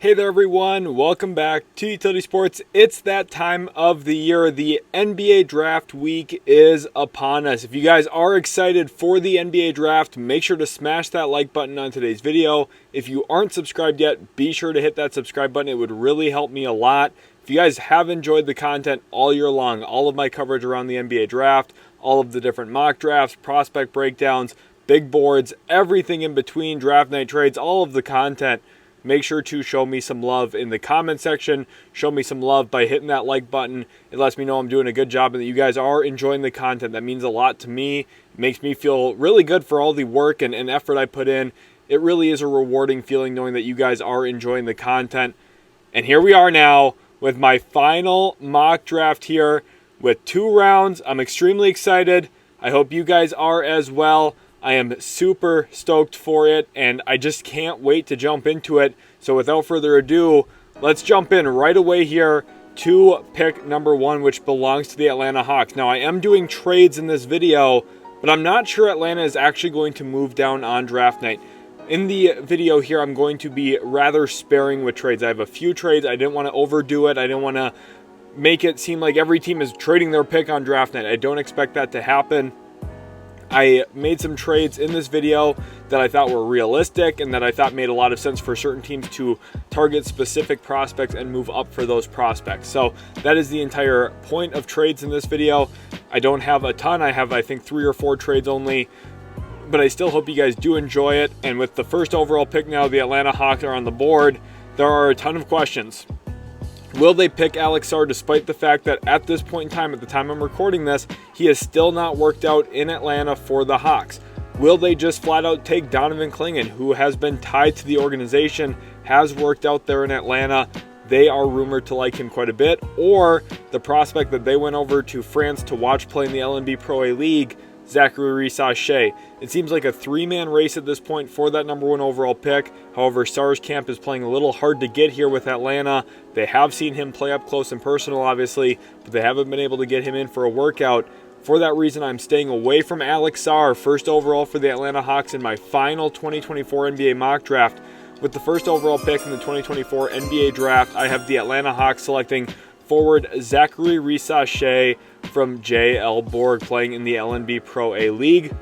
Hey there everyone, welcome back to Utility Sports. It's that time of the year. The NBA draft week is upon us. If you guys are excited for the NBA draft, make sure to smash that like button on today's video. If you aren't subscribed yet, be sure to hit that subscribe button. It would really help me a lot. If you guys have enjoyed the content all year long, all of my coverage around the NBA draft, all of the different mock drafts, prospect breakdowns, big boards, everything in between, draft night trades, all of the content, make sure to show me some love in the comment section. Show me some love by hitting that like button. It lets me know I'm doing a good job and that you guys are enjoying the content. That means a lot to me. It makes me feel really good for all the work and effort I put in. It really is a rewarding feeling knowing that you guys are enjoying the content. And here we are now with my final mock draft here with 2 rounds. I'm extremely excited. I hope you guys are as well. I am super stoked for it, and I just can't wait to jump into it. So without further ado, let's jump in right away here to pick number 1, which belongs to the Atlanta Hawks. Now, I am doing trades in this video, but I'm not sure Atlanta is actually going to move down on draft night. In the video here, I'm going to be rather sparing with trades. I have a few trades. I didn't want to overdo it. I didn't want to make it seem like every team is trading their pick on draft night. I don't expect that to happen. I made some trades in this video that I thought were realistic and that I thought made a lot of sense for certain teams to target specific prospects and move up for those prospects. So that is the entire point of trades in this video. I don't have a ton. I have, I think, 3 or 4 trades only, but I still hope you guys do enjoy it. And with the first overall pick now, the Atlanta Hawks are on the board. There are a ton of questions. Will they pick Alex Sarr despite the fact that at this point in time, at the time I'm recording this, he has still not worked out in Atlanta for the Hawks? Will they just flat out take Donovan Clingan, who has been tied to the organization, has worked out there in Atlanta? They are rumored to like him quite a bit. Or the prospect that they went over to France to watch play in the LNB Pro A League, Zaccharie, Risacher. It seems like a 3-man race at this point for that number 1 overall pick. However, Sarr's camp is playing a little hard to get here with Atlanta. They have seen him play up close and personal, obviously, but they haven't been able to get him in for a workout. For that reason, I'm staying away from Alex Sarr, first overall for the Atlanta Hawks in my final 2024 NBA mock draft. With the first overall pick in the 2024 NBA draft, I have the Atlanta Hawks selecting forward Zaccharie Risacher from J.L. Borg, playing in the LNB Pro A League,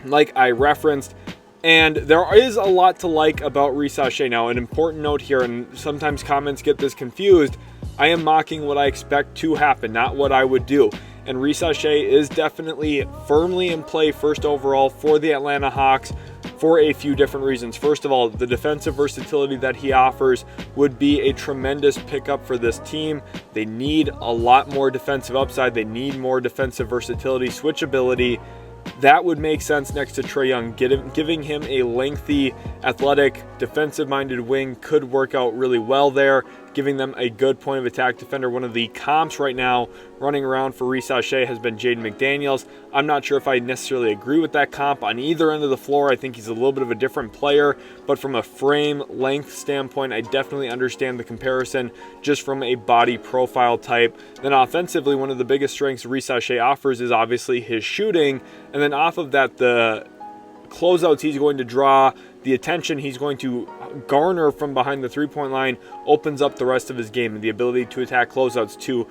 like I referenced. And there is a lot to like about Risacher. Now, an important note here, and sometimes comments get this confused, I am mocking what I expect to happen, not what I would do. And Risacher is definitely firmly in play first overall for the Atlanta Hawks for a few different reasons. First of all, the defensive versatility that he offers would be a tremendous pickup for this team. They need a lot more defensive upside. They need more defensive versatility, switchability. That would make sense next to Trae Young. Giving him a lengthy, athletic, defensive-minded wing could work out really well there, giving them a good point of attack defender. One of the comps right now running around for Risacher has been Jaden McDaniels. I'm not sure if I necessarily agree with that comp on either end of the floor. I think he's a little bit of a different player, but from a frame length standpoint, I definitely understand the comparison just from a body profile type. Then offensively, one of the biggest strengths Risacher offers is obviously his shooting, and then off of that, the closeouts he's going to draw, the attention he's going to garner from behind the three-point line opens up the rest of his game, and the ability to attack closeouts, to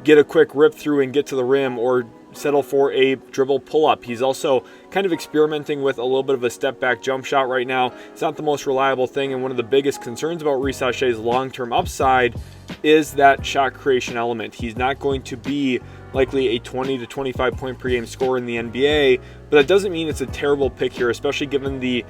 get a quick rip through and get to the rim, or settle for a dribble pull-up. He's also kind of experimenting with a little bit of a step-back jump shot right now. It's not the most reliable thing, and one of the biggest concerns about Risacher's long-term upside is that shot creation element. He's not going to be likely a 20 to 25 point per game scorer in the NBA, but that doesn't mean it's a terrible pick here, especially given the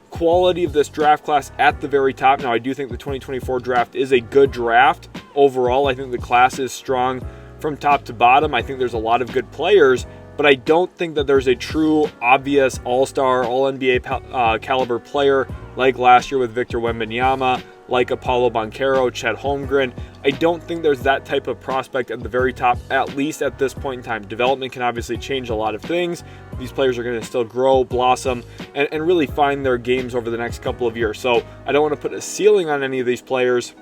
quality of this draft class at the very top. Now, I do think the 2024 draft is a good draft overall. I think the class is strong from top to bottom. I think there's a lot of good players, but I don't think that there's a true, obvious all-star, all-NBA caliber player like last year with Victor Wembanyama, like Apollo Banchero, Chet Holmgren. I don't think there's that type of prospect at the very top, at least at this point in time. Development can obviously change a lot of things. These players are going to still grow, blossom, and really find their games over the next couple of years. So I don't want to put a ceiling on any of these players,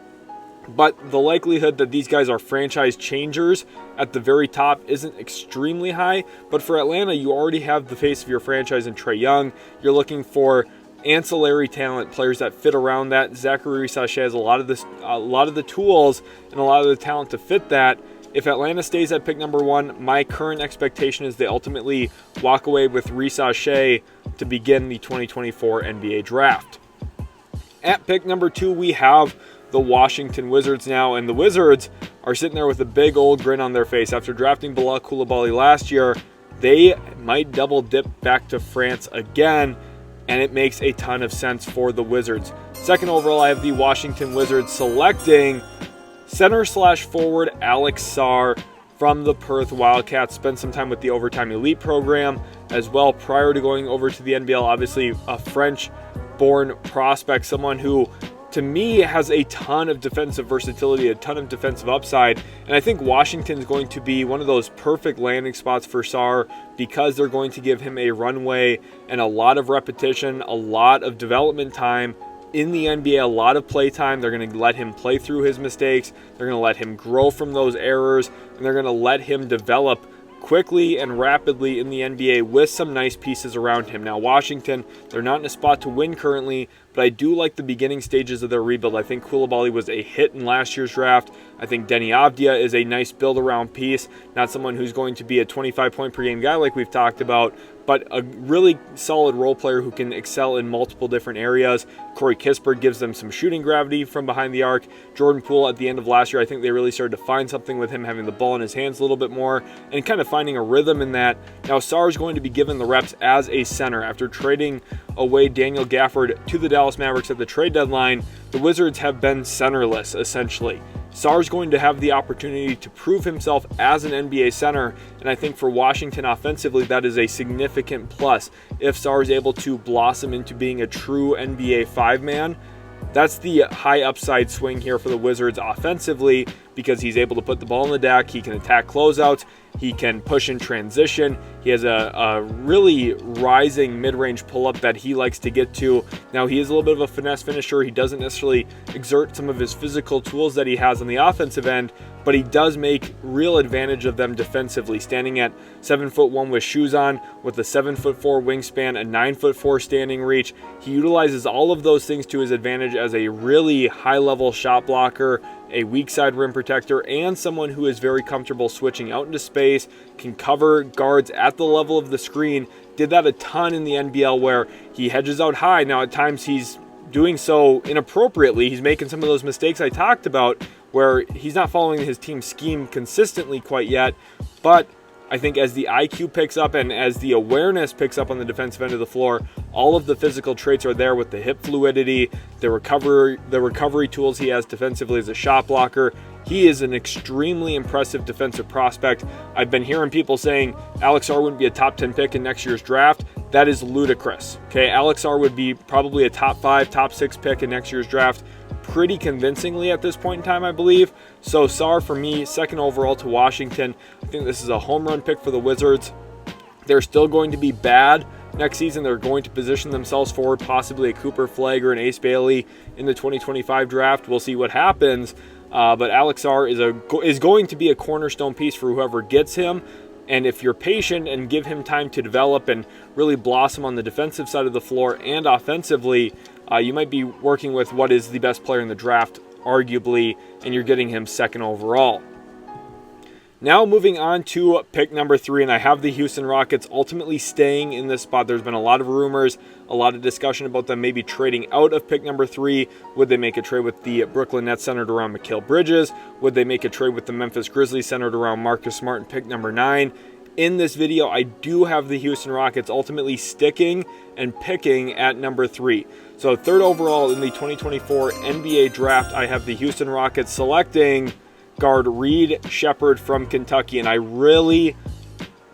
but the likelihood that these guys are franchise changers at the very top isn't extremely high. But for Atlanta, you already have the face of your franchise in Trae Young. You're looking for ancillary talent, players that fit around that. Zaccharie Risacher has a lot of the tools and a lot of the talent to fit that. If Atlanta stays at pick number 1, my current expectation is they ultimately walk away with Risacher to begin the 2024 NBA draft. At pick number 2, we have the Washington Wizards now, and the Wizards are sitting there with a big old grin on their face. After drafting Bilal Coulibaly last year, they might double dip back to France again, and it makes a ton of sense for the Wizards. Second overall, I have the Washington Wizards selecting center/forward Alex Sarr from the Perth Wildcats. Spent some time with the Overtime Elite program as well prior to going over to the NBL. Obviously, a French-born prospect, someone who, to me, has a ton of defensive versatility, a ton of defensive upside, and I think Washington is going to be one of those perfect landing spots for Sarr because they're going to give him a runway and a lot of repetition, a lot of development time in the NBA, a lot of play time. They're going to let him play through his mistakes, they're going to let him grow from those errors, and they're going to let him develop quickly and rapidly in the NBA with some nice pieces around him. Now, Washington, they're not in a spot to win currently, but I do like the beginning stages of their rebuild. I think Coulibaly was a hit in last year's draft. I think Deni Avdija is a nice build-around piece, not someone who's going to be a 25-point-per-game guy like we've talked about, but a really solid role player who can excel in multiple different areas. Corey Kispert gives them some shooting gravity from behind the arc. Jordan Poole at the end of last year, I think they really started to find something with him having the ball in his hands a little bit more and kind of finding a rhythm in that. Now, Sarr is going to be given the reps as a center. After trading away Daniel Gafford to the Dallas Mavericks at the trade deadline, the Wizards have been centerless, essentially. Sarr's going to have the opportunity to prove himself as an NBA center, and I think for Washington offensively, that is a significant plus. If Sarr is able to blossom into being a true NBA 5-man, that's the high upside swing here for the Wizards offensively because he's able to put the ball in the deck, he can attack closeouts, he can push in transition, he has a really rising mid-range pull-up that he likes to get to. Now, he is a little bit of a finesse finisher, he doesn't necessarily exert some of his physical tools that he has on the offensive end, but he does make real advantage of them defensively, standing at 7'1" with shoes on, with a 7'4" wingspan, a 9'4" standing reach. He utilizes all of those things to his advantage as a really high-level shot blocker, a weak side rim protector, and someone who is very comfortable switching out into space, can cover guards at the level of the screen. Did that a ton in the NBL where he hedges out high. Now, at times he's doing so inappropriately. He's making some of those mistakes I talked about where he's not following his team's scheme consistently quite yet, but I think as the IQ picks up and as the awareness picks up on the defensive end of the floor, all of the physical traits are there with the hip fluidity, the recovery tools he has defensively as a shot blocker. He is an extremely impressive defensive prospect. I've been hearing people saying Alex Sarr wouldn't be a top 10 pick in next year's draft. That is ludicrous. Okay, Alex Sarr would be probably a top 5, top 6 pick in next year's draft pretty convincingly at this point in time, I believe. So Sarr, for me, second overall to Washington. I think this is a home run pick for the Wizards. They're still going to be bad next season. They're going to position themselves forward, possibly a Cooper Flagg or an Ace Bailey in the 2025 draft. We'll see what happens. But Alex Sarr is going to be a cornerstone piece for whoever gets him. And if you're patient and give him time to develop and really blossom on the defensive side of the floor and offensively, you might be working with what is the best player in the draft, arguably, and you're getting him second overall. Now moving on to pick number 3, and I have the Houston Rockets ultimately staying in this spot. There's been a lot of rumors, a lot of discussion about them maybe trading out of pick number 3. Would they make a trade with the Brooklyn Nets centered around Mikal Bridges? Would they make a trade with the Memphis Grizzlies centered around Marcus Smart in pick number 9? In this video, I do have the Houston Rockets ultimately sticking and picking at number 3. So third overall in the 2024 NBA draft, I have the Houston Rockets selecting guard Reed Sheppard from Kentucky. And I really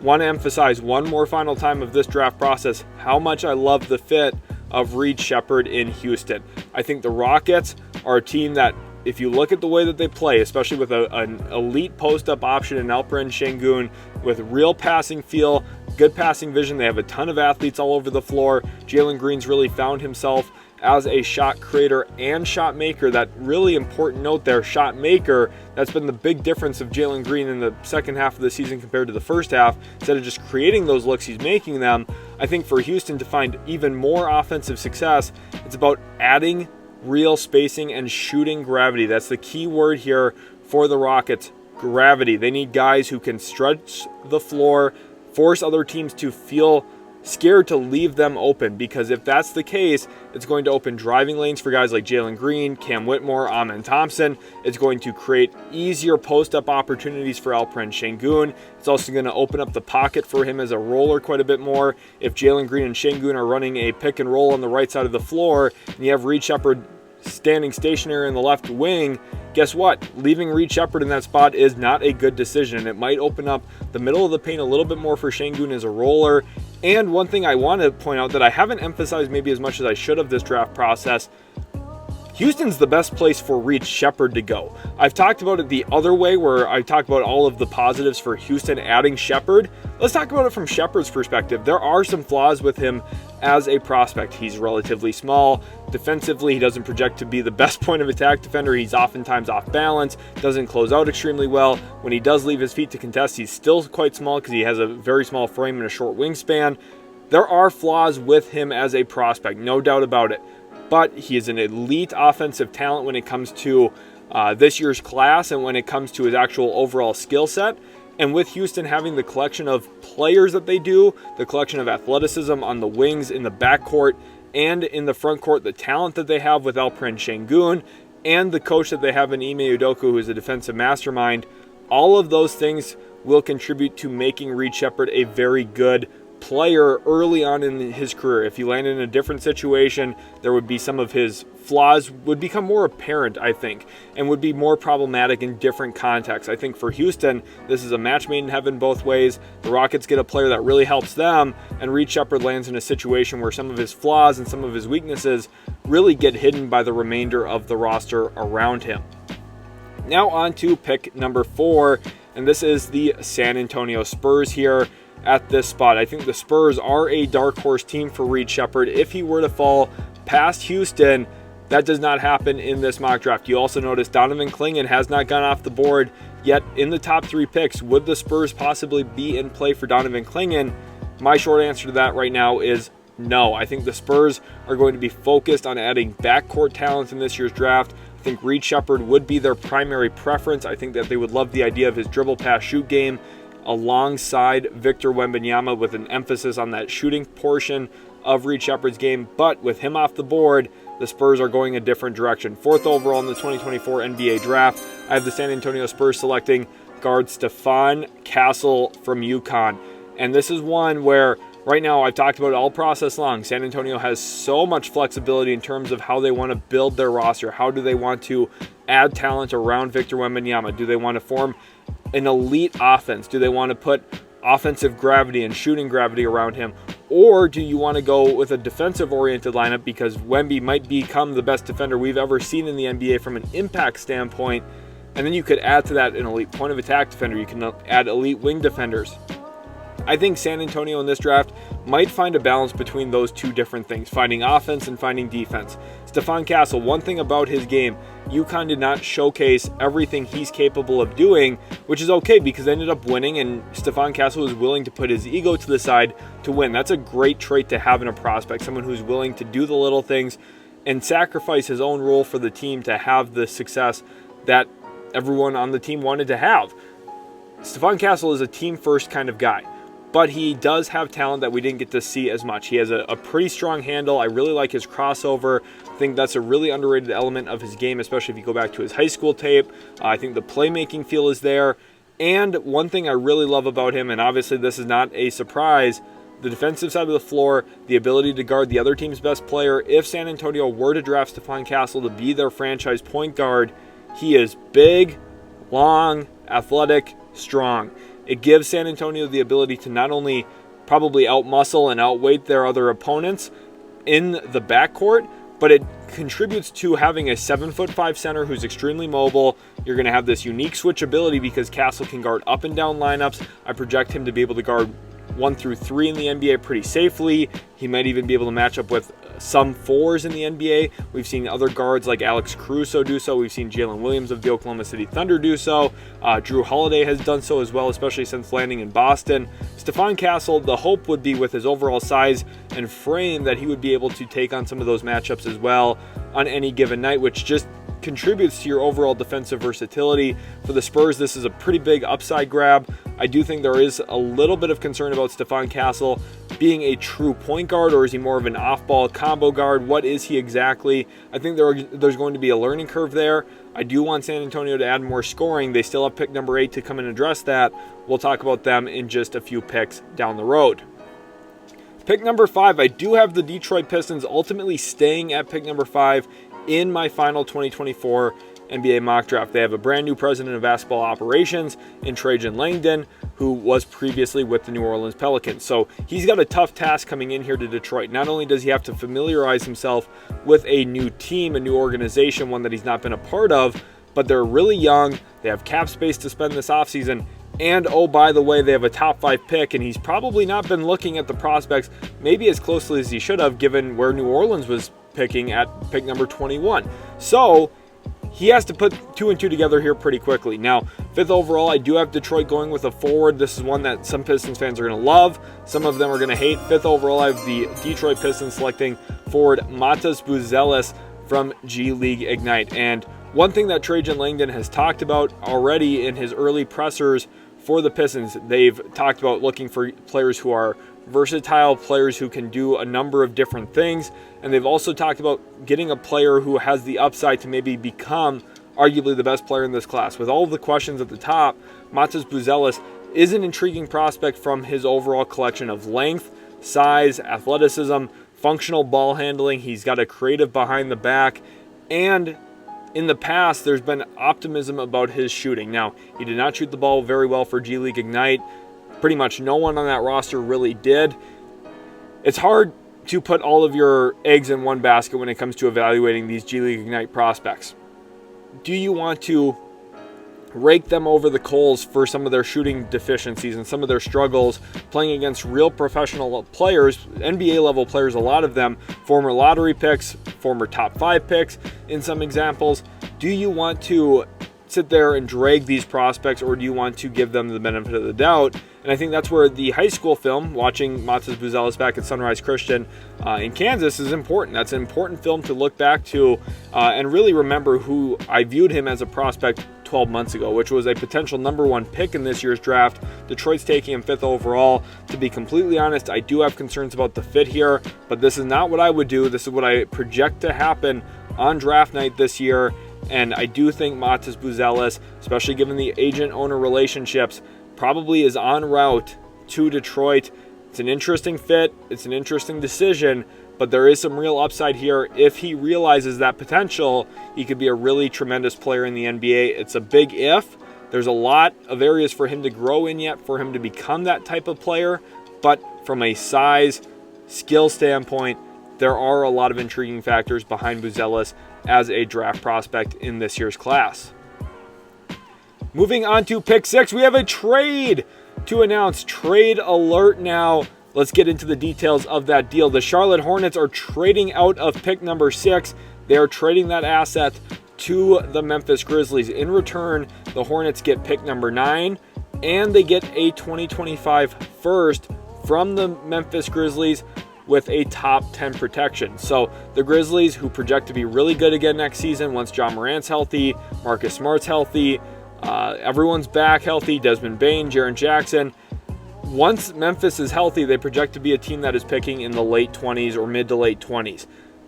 want to emphasize one more final time of this draft process how much I love the fit of Reed Sheppard in Houston. I think the Rockets are a team that, if you look at the way that they play, especially with an elite post-up option in Alperen Şengün, with real passing feel, good passing vision, they have a ton of athletes all over the floor. Jalen Green's really found himself as a shot creator and shot maker. That really important note there, shot maker. That's been the big difference of Jalen Green in the second half of the season compared to the first half. Instead of just creating those looks, he's making them. I think for Houston to find even more offensive success, it's about adding real spacing and shooting gravity. That's the key word here for the Rockets, gravity. They need guys who can stretch the floor, force other teams to feel scared to leave them open, because if that's the case, it's going to open driving lanes for guys like Jalen Green, Cam Whitmore, Amen Thompson. It's going to create easier post-up opportunities for Alperen Şengün. It's also going to open up the pocket for him as a roller quite a bit more. If Jalen Green and Şengün are running a pick and roll on the right side of the floor, and you have Reed Sheppard standing stationary in the left wing, guess what? Leaving Reed Sheppard in that spot is not a good decision. It might open up the middle of the paint a little bit more for Şengün as a roller. And one thing I want to point out that I haven't emphasized maybe as much as I should have this draft process, Houston's the best place for Reed Sheppard to go. I've talked about it the other way, where I talked about all of the positives for Houston adding Sheppard. Let's talk about it from Sheppard's perspective. There are some flaws with him as a prospect. He's relatively small. Defensively, he doesn't project to be the best point of attack defender. He's oftentimes off balance, doesn't close out extremely well. When he does leave his feet to contest, he's still quite small because he has a very small frame and a short wingspan. There are flaws with him as a prospect, no doubt about it. But he is an elite offensive talent when it comes to this year's class and when it comes to his actual overall skill set. And with Houston having the collection of players that they do, the collection of athleticism on the wings, in the backcourt, and in the front court, the talent that they have with Alperen Şengün, and the coach that they have in Ime Udoka, who is a defensive mastermind, all of those things will contribute to making Reed Sheppard a very good player early on in his career. If he landed in a different situation, there would be some of his flaws would become more apparent, I think, and would be more problematic in different contexts. I think for Houston, this is a match made in heaven both ways. The Rockets get a player that really helps them, and Reed Sheppard lands in a situation where some of his flaws and some of his weaknesses really get hidden by the remainder of the roster around him. Now on to pick number 4, and this is the San Antonio Spurs here at this spot. I think the Spurs are a dark horse team for Reed Sheppard. If he were to fall past Houston, that does not happen in this mock draft. You also notice Donovan Clingan has not gone off the board yet in the top 3 picks. Would the Spurs possibly be in play for Donovan Clingan? My short answer to that right now is no. I think the Spurs are going to be focused on adding backcourt talent in this year's draft. I think Reed Sheppard would be their primary preference. I think that they would love the idea of his dribble pass shoot game alongside Victor Wembanyama, with an emphasis on that shooting portion of Reed Sheppard's game. But with him off the board, the Spurs are going a different direction. 4th overall in the 2024 NBA draft, I have the San Antonio Spurs selecting guard Stephon Castle from UConn. And this is one where right now, I've talked about it all process long. San Antonio has so much flexibility in terms of how they want to build their roster. How do they want to add talent around Victor Wembanyama? Do they want to form an elite offense? Do they want to put offensive gravity and shooting gravity around him? Or do you want to go with a defensive-oriented lineup, because Wemby might become the best defender we've ever seen in the NBA from an impact standpoint, and then you could add to that an elite point-of-attack defender. You can add elite wing defenders. I think San Antonio in this draft might find a balance between those two different things, finding offense and finding defense. Stephon Castle, one thing about his game, UConn did not showcase everything he's capable of doing, which is okay because they ended up winning, and Stephon Castle was willing to put his ego to the side to win. That's a great trait to have in a prospect, someone who's willing to do the little things and sacrifice his own role for the team to have the success that everyone on the team wanted to have. Stephon Castle is a team-first kind of guy, but he does have talent that we didn't get to see as much. He has a pretty strong handle. I really like his crossover. I think that's a really underrated element of his game, especially if you go back to his high school tape. I think the playmaking feel is there. And one thing I really love about him, and obviously this is not a surprise, the defensive side of the floor, the ability to guard the other team's best player. If San Antonio were to draft Stephon Castle to be their franchise point guard, he is big, long, athletic, strong. It gives San Antonio the ability to not only probably outmuscle and outweight their other opponents in the backcourt, but it contributes to having a 7'5" center who's extremely mobile. You're going to have this unique switchability because Castle can guard up and down lineups. I project him to be able to guard 1 through 3 in the NBA pretty safely. He might even be able to match up with some fours in the NBA. We've seen other guards like Alex Caruso do so. We've seen Jalen Williams of the Oklahoma City Thunder do so. Drew Holiday has done so as well, especially since landing in Boston. Stephon Castle, the hope would be with his overall size and frame that he would be able to take on some of those matchups as well on any given night, which just contributes to your overall defensive versatility. For the Spurs, this is a pretty big upside grab. I do think there is a little bit of concern about Stephon Castle being a true point guard, or is he more of an off-ball combo guard? What is he exactly? I think there's going to be a learning curve there. I do want San Antonio to add more scoring. They still have pick number 8 to come and address that. We'll talk about them in just a few picks down the road. Pick number 5, I do have the Detroit Pistons ultimately staying at pick number 5 in my final 2024 NBA mock draft. They have a brand new president of basketball operations in Tidjane Langdon, who was previously with the New Orleans Pelicans. So he's got a tough task coming in here to Detroit. Not only does he have to familiarize himself with a new team, a new organization, one that he's not been a part of, but they're really young. They have cap space to spend this offseason. And oh, by the way, they have a top 5 pick, and he's probably not been looking at the prospects maybe as closely as he should have, given where New Orleans was picking at pick number 21. So he has to put 2 and 2 together here pretty quickly. Now, 5th overall, I do have Detroit going with a forward. This is one that some Pistons fans are going to love. Some of them are going to hate. 5th overall, I have the Detroit Pistons selecting forward Matas Buzelis from G League Ignite. And one thing that Tidjane Langdon has talked about already in his early pressers for the Pistons, they've talked about looking for players who are versatile, players who can do a number of different things, and they've also talked about getting a player who has the upside to maybe become arguably the best player in this class. With all of the questions at the top, Matas Buzelis is an intriguing prospect from his overall collection of length, size, athleticism, functional ball handling. He's got a creative behind the back, and in the past, there's been optimism about his shooting. Now, he did not shoot the ball very well for G League Ignite. Pretty much no one on that roster really did. It's hard to put all of your eggs in one basket when it comes to evaluating these G League Ignite prospects. Do you want to rake them over the coals for some of their shooting deficiencies and some of their struggles playing against real professional players, NBA level players, a lot of them, former lottery picks, former top 5 picks in some examples? Do you want to sit there and drag these prospects, or do you want to give them the benefit of the doubt? And I think that's where the high school film, watching Matas Buzelis back at Sunrise Christian in Kansas, is important. That's an important film to look back to and really remember who I viewed him as a prospect 12 months ago, which was a potential number 1 pick in this year's draft. Detroit's taking him 5th overall. To be completely honest, I do have concerns about the fit here, but this is not what I would do. This is what I project to happen on draft night this year. And I do think Matas Buzelis, especially given the agent-owner relationships, probably is en route to Detroit. It's an interesting fit. It's an interesting decision, but there is some real upside here. If he realizes that potential, he could be a really tremendous player in the NBA. It's a big if. There's a lot of areas for him to grow in yet, for him to become that type of player, but from a size, skill standpoint, there are a lot of intriguing factors behind Buzelis as a draft prospect in this year's class. Moving on to pick 6, we have a trade to announce. Trade alert now. Let's get into the details of that deal. The Charlotte Hornets are trading out of pick number 6. They are trading that asset to the Memphis Grizzlies. In return, the Hornets get pick number 9, and they get a 2025 first from the Memphis Grizzlies with a top 10 protection. So the Grizzlies, who project to be really good again next season once John Morant's healthy, Marcus Smart's healthy, everyone's back healthy, Desmond Bane, Jaren Jackson. Once Memphis is healthy, they project to be a team that is picking in the late 20s or mid to late 20s.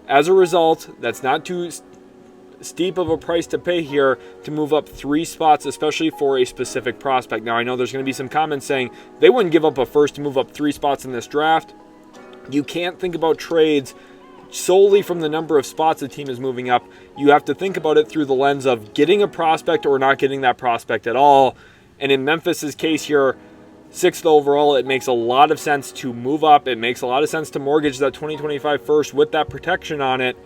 As a result, that's not too steep of a price to pay here to move up 3 spots, especially for a specific prospect. Now, I know there's going to be some comments saying they wouldn't give up a first to move up 3 spots in this draft. You can't think about trades solely from the number of spots the team is moving up. You have to think about it through the lens of getting a prospect or not getting that prospect at all. And in Memphis's case here, 6th overall, it makes a lot of sense to move up. It makes a lot of sense to mortgage that 2025 first with that protection on it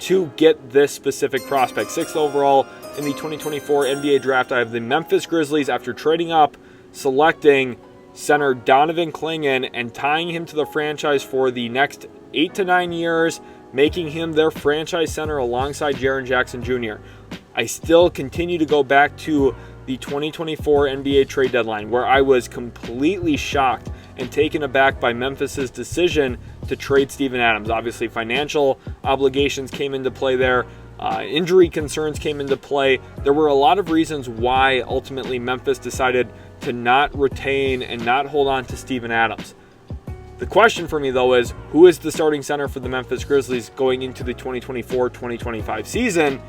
to get this specific prospect. 6th overall in the 2024 NBA draft, I have the Memphis Grizzlies, after trading up, selecting center Donovan Clingan and tying him to the franchise for the next 8 to 9 years, making him their franchise center alongside Jaren Jackson Jr. I still continue to go back to the 2024 NBA trade deadline, where I was completely shocked and taken aback by Memphis's decision to trade Steven Adams. Obviously, financial obligations came into play there. Injury concerns came into play. There were a lot of reasons why ultimately Memphis decided to not retain and not hold on to Steven Adams. The question for me, though, is who is the starting center for the Memphis Grizzlies going into the 2024-2025 season?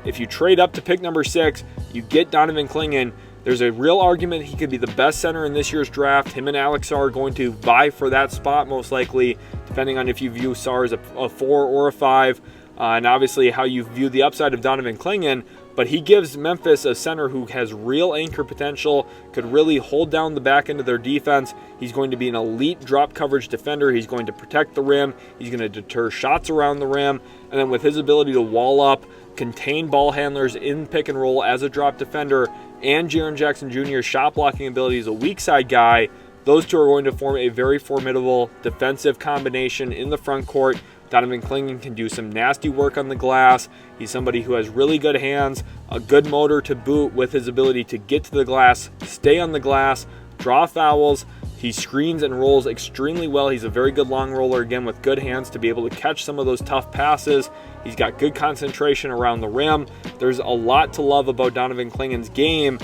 If you trade up to pick number 6, you get Donovan Clingan. There's a real argument he could be the best center in this year's draft. Him and Alex Sarr are going to vie for that spot most likely, depending on if you view Sarr as a 4 or a 5, and obviously how you view the upside of Donovan Clingan. But he gives Memphis a center who has real anchor potential, could really hold down the back end of their defense. He's going to be an elite drop coverage defender. He's going to protect the rim. He's going to deter shots around the rim. And then with his ability to wall up, contain ball handlers in pick and roll as a drop defender, and Jaren Jackson Jr.'s shot blocking ability as a weak side guy, those two are going to form a very formidable defensive combination in the front court. Donovan Clingan can do some nasty work on the glass. He's somebody who has really good hands, a good motor to boot with his ability to get to the glass, stay on the glass, draw fouls. He screens and rolls extremely well. He's a very good long roller, again, with good hands to be able to catch some of those tough passes. He's got good concentration around the rim. There's a lot to love about Donovan Clingan's game.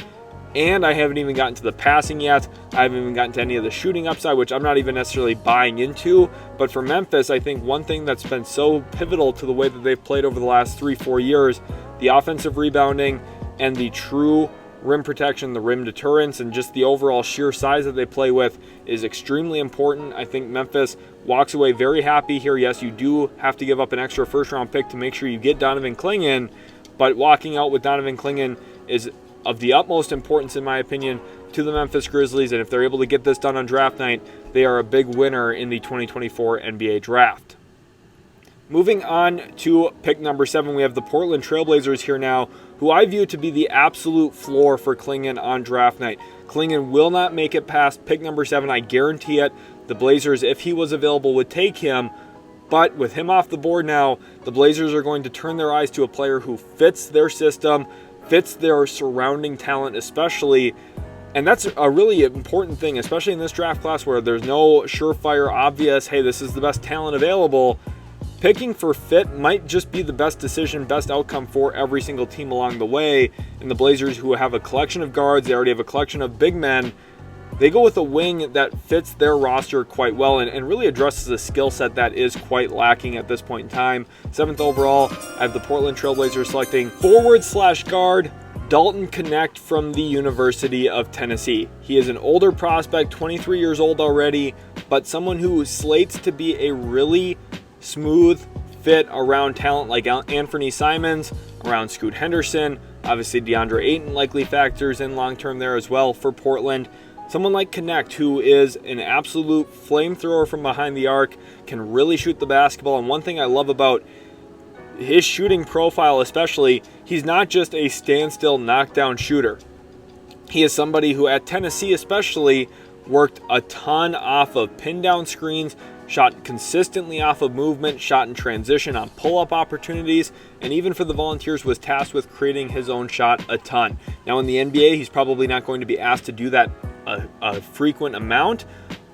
And I haven't even gotten to the passing yet. I haven't even gotten to any of the shooting upside, which I'm not even necessarily buying into. But for Memphis, I think one thing that's been so pivotal to the way that they've played over the last 3-4 years, the offensive rebounding and the true rim protection, the rim deterrence, and just the overall sheer size that they play with is extremely important. I think Memphis walks away very happy here. Yes, you do have to give up an extra first-round pick to make sure you get Donovan Clingan, but walking out with Donovan Clingan is of the utmost importance, in my opinion, to the Memphis Grizzlies, and if they're able to get this done on draft night, they are a big winner in the 2024 NBA Draft. Moving on to pick number 7, we have the Portland Trailblazers here now, who I view to be the absolute floor for Clingan on draft night. Clingan will not make it past pick number 7, I guarantee it. The Blazers, if he was available, would take him. But with him off the board now, the Blazers are going to turn their eyes to a player who fits their system, fits their surrounding talent especially. And that's a really important thing, especially in this draft class where there's no surefire, obvious, hey, this is the best talent available. Picking for fit might just be the best decision, best outcome for every single team along the way. And the Blazers, who have a collection of guards, they already have a collection of big men, they go with a wing that fits their roster quite well and really addresses a skill set that is quite lacking at this point in time. 7th overall, I have the Portland Trailblazers selecting forward/guard Dalton Knecht from the University of Tennessee. He is an older prospect, 23 years old already, but someone who slates to be a really smooth fit around talent like Anthony Simons, around Scoot Henderson. Obviously, DeAndre Ayton likely factors in long-term there as well for Portland. Someone like Knecht, who is an absolute flamethrower from behind the arc, can really shoot the basketball. And one thing I love about his shooting profile especially, he's not just a standstill knockdown shooter. He is somebody who at Tennessee especially worked a ton off of pin down screens, shot consistently off of movement, shot in transition on pull-up opportunities, and even for the Volunteers was tasked with creating his own shot a ton. Now in the NBA, he's probably not going to be asked to do that a frequent amount,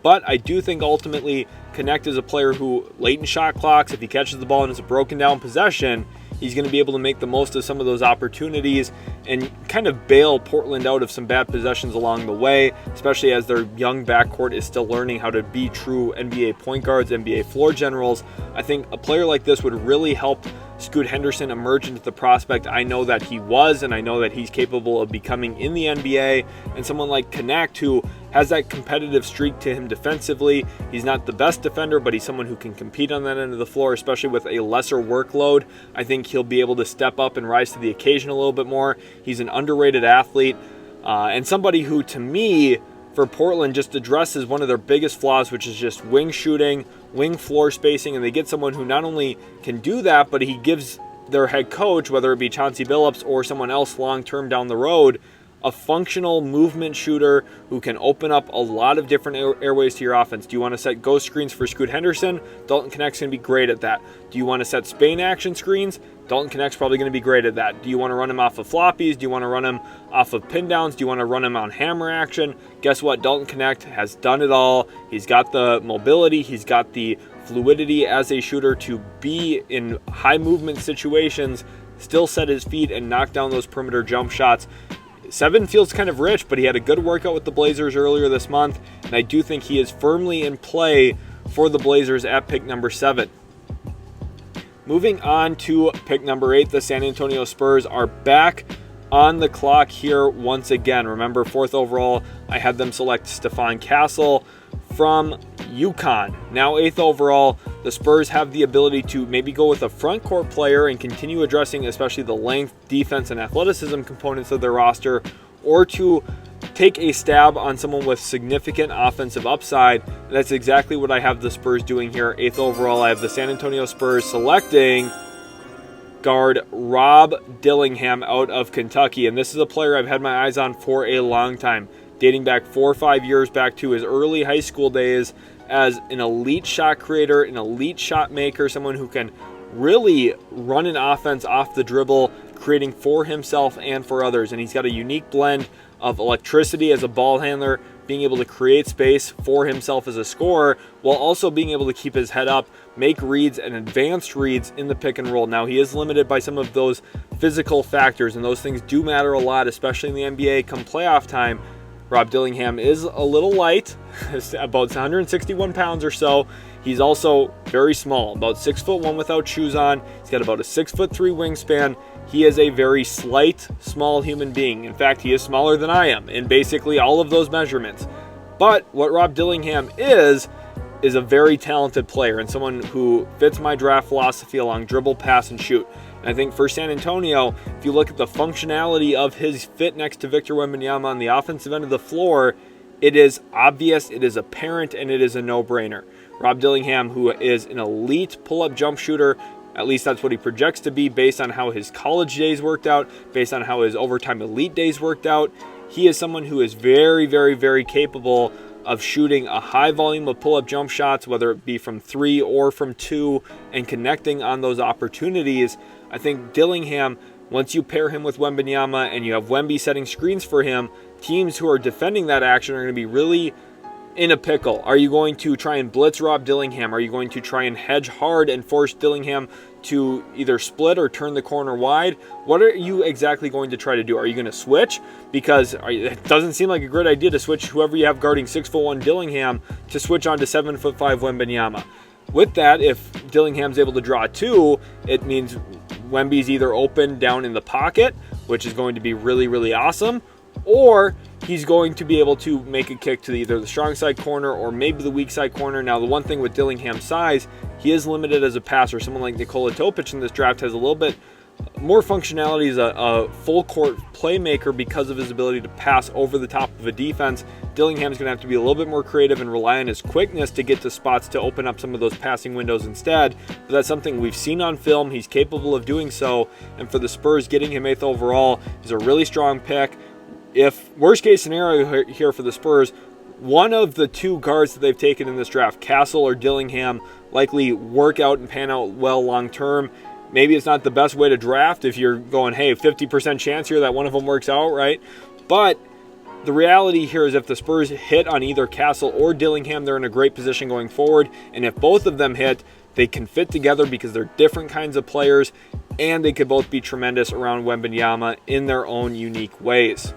but I do think ultimately Knecht is a player who, late in shot clocks, if he catches the ball and it's a broken down possession, he's going to be able to make the most of some of those opportunities and kind of bail Portland out of some bad possessions along the way, especially as their young backcourt is still learning how to be true NBA point guards, NBA floor generals. I think a player like this would really help Scoot Henderson emerge into the prospect I know that he was, and I know that he's capable of becoming in the NBA. And someone like Knecht, who has that competitive streak to him defensively. He's not the best defender, but he's someone who can compete on that end of the floor, especially with a lesser workload. I think he'll be able to step up and rise to the occasion a little bit more. He's an underrated athlete, and somebody who, to me, for Portland, just addresses one of their biggest flaws, which is just wing shooting, wing floor spacing, and they get someone who not only can do that, but he gives their head coach, whether it be Chauncey Billups or someone else long-term down the road, a functional movement shooter who can open up a lot of different airways to your offense. Do you want to set ghost screens for Scoot Henderson? Dalton Knecht's going to be great at that. Do you want to set Spain action screens? Dalton Knecht's probably going to be great at that. Do you want to run him off of floppies? Do you want to run him off of pin downs? Do you want to run him on hammer action? Guess what? Dalton Knecht has done it all. He's got the mobility. He's got the fluidity as a shooter to be in high movement situations, still set his feet and knock down those perimeter jump shots. 7 feels kind of rich, but he had a good workout with the Blazers earlier this month, and I do think he is firmly in play for the Blazers at pick number 7. Moving on to pick number 8, the San Antonio Spurs are back on the clock here once again. Remember, 4th overall, I had them select Stephon Castle from UConn. Now 8th overall, the Spurs have the ability to maybe go with a front court player and continue addressing especially the length, defense, and athleticism components of their roster, or to take a stab on someone with significant offensive upside. And that's exactly what I have the Spurs doing here. 8th overall, I have the San Antonio Spurs selecting guard Rob Dillingham out of Kentucky. And this is a player I've had my eyes on for a long time, dating back 4 or 5 years back to his early high school days as an elite shot creator, an elite shot maker, someone who can really run an offense off the dribble, creating for himself and for others. And he's got a unique blend of electricity as a ball handler, being able to create space for himself as a scorer, while also being able to keep his head up, make reads and advanced reads in the pick and roll. Now, he is limited by some of those physical factors, and those things do matter a lot, especially in the NBA come playoff time. Rob Dillingham is a little light, about 161 pounds or so. He's also very small, about 6'1" without shoes on. He's got about a 6'3" wingspan. He is a very slight, small human being. In fact, he is smaller than I am in basically all of those measurements. But what Rob Dillingham is a very talented player and someone who fits my draft philosophy along dribble, pass, and shoot. And I think for San Antonio, if you look at the functionality of his fit next to Victor Wembanyama on the offensive end of the floor, it is obvious, it is apparent, and it is a no-brainer. Rob Dillingham, who is an elite pull-up jump shooter, at least that's what he projects to be based on how his college days worked out, based on how his overtime elite days worked out. He is someone who is very, very, very capable of shooting a high volume of pull-up jump shots, whether it be from 3 or from 2, and connecting on those opportunities. I think Dillingham, once you pair him with Wembanyama and you have Wemby setting screens for him, teams who are defending that action are going to be really in a pickle. Are you going to try and blitz Rob Dillingham? Are you going to try and hedge hard and force Dillingham to either split or turn the corner wide? What are you exactly going to try to do? Are you going to switch? Because it doesn't seem like a great idea to switch whoever you have guarding 6'1" Dillingham to switch on to 7'5" Wembanyama. With that, if Dillingham's able to draw 2, it means Wemby's either open down in the pocket, which is going to be really, really awesome, or he's going to be able to make a kick to either the strong side corner or maybe the weak side corner. Now, the one thing with Dillingham's size, he is limited as a passer. Someone like Nikola in this draft has a little bit more functionality as a full court playmaker because of his ability to pass over the top of a defense. Dillingham's going to have to be a little bit more creative and rely on his quickness to get to spots to open up some of those passing windows instead. But that's something we've seen on film. He's capable of doing so. And for the Spurs, getting him 8th overall is a really strong pick. If worst case scenario here for the Spurs, one of the 2 guards that they've taken in this draft, Castle or Dillingham, likely work out and pan out well long term. Maybe it's not the best way to draft if you're going, hey, 50% chance here that one of them works out, right? But the reality here is if the Spurs hit on either Castle or Dillingham, they're in a great position going forward. And if both of them hit, they can fit together because they're different kinds of players, and they could both be tremendous around Wembanyama in their own unique ways.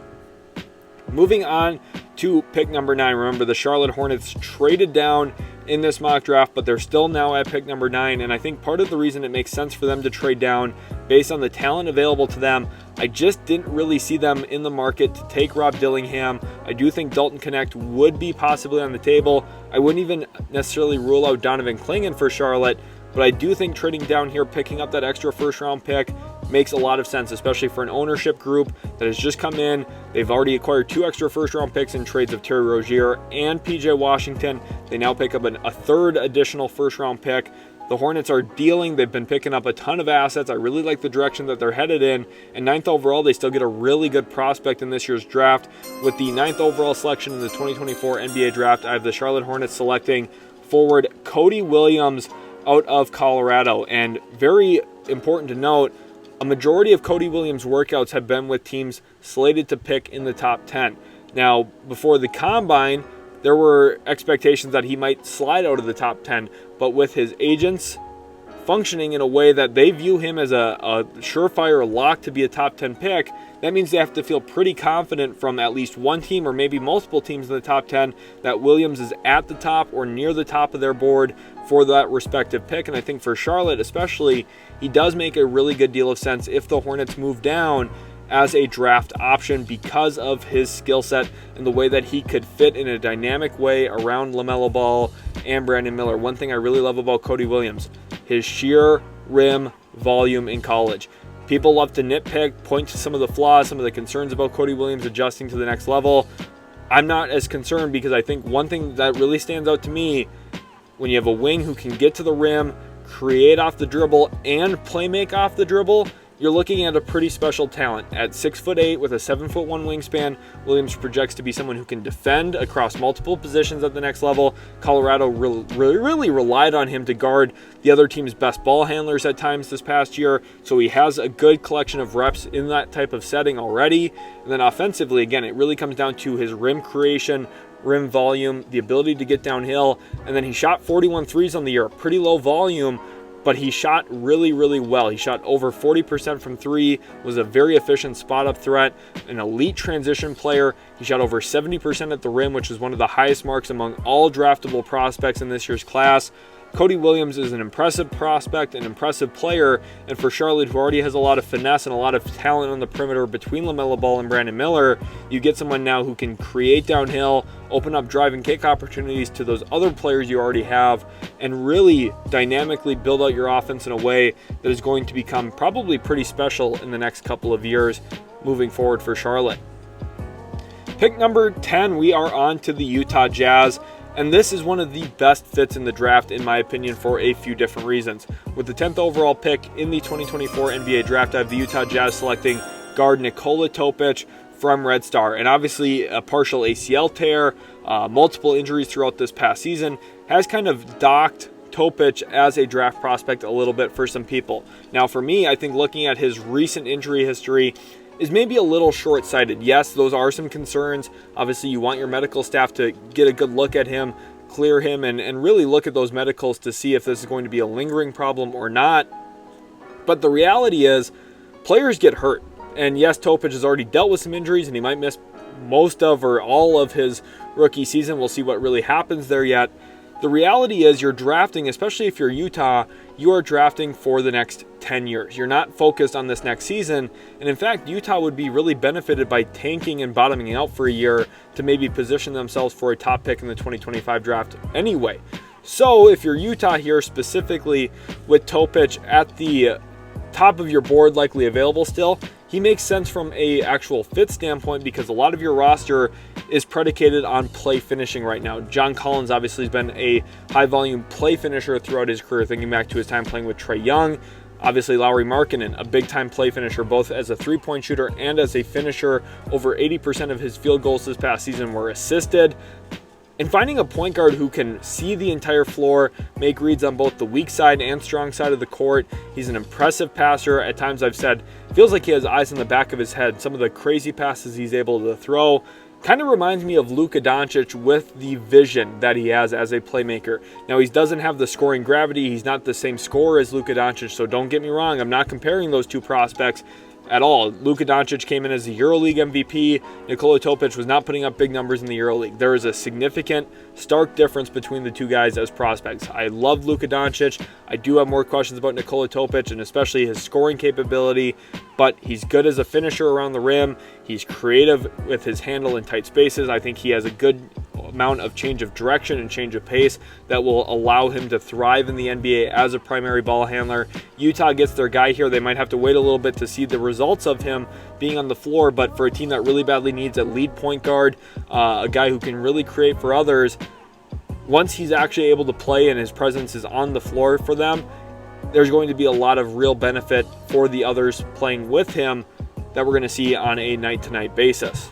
Moving on to pick number 9. Remember, the Charlotte Hornets traded down in this mock draft, but they're still now at pick number 9. And I think part of the reason it makes sense for them to trade down based on the talent available to them, I just didn't really see them in the market to take Rob Dillingham. I do think Dalton Knecht would be possibly on the table. I wouldn't even necessarily rule out Donovan Clingan for Charlotte, but I do think trading down here, picking up that extra first-round pick, makes a lot of sense, especially for an ownership group that has just come in. They've already acquired 2 extra first-round picks in trades of Terry Rozier and PJ Washington. They now pick up a 3rd additional first-round pick The Hornets are dealing. They've been picking up a ton of assets. I really like the direction that they're headed in. And 9th overall, they still get a really good prospect in this year's draft. With the 9th overall selection in the 2024 NBA draft, I have the Charlotte Hornets selecting forward Cody Williams out of Colorado. And very important to note, a majority of Cody Williams' workouts have been with teams slated to pick in the top 10. Now, before the Combine, there were expectations that he might slide out of the top 10, but with his agents functioning in a way that they view him as a surefire lock to be a top 10 pick, that means they have to feel pretty confident from at least one team or maybe multiple teams in the top 10 that Williams is at the top or near the top of their board for that respective pick. And I think for Charlotte especially, he does make a really good deal of sense if the Hornets move down as a draft option because of his skill set and the way that he could fit in a dynamic way around LaMelo Ball and Brandon Miller. One thing I really love about Cody Williams, his sheer rim volume in college. People love to nitpick, point to some of the flaws, some of the concerns about Cody Williams adjusting to the next level. I'm not as concerned because I think one thing that really stands out to me, when you have a wing who can get to the rim, create off the dribble, and play make off the dribble, you're looking at a pretty special talent. At 6'8" with a 7'1" wingspan, Williams projects to be someone who can defend across multiple positions at the next level. Colorado really relied on him to guard the other team's best ball handlers at times this past year, so he has a good collection of reps in that type of setting already. And then offensively, again, it really comes down to his rim creation, rim volume, the ability to get downhill, and then he shot 41 threes on the year, pretty low volume, but he shot really well. He shot over 40% from three, was a very efficient spot-up threat, an elite transition player. He shot over 70% at the rim, which is one of the highest marks among all draftable prospects in this year's class. Cody Williams is an impressive prospect, an impressive player, and for Charlotte, who already has a lot of finesse and a lot of talent on the perimeter between LaMelo Ball and Brandon Miller, you get someone now who can create downhill, open up drive and kick opportunities to those other players you already have, and really dynamically build out your offense in a way that is going to become probably pretty special in the next couple of years moving forward for Charlotte. Pick number 10, we are on to the Utah Jazz. And this is one of the best fits in the draft, in my opinion, for a few different reasons. With the 10th overall pick in the 2024 NBA draft, I have the Utah Jazz selecting guard Nikola from Red Star. And obviously a partial ACL tear, multiple injuries throughout this past season, has kind of docked Topic as a draft prospect a little bit for some people. Now for me, I think looking at his recent injury history is maybe a little short-sighted. Yes, those are some concerns. Obviously, you want your medical staff to get a good look at him, clear him, and really look at those medicals to see if this is going to be a lingering problem or not. But the reality is, players get hurt. And yes, Topic has already dealt with some injuries, and he might miss most of or all of his rookie season. We'll see what really happens there yet. The reality is you're drafting, especially if you're Utah, you are drafting for the next 10 years. You're not focused on this next season. And in fact, Utah would be really benefited by tanking and bottoming out for a year to maybe position themselves for a top pick in the 2025 draft anyway. So if you're Utah here, specifically with Topic at the top of your board, likely available still, he makes sense from a actual fit standpoint because a lot of your roster is predicated on play finishing right now. John Collins obviously has been a high volume play finisher throughout his career, thinking back to his time playing with Trae Young. Obviously Lauri Markkanen, a big time play finisher, both as a three-point shooter and as a finisher. Over 80% of his field goals this past season were assisted. And finding a point guard who can see the entire floor, make reads on both the weak side and strong side of the court. He's an impressive passer. At times I've said, feels like he has eyes in the back of his head. Some of the crazy passes he's able to throw kind of reminds me of Luka Doncic with the vision that he has as a playmaker. Now, he doesn't have the scoring gravity. He's not the same scorer as Luka Doncic, so don't get me wrong. I'm not comparing those two prospects at all. Luka Doncic came in as the EuroLeague MVP. Nikola Topic was not putting up big numbers in the EuroLeague. There is a significant, stark difference between the two guys as prospects. I love Luka Doncic. I do have more questions about Nikola Topic and especially his scoring capability, but he's good as a finisher around the rim. He's creative with his handle in tight spaces. I think he has a good amount of change of direction and change of pace that will allow him to thrive in the NBA as a primary ball handler. Utah gets their guy here. They might have to wait a little bit to see the results of him being on the floor, but for a team that really badly needs a lead point guard, a guy who can really create for others, once he's actually able to play and his presence is on the floor for them, there's going to be a lot of real benefit for the others playing with him that we're going to see on a night-to-night basis.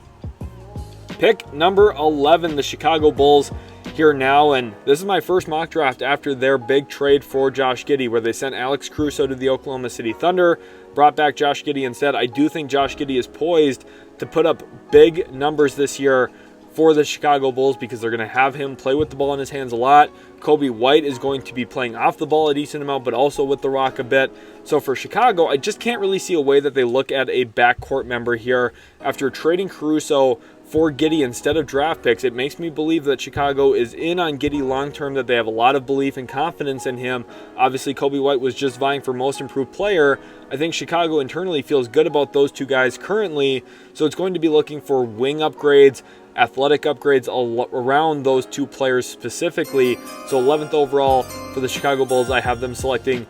Pick number 11, the Chicago Bulls here now, and this is my first mock draft after their big trade for Josh Giddey, where they sent Alex Caruso to the Oklahoma City Thunder, brought back Josh Giddey instead. I do think Josh Giddey is poised to put up big numbers this year for the Chicago Bulls because they're going to have him play with the ball in his hands a lot. Coby White is going to be playing off the ball a decent amount, but also with the rock a bit. So for Chicago, I just can't really see a way that they look at a backcourt member here after trading Caruso for Giddey instead of draft picks. It makes me believe that Chicago is in on Giddey long-term, that they have a lot of belief and confidence in him. Obviously, Coby White was just vying for most improved player. I think Chicago internally feels good about those two guys currently, so it's going to be looking for wing upgrades, athletic upgrades around those two players specifically. So 11th overall for the Chicago Bulls, I have them selecting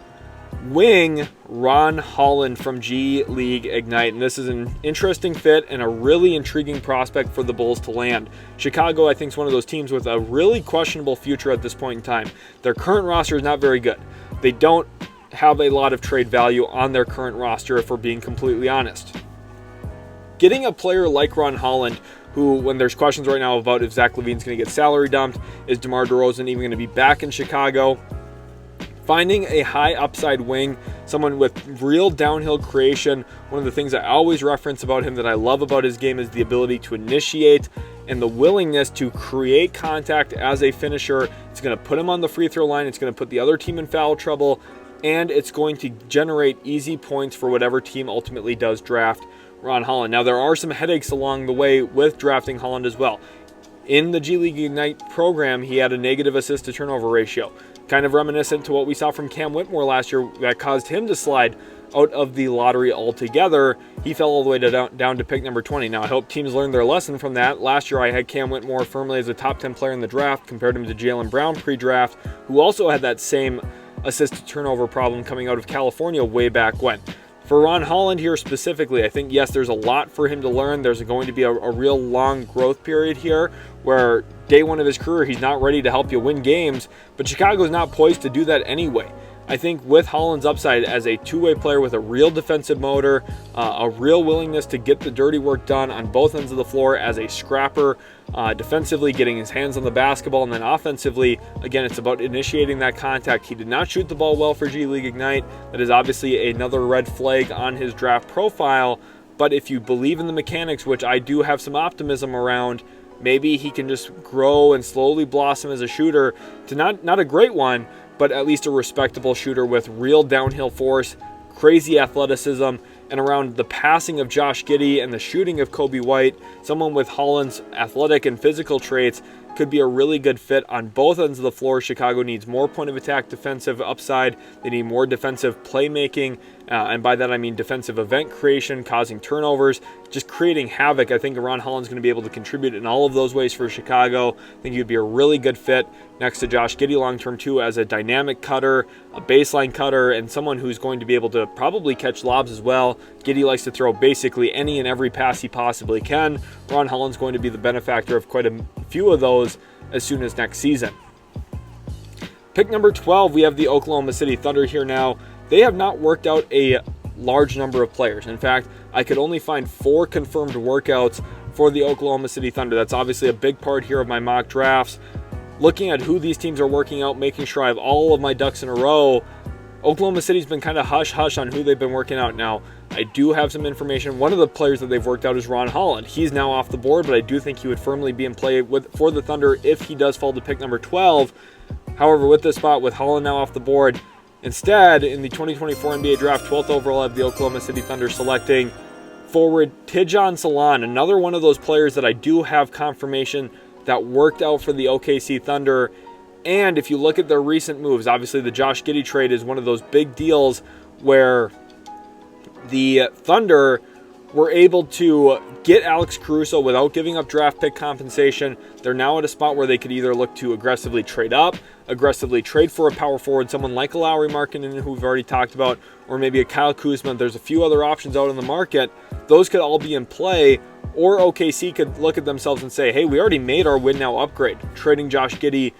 wing Ron Holland from G League Ignite, and this is an interesting fit and a really intriguing prospect for the Bulls to land. Chicago, I think, is one of those teams with a really questionable future at this point in time. Their current roster is not very good. They don't have a lot of trade value on their current roster, if we're being completely honest. Getting a player like Ron Holland, who, when there's questions right now about if Zach LaVine's going to get salary dumped, is DeMar DeRozan even going to be back in Chicago? Finding a high upside wing, someone with real downhill creation. One of the things I always reference about him that I love about his game is the ability to initiate and the willingness to create contact as a finisher. It's going to put him on the free throw line. It's going to put the other team in foul trouble, and it's going to generate easy points for whatever team ultimately does draft Ron Holland. Now, there are some headaches along the way with drafting Holland as well. In the G League Ignite program, he had a negative assist to turnover ratio, kind of reminiscent to what we saw from Cam Whitmore last year that caused him to slide out of the lottery altogether. He fell all the way down to pick number 20. Now, I hope teams learned their lesson from that. Last year, I had Cam Whitmore firmly as a top 10 player in the draft, compared him to Jaylen Brown pre-draft, who also had that same assist to turnover problem coming out of California way back when. For Ron Holland here specifically, I think, yes, there's a lot for him to learn. There's going to be a real long growth period here where day one of his career, he's not ready to help you win games, but Chicago's not poised to do that anyway. I think with Holland's upside as a two-way player with a real defensive motor, a real willingness to get the dirty work done on both ends of the floor as a scrapper, defensively getting his hands on the basketball, and then offensively, again, it's about initiating that contact. He did not shoot the ball well for G League Ignite. That is obviously another red flag on his draft profile, but if you believe in the mechanics, which I do have some optimism around, maybe he can just grow and slowly blossom as a shooter to not a great one, but at least a respectable shooter with real downhill force, crazy athleticism, and around the passing of Josh Giddey and the shooting of Coby White, someone with Holland's athletic and physical traits could be a really good fit on both ends of the floor. Chicago needs more point of attack defensive upside. They need more defensive playmaking, and by that I mean defensive event creation, causing turnovers, just creating havoc. I think Ron Holland's going to be able to contribute in all of those ways for Chicago. I think he'd be a really good fit next to Josh Giddey long-term too, as a dynamic cutter, a baseline cutter, and someone who's going to be able to probably catch lobs as well. Giddey likes to throw basically any and every pass he possibly can. Ron Holland's going to be the benefactor of quite a few of those as soon as next season. Pick number 12, we have the Oklahoma City Thunder here now. They have not worked out a large number of players. In fact, I could only find 4 confirmed workouts for the Oklahoma City Thunder. That's obviously a big part here of my mock drafts. Looking at who these teams are working out, making sure I have all of my ducks in a row, Oklahoma City's been kind of hush-hush on who they've been working out. Now, I do have some information. One of the players that they've worked out is Ron Holland. He's now off the board, but I do think he would firmly be in play for the Thunder if he does fall to pick number 12. However, with this spot, with Holland now off the board, instead, in the 2024 NBA Draft, 12th overall, I have the Oklahoma City Thunder selecting forward Tidjane Salaun, another one of those players that I do have confirmation that worked out for the OKC Thunder. And if you look at their recent moves, obviously the Josh Giddey trade is one of those big deals where the Thunder were able to get Alex Caruso without giving up draft pick compensation. They're now at a spot where they could either look to aggressively trade up, aggressively trade for a power forward, someone like a Lauri Markkanen, who we've already talked about, or maybe a Kyle Kuzma. There's a few other options out in the market. Those could all be in play. Or OKC could look at themselves and say, hey, we already made our win now upgrade, trading Josh Giddey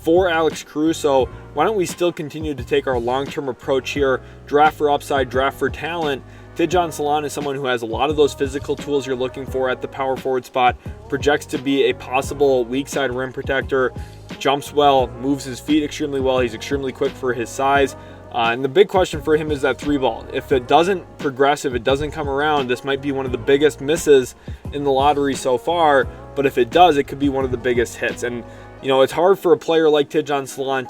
for Alex Caruso. Why don't we still continue to take our long-term approach here, draft for upside, draft for talent. Tidjane Salaun is someone who has a lot of those physical tools you're looking for at the power forward spot, projects to be a possible weak side rim protector, jumps well, moves his feet extremely well, he's extremely quick for his size. And the big question for him is that three ball. If it doesn't progress, if it doesn't come around, this might be one of the biggest misses in the lottery so far, but if it does, it could be one of the biggest hits. And it's hard for a player like Tidjane Salaun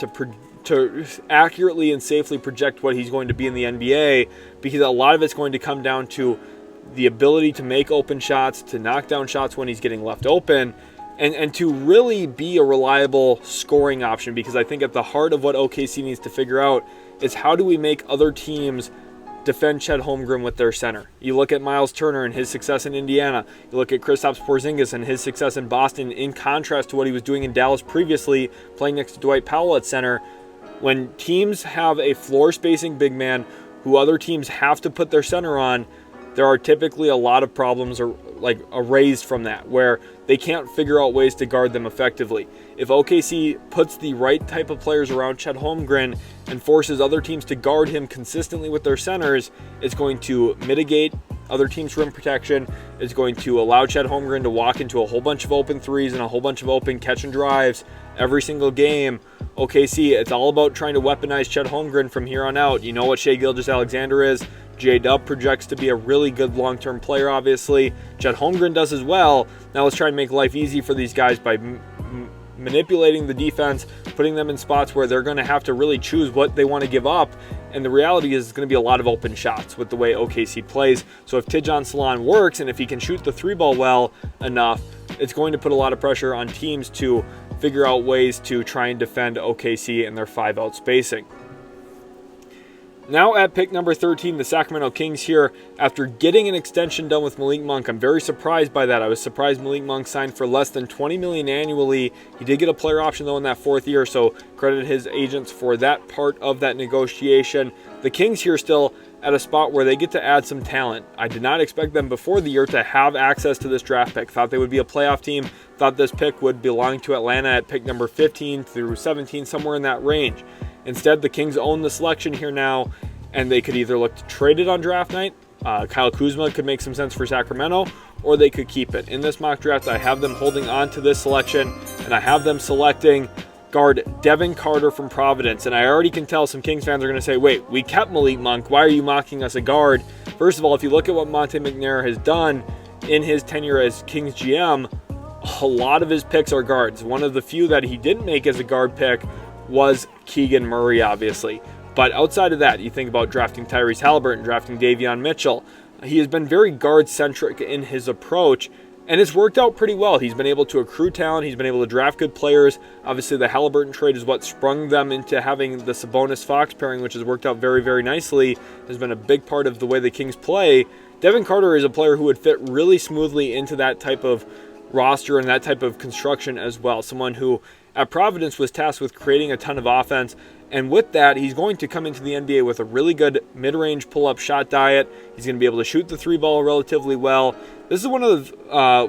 to accurately and safely project what he's going to be in the NBA, because a lot of it's going to come down to the ability to make open shots, to knock down shots when he's getting left open, and to really be a reliable scoring option. Because I think at the heart of what OKC needs to figure out is how do we make other teams defend Chet Holmgren with their center. You look at Miles Turner and his success in Indiana. You look at Kristaps Porzingis and his success in Boston, in contrast to what he was doing in Dallas previously, playing next to Dwight Powell at center. When teams have a floor spacing big man who other teams have to put their center on, there are typically a lot of problems erased from that, where they can't figure out ways to guard them effectively. If OKC puts the right type of players around Chet Holmgren and forces other teams to guard him consistently with their centers, it's going to mitigate other teams' rim protection. It's going to allow Chet Holmgren to walk into a whole bunch of open threes and a whole bunch of open catch and drives every single game. OKC, it's all about trying to weaponize Chet Holmgren from here on out. You know what Shai Gilgeous-Alexander is. J-Dub projects to be a really good long-term player, obviously. Chet Holmgren does as well. Now let's try and make life easy for these guys by manipulating the defense, putting them in spots where they're going to have to really choose what they want to give up. And the reality is it's going to be a lot of open shots with the way OKC plays. So if Tidjane Salaun works, and if he can shoot the three ball well enough, it's going to put a lot of pressure on teams to figure out ways to try and defend OKC and their 5-out spacing. Now at pick number 13, the Sacramento Kings here, after getting an extension done with Malik Monk. I'm very surprised by that. I was surprised Malik Monk signed for less than $20 million annually. He did get a player option though in that fourth year, so credit his agents for that part of that negotiation. The Kings here still at a spot where they get to add some talent. I did not expect them before the year to have access to this draft pick. Thought they would be a playoff team. Thought this pick would belong to Atlanta at pick number 15 through 17, somewhere in that range. Instead, the Kings own the selection here now, and they could either look to trade it on draft night. Kyle Kuzma could make some sense for Sacramento, or they could keep it. In this mock draft, I have them holding on to this selection, and I have them selecting guard Devin Carter from Providence. And I already can tell some Kings fans are going to say, wait, we kept Malik Monk. Why are you mocking us a guard? First of all, if you look at what Monte McNair has done in his tenure as Kings GM, a lot of his picks are guards. One of the few that he didn't make as a guard pick was Keegan Murray, obviously. But outside of that, you think about drafting Tyrese Halliburton, drafting Davion Mitchell. He has been very guard-centric in his approach, and it's worked out pretty well. He's been able to accrue talent. He's been able to draft good players. Obviously, the Halliburton trade is what sprung them into having the Sabonis-Fox pairing, which has worked out very, very nicely. Has been a big part of the way the Kings play. Devin Carter is a player who would fit really smoothly into that type of roster and that type of construction as well. Someone who at Providence was tasked with creating a ton of offense, and with that, he's going to come into the NBA with a really good mid-range pull-up shot diet. He's going to be able to shoot the three ball relatively well. This is one of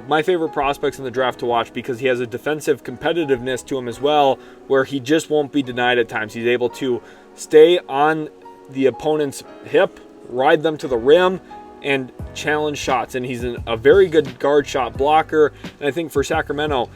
my favorite prospects in the draft to watch because he has a defensive competitiveness to him as well, where he just won't be denied at times. He's able to stay on the opponent's hip, ride them to the rim, and challenge shots. And he's a very good guard shot blocker. And I think for Sacramento,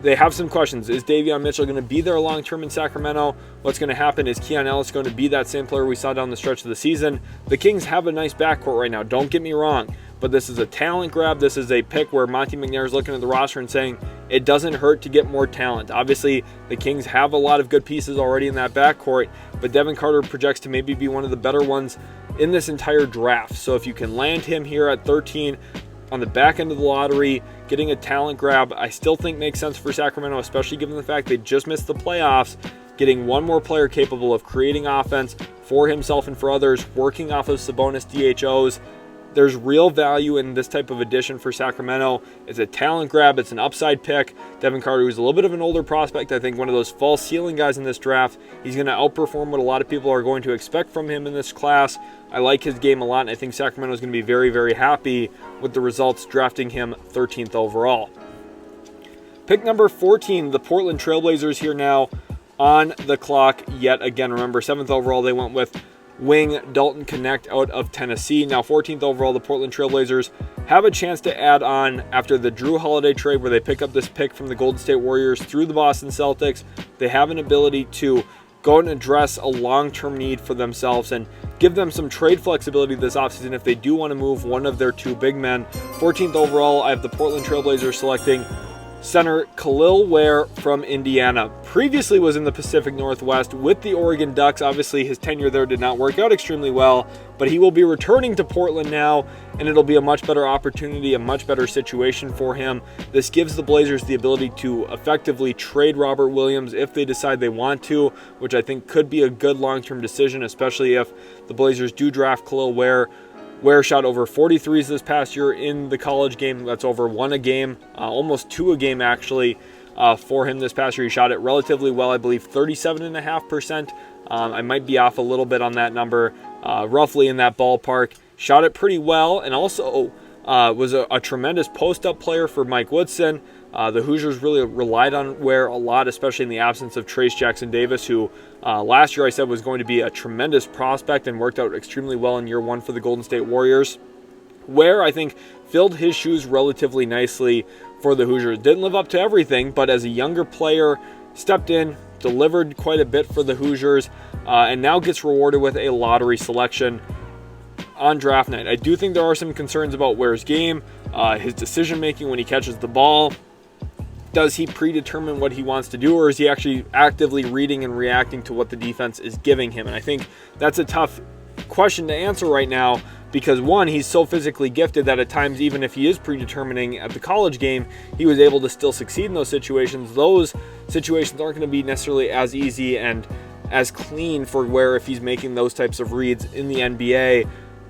they have some questions. Is Davion Mitchell going to be there long-term in Sacramento? What's going to happen? Is Keon Ellis going to be that same player we saw down the stretch of the season? The Kings have a nice backcourt right now. Don't get me wrong. But this is a talent grab. This is a pick where Monte McNair is looking at the roster and saying, it doesn't hurt to get more talent. Obviously, the Kings have a lot of good pieces already in that backcourt, but Devin Carter projects to maybe be one of the better ones in this entire draft. So if you can land him here at 13 on the back end of the lottery, getting a talent grab, I still think makes sense for Sacramento, especially given the fact they just missed the playoffs. Getting one more player capable of creating offense for himself and for others, working off of Sabonis DHOs. There's real value in this type of addition for Sacramento. It's a talent grab. It's an upside pick. Devin Carter, who's a little bit of an older prospect, I think one of those false ceiling guys in this draft. He's going to outperform what a lot of people are going to expect from him in this class. I like his game a lot, and I think Sacramento is going to be very, very happy with the results, drafting him 13th overall. Pick number 14, the Portland Trailblazers here now. on the clock yet again. Remember, 7th overall, they went with wing Dalton Knecht out of Tennessee. Now 14th overall, the Portland Trailblazers have a chance to add on after the Drew Holiday trade where they pick up this pick from the Golden State Warriors through the Boston Celtics. They have an ability to go and address a long-term need for themselves and give them some trade flexibility this offseason if they do want to move one of their 2 big men. 14th overall, I have the Portland Trailblazers selecting center Kel'el Ware from Indiana. Previously was in the Pacific Northwest with the Oregon Ducks. Obviously, his tenure there did not work out extremely well, but he will be returning to Portland now, and it'll be a much better opportunity, a much better situation for him. This gives the Blazers the ability to effectively trade Robert Williams if they decide they want to, which I think could be a good long-term decision, especially if the Blazers do draft Kel'el Ware. Ware shot over 43s this past year in the college game. That's over 1 a game, almost 2 a game actually for him this past year. He shot it relatively well, I believe 37.5%. I might be off a little bit on that number, roughly in that ballpark. Shot it pretty well, and also was a tremendous post-up player for Mike Woodson. The Hoosiers really relied on Ware a lot, especially in the absence of Trayce Jackson-Davis, who last year I said was going to be a tremendous prospect and worked out extremely well in year 1 for the Golden State Warriors. Ware, I think, filled his shoes relatively nicely for the Hoosiers. Didn't live up to everything, but as a younger player, stepped in, delivered quite a bit for the Hoosiers, and now gets rewarded with a lottery selection on draft night. I do think there are some concerns about Ware's game, his decision-making when he catches the ball. Does he predetermine what he wants to do, or is he actually actively reading and reacting to what the defense is giving him? And I think that's a tough question to answer right now because, one, he's so physically gifted that at times, even if he is predetermining at the college game, he was able to still succeed in those situations. Those situations aren't going to be necessarily as easy and as clean for Ware if he's making those types of reads in the NBA.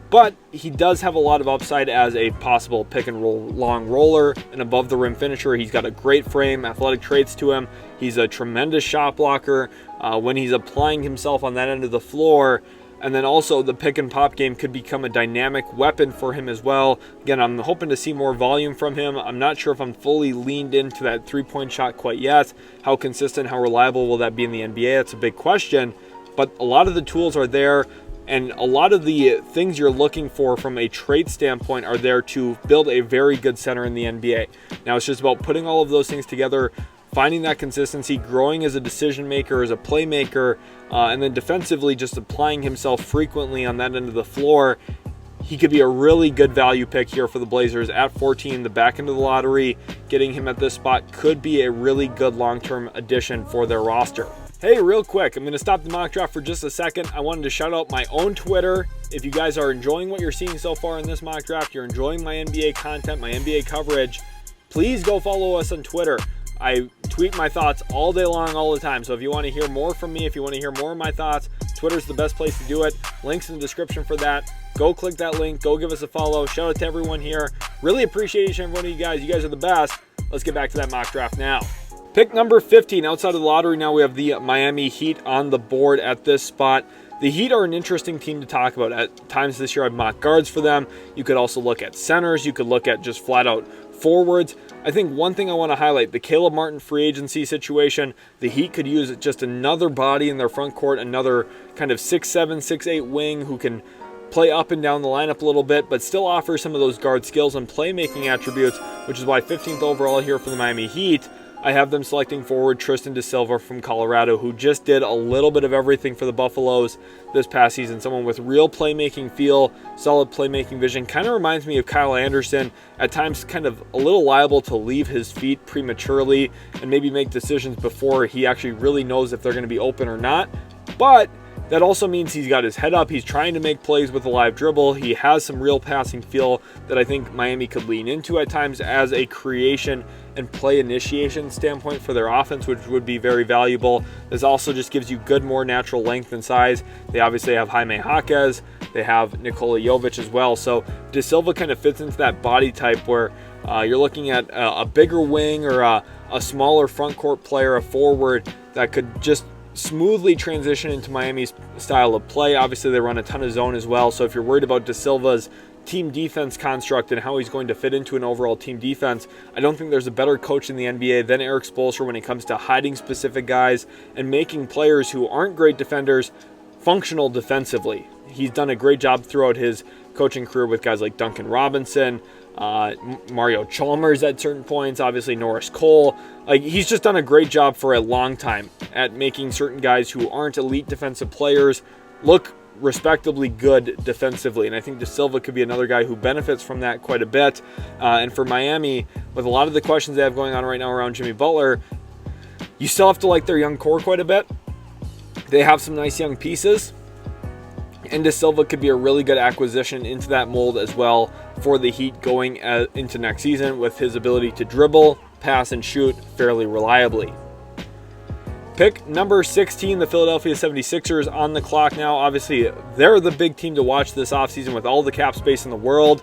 But he does have a lot of upside as a possible pick-and-roll long roller, an above-the-rim finisher. He's got a great frame, athletic traits to him. He's a tremendous shot blocker when he's applying himself on that end of the floor. And then also the pick-and-pop game could become a dynamic weapon for him as well. Again, I'm hoping to see more volume from him. I'm not sure if I'm fully leaned into that three-point shot quite yet. How consistent, how reliable will that be in the NBA? That's a big question. But a lot of the tools are there. And a lot of the things you're looking for from a trade standpoint are there to build a very good center in the NBA. Now it's just about putting all of those things together, finding that consistency, growing as a decision maker, as a playmaker, and then defensively just applying himself frequently on that end of the floor. He could be a really good value pick here for the Blazers at 14, the back end of the lottery. Getting him at this spot could be a really good long-term addition for their roster. Hey, real quick, I'm going to stop the mock draft for just a second. I wanted to shout out my own Twitter. If you guys are enjoying what you're seeing so far in this mock draft, you're enjoying my NBA content, my NBA coverage, please go follow us on Twitter. I tweet my thoughts all day long, all the time. So if you want to hear more from me, if you want to hear more of my thoughts, Twitter's the best place to do it. Links in the description for that. Go click that link. Go give us a follow. Shout out to everyone here. Really appreciate each and every one of you guys. You guys are the best. Let's get back to that mock draft now. Pick number 15, outside of the lottery now, we have the Miami Heat on the board at this spot. The Heat are an interesting team to talk about. At times this year, I've mocked guards for them. You could also look at centers. You could look at just flat-out forwards. I think one thing I want to highlight, the Caleb Martin free agency situation, the Heat could use just another body in their front court, another kind of 6'7", 6'8" wing who can play up and down the lineup a little bit, but still offer some of those guard skills and playmaking attributes, which is why 15th overall here for the Miami Heat, I have them selecting forward Tristan da Silva from Colorado, who just did a little bit of everything for the Buffaloes this past season. Someone with real playmaking feel, solid playmaking vision. Kind of reminds me of Kyle Anderson. At times kind of a little liable to leave his feet prematurely and maybe make decisions before he actually really knows if they're going to be open or not. But that also means he's got his head up. He's trying to make plays with a live dribble. He has some real passing feel that I think Miami could lean into at times as a creation and play initiation standpoint for their offense, which would be very valuable. This also just gives you good, more natural length and size. They obviously have Jaime Jaquez. They have Nikola Jovic as well. So Da Silva kind of fits into that body type where you're looking at a bigger wing or a smaller front court player, a forward that could just smoothly transition into Miami's style of play. Obviously, they run a ton of zone as well. So if you're worried about Da Silva's team defense construct and how he's going to fit into an overall team defense. I don't think there's a better coach in the NBA than Erik Spoelstra when it comes to hiding specific guys and making players who aren't great defenders functional defensively. He's done a great job throughout his coaching career with guys like Duncan Robinson, Mario Chalmers at certain points, obviously Norris Cole. Like, he's just done a great job for a long time at making certain guys who aren't elite defensive players look respectably good defensively, and I think De Silva could be another guy who benefits from that quite a bit. And for Miami, with a lot of the questions they have going on right now around Jimmy Butler, you still have to like their young core quite a bit. They have some nice young pieces, and De Silva could be a really good acquisition into that mold as well for the Heat going into next season with his ability to dribble, pass, and shoot fairly reliably. Pick number 16, the Philadelphia 76ers on the clock now. Obviously, they're the big team to watch this offseason with all the cap space in the world.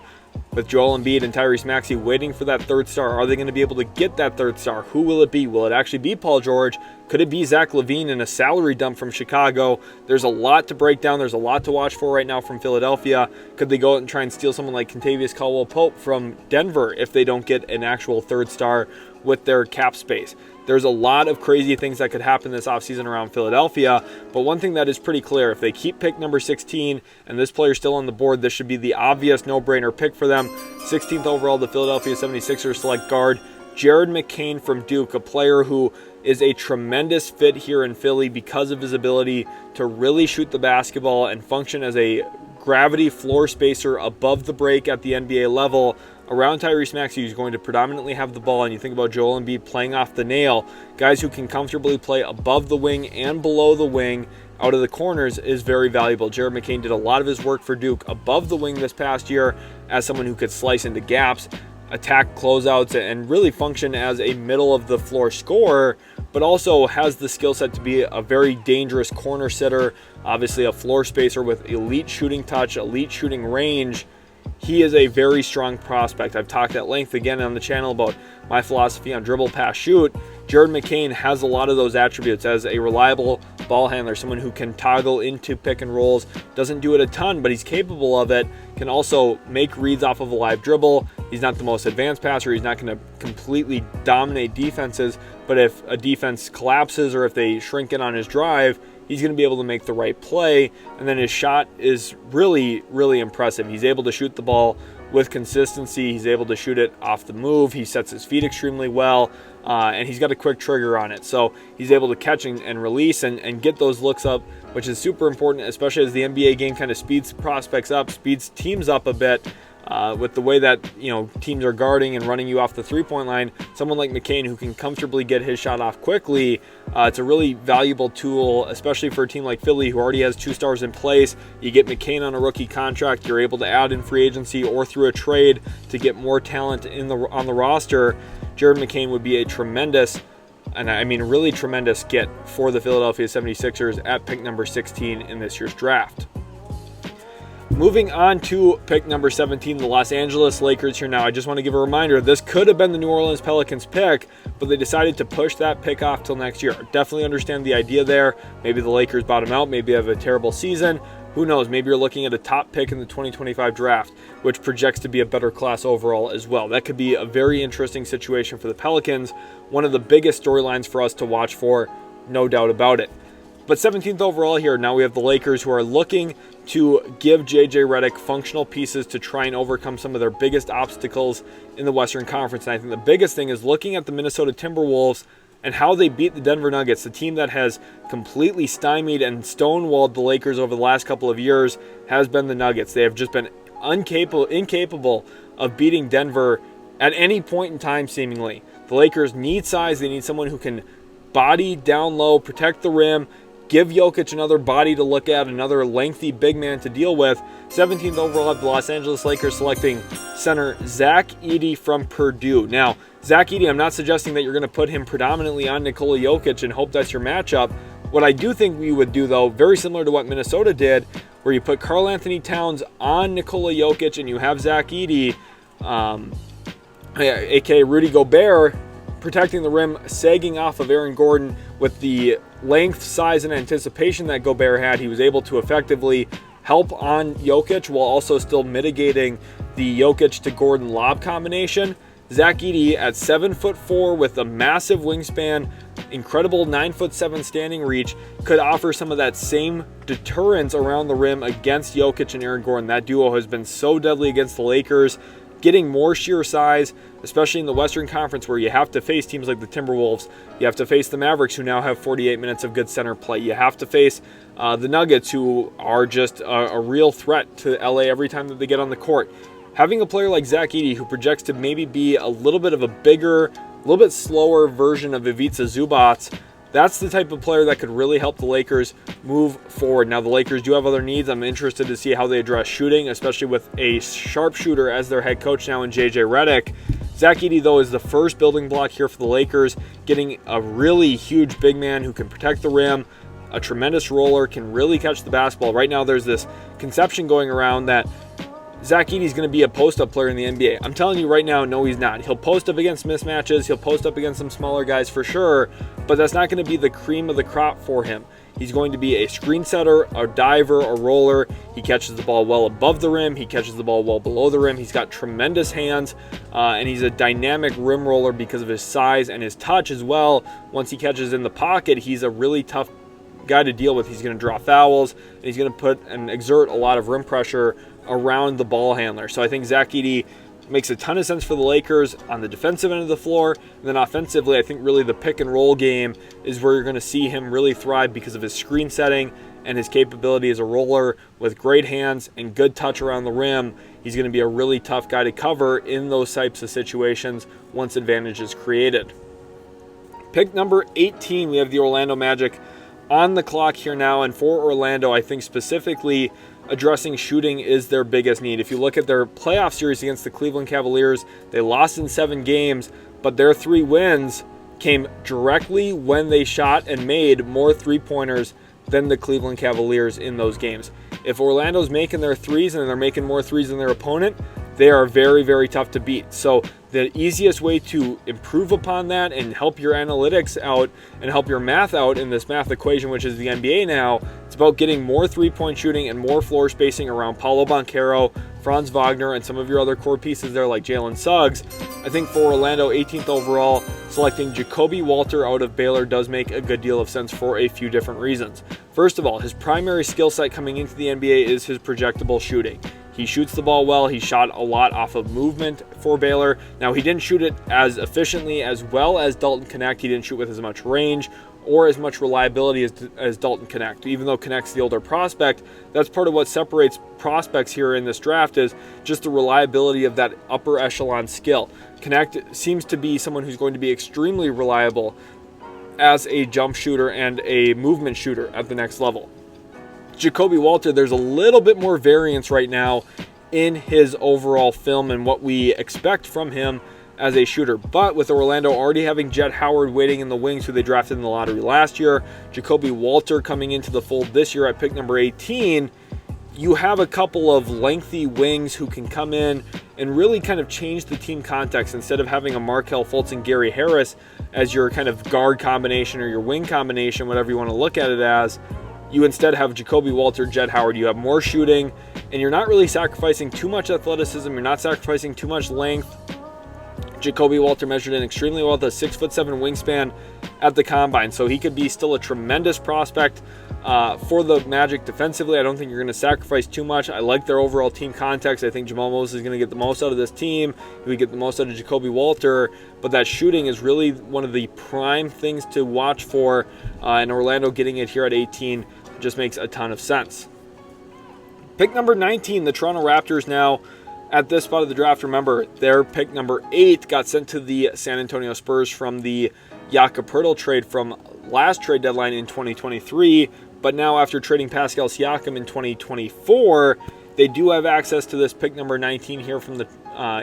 With Joel Embiid and Tyrese Maxey waiting for that third star, are they going to be able to get that third star? Who will it be? Will it actually be Paul George? Could it be Zach LaVine in a salary dump from Chicago? There's a lot to break down. There's a lot to watch for right now from Philadelphia. Could they go out and try and steal someone like Kentavious Caldwell-Pope from Denver if they don't get an actual third star with their cap space? There's a lot of crazy things that could happen this offseason around Philadelphia, but one thing that is pretty clear, if they keep pick number 16 and this player's still on the board, this should be the obvious no-brainer pick for them. 16th overall, the Philadelphia 76ers select guard Jared McCain from Duke, a player who is a tremendous fit here in Philly because of his ability to really shoot the basketball and function as a gravity floor spacer above the break at the NBA level. Around Tyrese Maxey, who's going to predominantly have the ball, and you think about Joel Embiid playing off the nail, guys who can comfortably play above the wing and below the wing out of the corners is very valuable. Jared McCain did a lot of his work for Duke above the wing this past year as someone who could slice into gaps, attack closeouts, and really function as a middle-of-the-floor scorer, but also has the skill set to be a very dangerous corner sitter, obviously a floor spacer with elite shooting touch, elite shooting range. He is a very strong prospect. I've talked at length again on the channel about my philosophy on dribble, pass, shoot. Jared McCain has a lot of those attributes as a reliable ball handler, someone who can toggle into pick and rolls, doesn't do it a ton, but he's capable of it, can also make reads off of a live dribble. He's not the most advanced passer. He's not going to completely dominate defenses, but if a defense collapses or if they shrink in on his drive, he's going to be able to make the right play, and then his shot is really, really impressive. He's able to shoot the ball with consistency. He's able to shoot it off the move. He sets his feet extremely well, and he's got a quick trigger on it. So he's able to catch and release and get those looks up, which is super important, especially as the NBA game kind of speeds prospects up, speeds teams up a bit. With the way that teams are guarding and running you off the three-point line, someone like McCain who can comfortably get his shot off quickly, it's a really valuable tool, especially for a team like Philly who already has 2 stars in place. You get McCain on a rookie contract, you're able to add in free agency or through a trade to get more talent on the roster. Jared McCain would be a tremendous, and I mean really tremendous, get for the Philadelphia 76ers at pick number 16 in this year's draft. Moving on to pick number 17, the Los Angeles Lakers here now. I just want to give a reminder, this could have been the New Orleans Pelicans pick, but they decided to push that pick off till next year. Definitely understand the idea there. Maybe the Lakers bottom out, maybe have a terrible season. Who knows, maybe you're looking at a top pick in the 2025 draft, which projects to be a better class overall as well. That could be a very interesting situation for the Pelicans. One of the biggest storylines for us to watch for, no doubt about it. But 17th overall here, now we have the Lakers who are looking to give J.J. Redick functional pieces to try and overcome some of their biggest obstacles in the Western Conference. And I think the biggest thing is looking at the Minnesota Timberwolves and how they beat the Denver Nuggets, the team that has completely stymied and stonewalled the Lakers over the last couple of years has been the Nuggets. They have just been incapable of beating Denver at any point in time, seemingly. The Lakers need size. They need someone who can body down low, protect the rim, give Jokic another body to look at, another lengthy big man to deal with. 17th overall at the Los Angeles Lakers selecting center Zach Edey from Purdue. Now, Zach Edey, I'm not suggesting that you're going to put him predominantly on Nikola Jokic and hope that's your matchup. What I do think we would do, though, very similar to what Minnesota did, where you put Karl Anthony Towns on Nikola Jokic and you have Zach Edey, a.k.a. Rudy Gobert, protecting the rim, sagging off of Aaron Gordon. With the length, size, and anticipation that Gobert had, he was able to effectively help on Jokic while also still mitigating the Jokic to Gordon lob combination. Zach Edey at 7'4" with a massive wingspan, incredible 9'7" standing reach, could offer some of that same deterrence around the rim against Jokic and Aaron Gordon. That duo has been so deadly against the Lakers, getting more sheer size, especially in the Western Conference where you have to face teams like the Timberwolves. You have to face the Mavericks, who now have 48 minutes of good center play. You have to face the Nuggets, who are just a real threat to LA every time that they get on the court. Having a player like Zach Edey, who projects to maybe be a little bit of a bigger, a little bit slower version of Ivica Zubac, that's the type of player that could really help the Lakers move forward. Now, the Lakers do have other needs. I'm interested to see how they address shooting, especially with a sharpshooter as their head coach now in JJ Redick. Zach Edey, though, is the first building block here for the Lakers, getting a really huge big man who can protect the rim, a tremendous roller, can really catch the basketball. Right now, there's this conception going around that Zach Edey is going to be a post-up player in the NBA. I'm telling you right now, no, he's not. He'll post up against mismatches. He'll post up against some smaller guys for sure, but that's not going to be the cream of the crop for him. He's going to be a screen setter, a diver, a roller. He catches the ball well above the rim. He catches the ball well below the rim. He's got tremendous hands, and he's a dynamic rim roller because of his size and his touch as well. Once he catches in the pocket, he's a really tough guy to deal with. He's going to draw fouls, and he's going to put and exert a lot of rim pressure around the ball handler. So I think Zach Edey makes a ton of sense for the Lakers on the defensive end of the floor. And then offensively, I think really the pick and roll game is where you're going to see him really thrive because of his screen setting and his capability as a roller with great hands and good touch around the rim. He's going to be a really tough guy to cover in those types of situations once advantage is created. Pick number 18, we have the Orlando Magic on the clock here now. And for Orlando, I think specifically addressing shooting is their biggest need. If you look at their playoff series against the Cleveland Cavaliers, they lost in 7 games, but their 3 wins came directly when they shot and made more three-pointers than the Cleveland Cavaliers in those games. If Orlando's making their threes and they're making more threes than their opponent, they are very, very tough to beat. So the easiest way to improve upon that and help your analytics out and help your math out in this math equation, which is the NBA now, it's about getting more three-point shooting and more floor spacing around Paolo Banchero, Franz Wagner, and some of your other core pieces there like Jalen Suggs. I think for Orlando, 18th overall, selecting Jacoby Walter out of Baylor does make a good deal of sense for a few different reasons. First of all, his primary skill set coming into the NBA is his projectable shooting. He shoots the ball well. He shot a lot off of movement for Baylor. Now, he didn't shoot it as efficiently as well as Dalton Knecht. He didn't shoot with as much range or as much reliability as Dalton Knecht. Even though Knecht's the older prospect, that's part of what separates prospects here in this draft is just the reliability of that upper echelon skill. Knecht seems to be someone who's going to be extremely reliable as a jump shooter and a movement shooter at the next level. Jacoby Walter, there's a little bit more variance right now in his overall film and what we expect from him as a shooter. But with Orlando already having Jet Howard waiting in the wings, who they drafted in the lottery last year, Jacoby Walter coming into the fold this year at pick number 18, you have a couple of lengthy wings who can come in and really kind of change the team context. Instead of having a Markelle Fultz and Gary Harris as your kind of guard combination or your wing combination, whatever you want to look at it as, you instead have Jacoby Walter, Jet Howard. You have more shooting, and you're not really sacrificing too much athleticism. You're not sacrificing too much length. Jacoby Walter measured in extremely well with a 6'7" wingspan at the combine, so he could be still a tremendous prospect for the Magic defensively. I don't think you're going to sacrifice too much. I like their overall team context. I think Jamal Moses is going to get the most out of this team. He would get the most out of Jacoby Walter, but that shooting is really one of the prime things to watch for, and Orlando getting it here at 18 just makes a ton of sense. Pick number 19, the Toronto Raptors now at this spot of the draft. Remember, their pick number 8 got sent to the San Antonio Spurs from the Jakob Poeltl trade from last trade deadline in 2023, but now after trading Pascal Siakam in 2024, they do have access to this pick number 19 here from the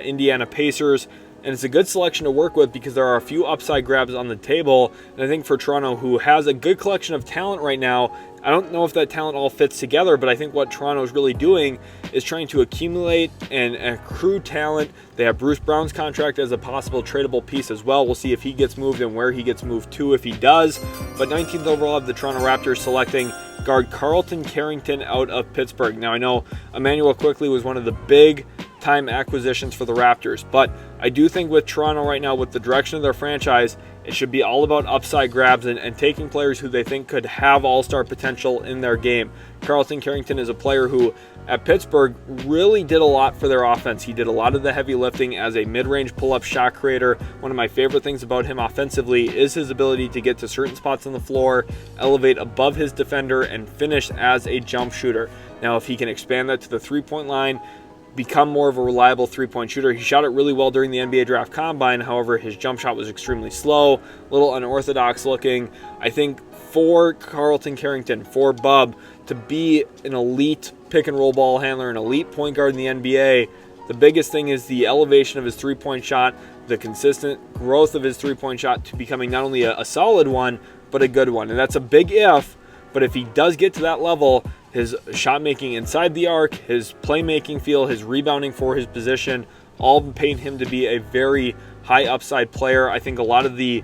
Indiana Pacers. And it's a good selection to work with because there are a few upside grabs on the table. And I think for Toronto, who has a good collection of talent right now, I don't know if that talent all fits together, but I think what Toronto is really doing is trying to accumulate and accrue talent. They have Bruce Brown's contract as a possible tradable piece as well. We'll see if he gets moved and where he gets moved to if he does. But 19th overall of the Toronto Raptors selecting guard Carlton Carrington out of Pittsburgh. Now, I know Immanuel Quickley was one of the big time acquisitions for the Raptors, but I do think with Toronto right now, with the direction of their franchise, it should be all about upside grabs and taking players who they think could have all-star potential in their game. Carlton Carrington is a player who at Pittsburgh really did a lot for their offense. He did a lot of the heavy lifting as a mid-range pull-up shot creator. One of my favorite things about him offensively is his ability to get to certain spots on the floor, elevate above his defender, and finish as a jump shooter. Now, if he can expand that to the three-point line, become more of a reliable three-point shooter. He shot it really well during the NBA Draft Combine. However, his jump shot was extremely slow, a little unorthodox looking. I think for Carlton Carrington, for Bub, to be an elite pick-and-roll ball handler, an elite point guard in the NBA, the biggest thing is the elevation of his three-point shot, the consistent growth of his three-point shot to becoming not only a solid one, but a good one. And that's a big if, but if he does get to that level, his shot making inside the arc, his playmaking feel, his rebounding for his position, all paint him to be a very high upside player. I think a lot of the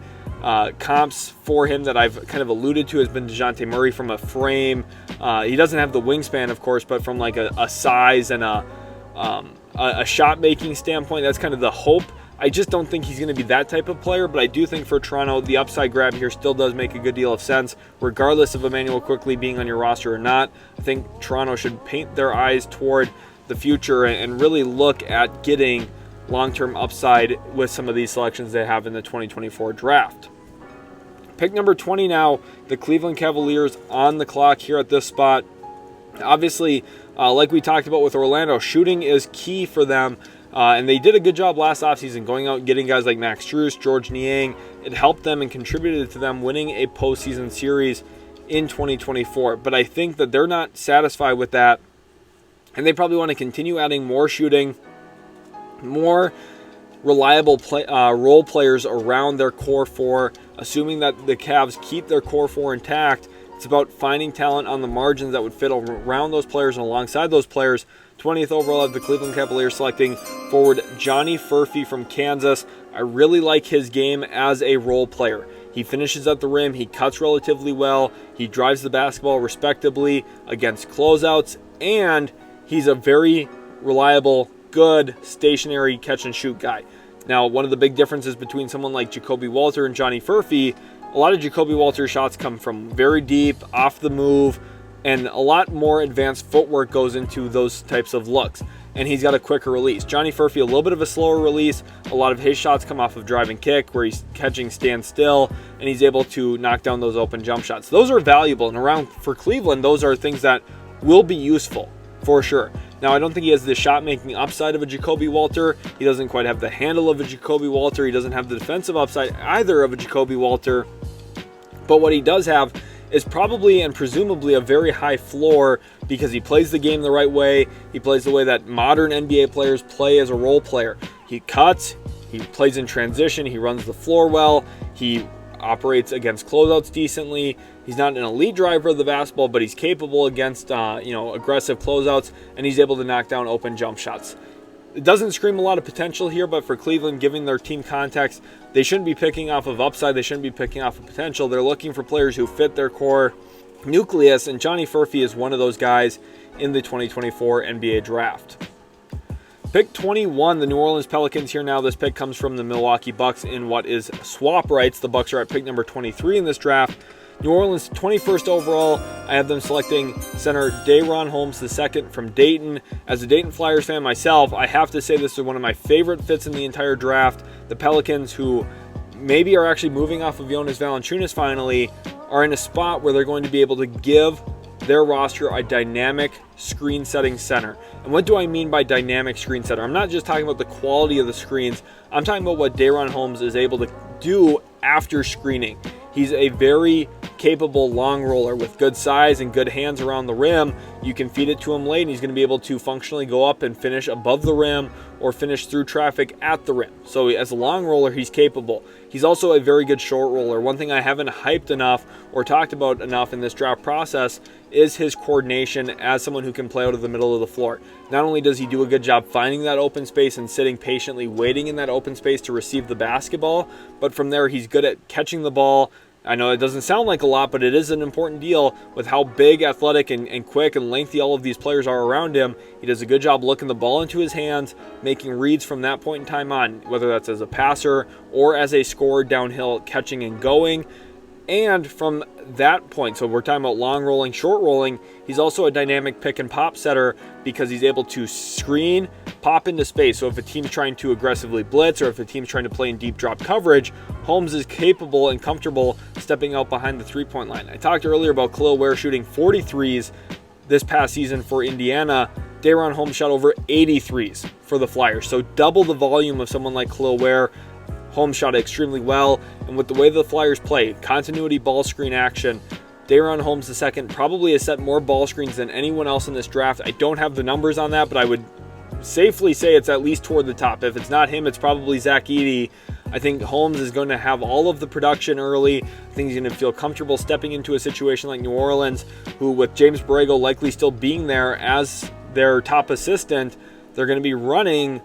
comps for him that I've kind of alluded to has been DeJounte Murray from a frame. He doesn't have the wingspan, of course, but from like a size and a shot making standpoint, that's kind of the hope. I just don't think he's going to be that type of player, but I do think for Toronto, the upside grab here still does make a good deal of sense, regardless of Immanuel Quickley being on your roster or not. I think Toronto should paint their eyes toward the future and really look at getting long-term upside with some of these selections they have in the 2024 draft. Pick number 20 now, the Cleveland Cavaliers on the clock here at this spot. Obviously, like we talked about with Orlando, shooting is key for them. And they did a good job last offseason going out and getting guys like Max Strus, George Niang. It helped them and contributed to them winning a postseason series in 2024. But I think that they're not satisfied with that. And they probably want to continue adding more shooting, more reliable role players around their core four, assuming that the Cavs keep their core four intact. It's about finding talent on the margins that would fit around those players and alongside those players. 20th overall of the Cleveland Cavaliers selecting forward Johnny Furphy from Kansas. I really like his game as a role player. He finishes at the rim, he cuts relatively well, he drives the basketball respectably against closeouts, and he's a very reliable, good, stationary catch-and-shoot guy. Now, one of the big differences between someone like Jacoby Walter and Johnny Furphy, a lot of Jacoby Walter's shots come from very deep, off the move, and a lot more advanced footwork goes into those types of looks. And he's got a quicker release. Johnny Furphy, a little bit of a slower release. A lot of his shots come off of drive and kick, where he's catching standstill, and he's able to knock down those open jump shots. Those are valuable, and around for Cleveland, those are things that will be useful, for sure. Now, I don't think he has the shot-making upside of a Jacoby Walter. He doesn't quite have the handle of a Jacoby Walter. He doesn't have the defensive upside either of a Jacoby Walter. But what he does have is probably and presumably a very high floor because he plays the game the right way. He plays the way that modern NBA players play as a role player. He cuts, he plays in transition, he runs the floor well, he operates against closeouts decently. He's not an elite driver of the basketball, but he's capable against aggressive closeouts, and he's able to knock down open jump shots. It doesn't scream a lot of potential here, but for Cleveland, giving their team context, they shouldn't be picking off of upside. They shouldn't be picking off of potential. They're looking for players who fit their core nucleus, and Johnny Furphy is one of those guys in the 2024 NBA Draft. Pick 21, the New Orleans Pelicans here now. This pick comes from the Milwaukee Bucks in what is swap rights. The Bucks are at pick number 23 in this draft. New Orleans, 21st overall. I have them selecting center Day'Ron Holmes II from Dayton. As a Dayton Flyers fan myself, I have to say this is one of my favorite fits in the entire draft. The Pelicans, who maybe are actually moving off of Jonas Valanciunas finally, are in a spot where they're going to be able to give their roster a dynamic screen setting center. And what do I mean by dynamic screen setter? I'm not just talking about the quality of the screens. I'm talking about what Day'Ron Holmes is able to do after screening. He's a very capable long roller with good size and good hands around the rim. You can feed it to him late and he's going to be able to functionally go up and finish above the rim or finish through traffic at the rim. So as a long roller, he's capable. He's also a very good short roller. One thing I haven't hyped enough or talked about enough in this draft process is his coordination as someone who can play out of the middle of the floor. Not only does he do a good job finding that open space and sitting patiently waiting in that open space to receive the basketball, but from there he's good at catching the ball, I know it doesn't sound like a lot, but it is an important deal with how big, athletic, and quick and lengthy all of these players are around him. He does a good job looking the ball into his hands, making reads from that point in time on, whether that's as a passer or as a scorer downhill, catching and going. And from that point, so we're talking about long rolling, short rolling, he's also a dynamic pick and pop setter because he's able to screen, pop into space. So if a team's trying to aggressively blitz or if a team's trying to play in deep drop coverage, Holmes is capable and comfortable stepping out behind the three-point line. I talked earlier about Kel'el Ware shooting 43s this past season for Indiana. Day'Ron Holmes shot over 83s for the Flyers. So double the volume of someone like Kel'el Ware. Holmes shot extremely well, and with the way the Flyers play, continuity ball screen action, Day'Ron Holmes II probably has set more ball screens than anyone else in this draft. I don't have the numbers on that, but I would safely say it's at least toward the top. If it's not him, it's probably Zaccharie. I think Holmes is going to have all of the production early. I think he's going to feel comfortable stepping into a situation like New Orleans, who with James Borrego likely still being there as their top assistant, they're going to be running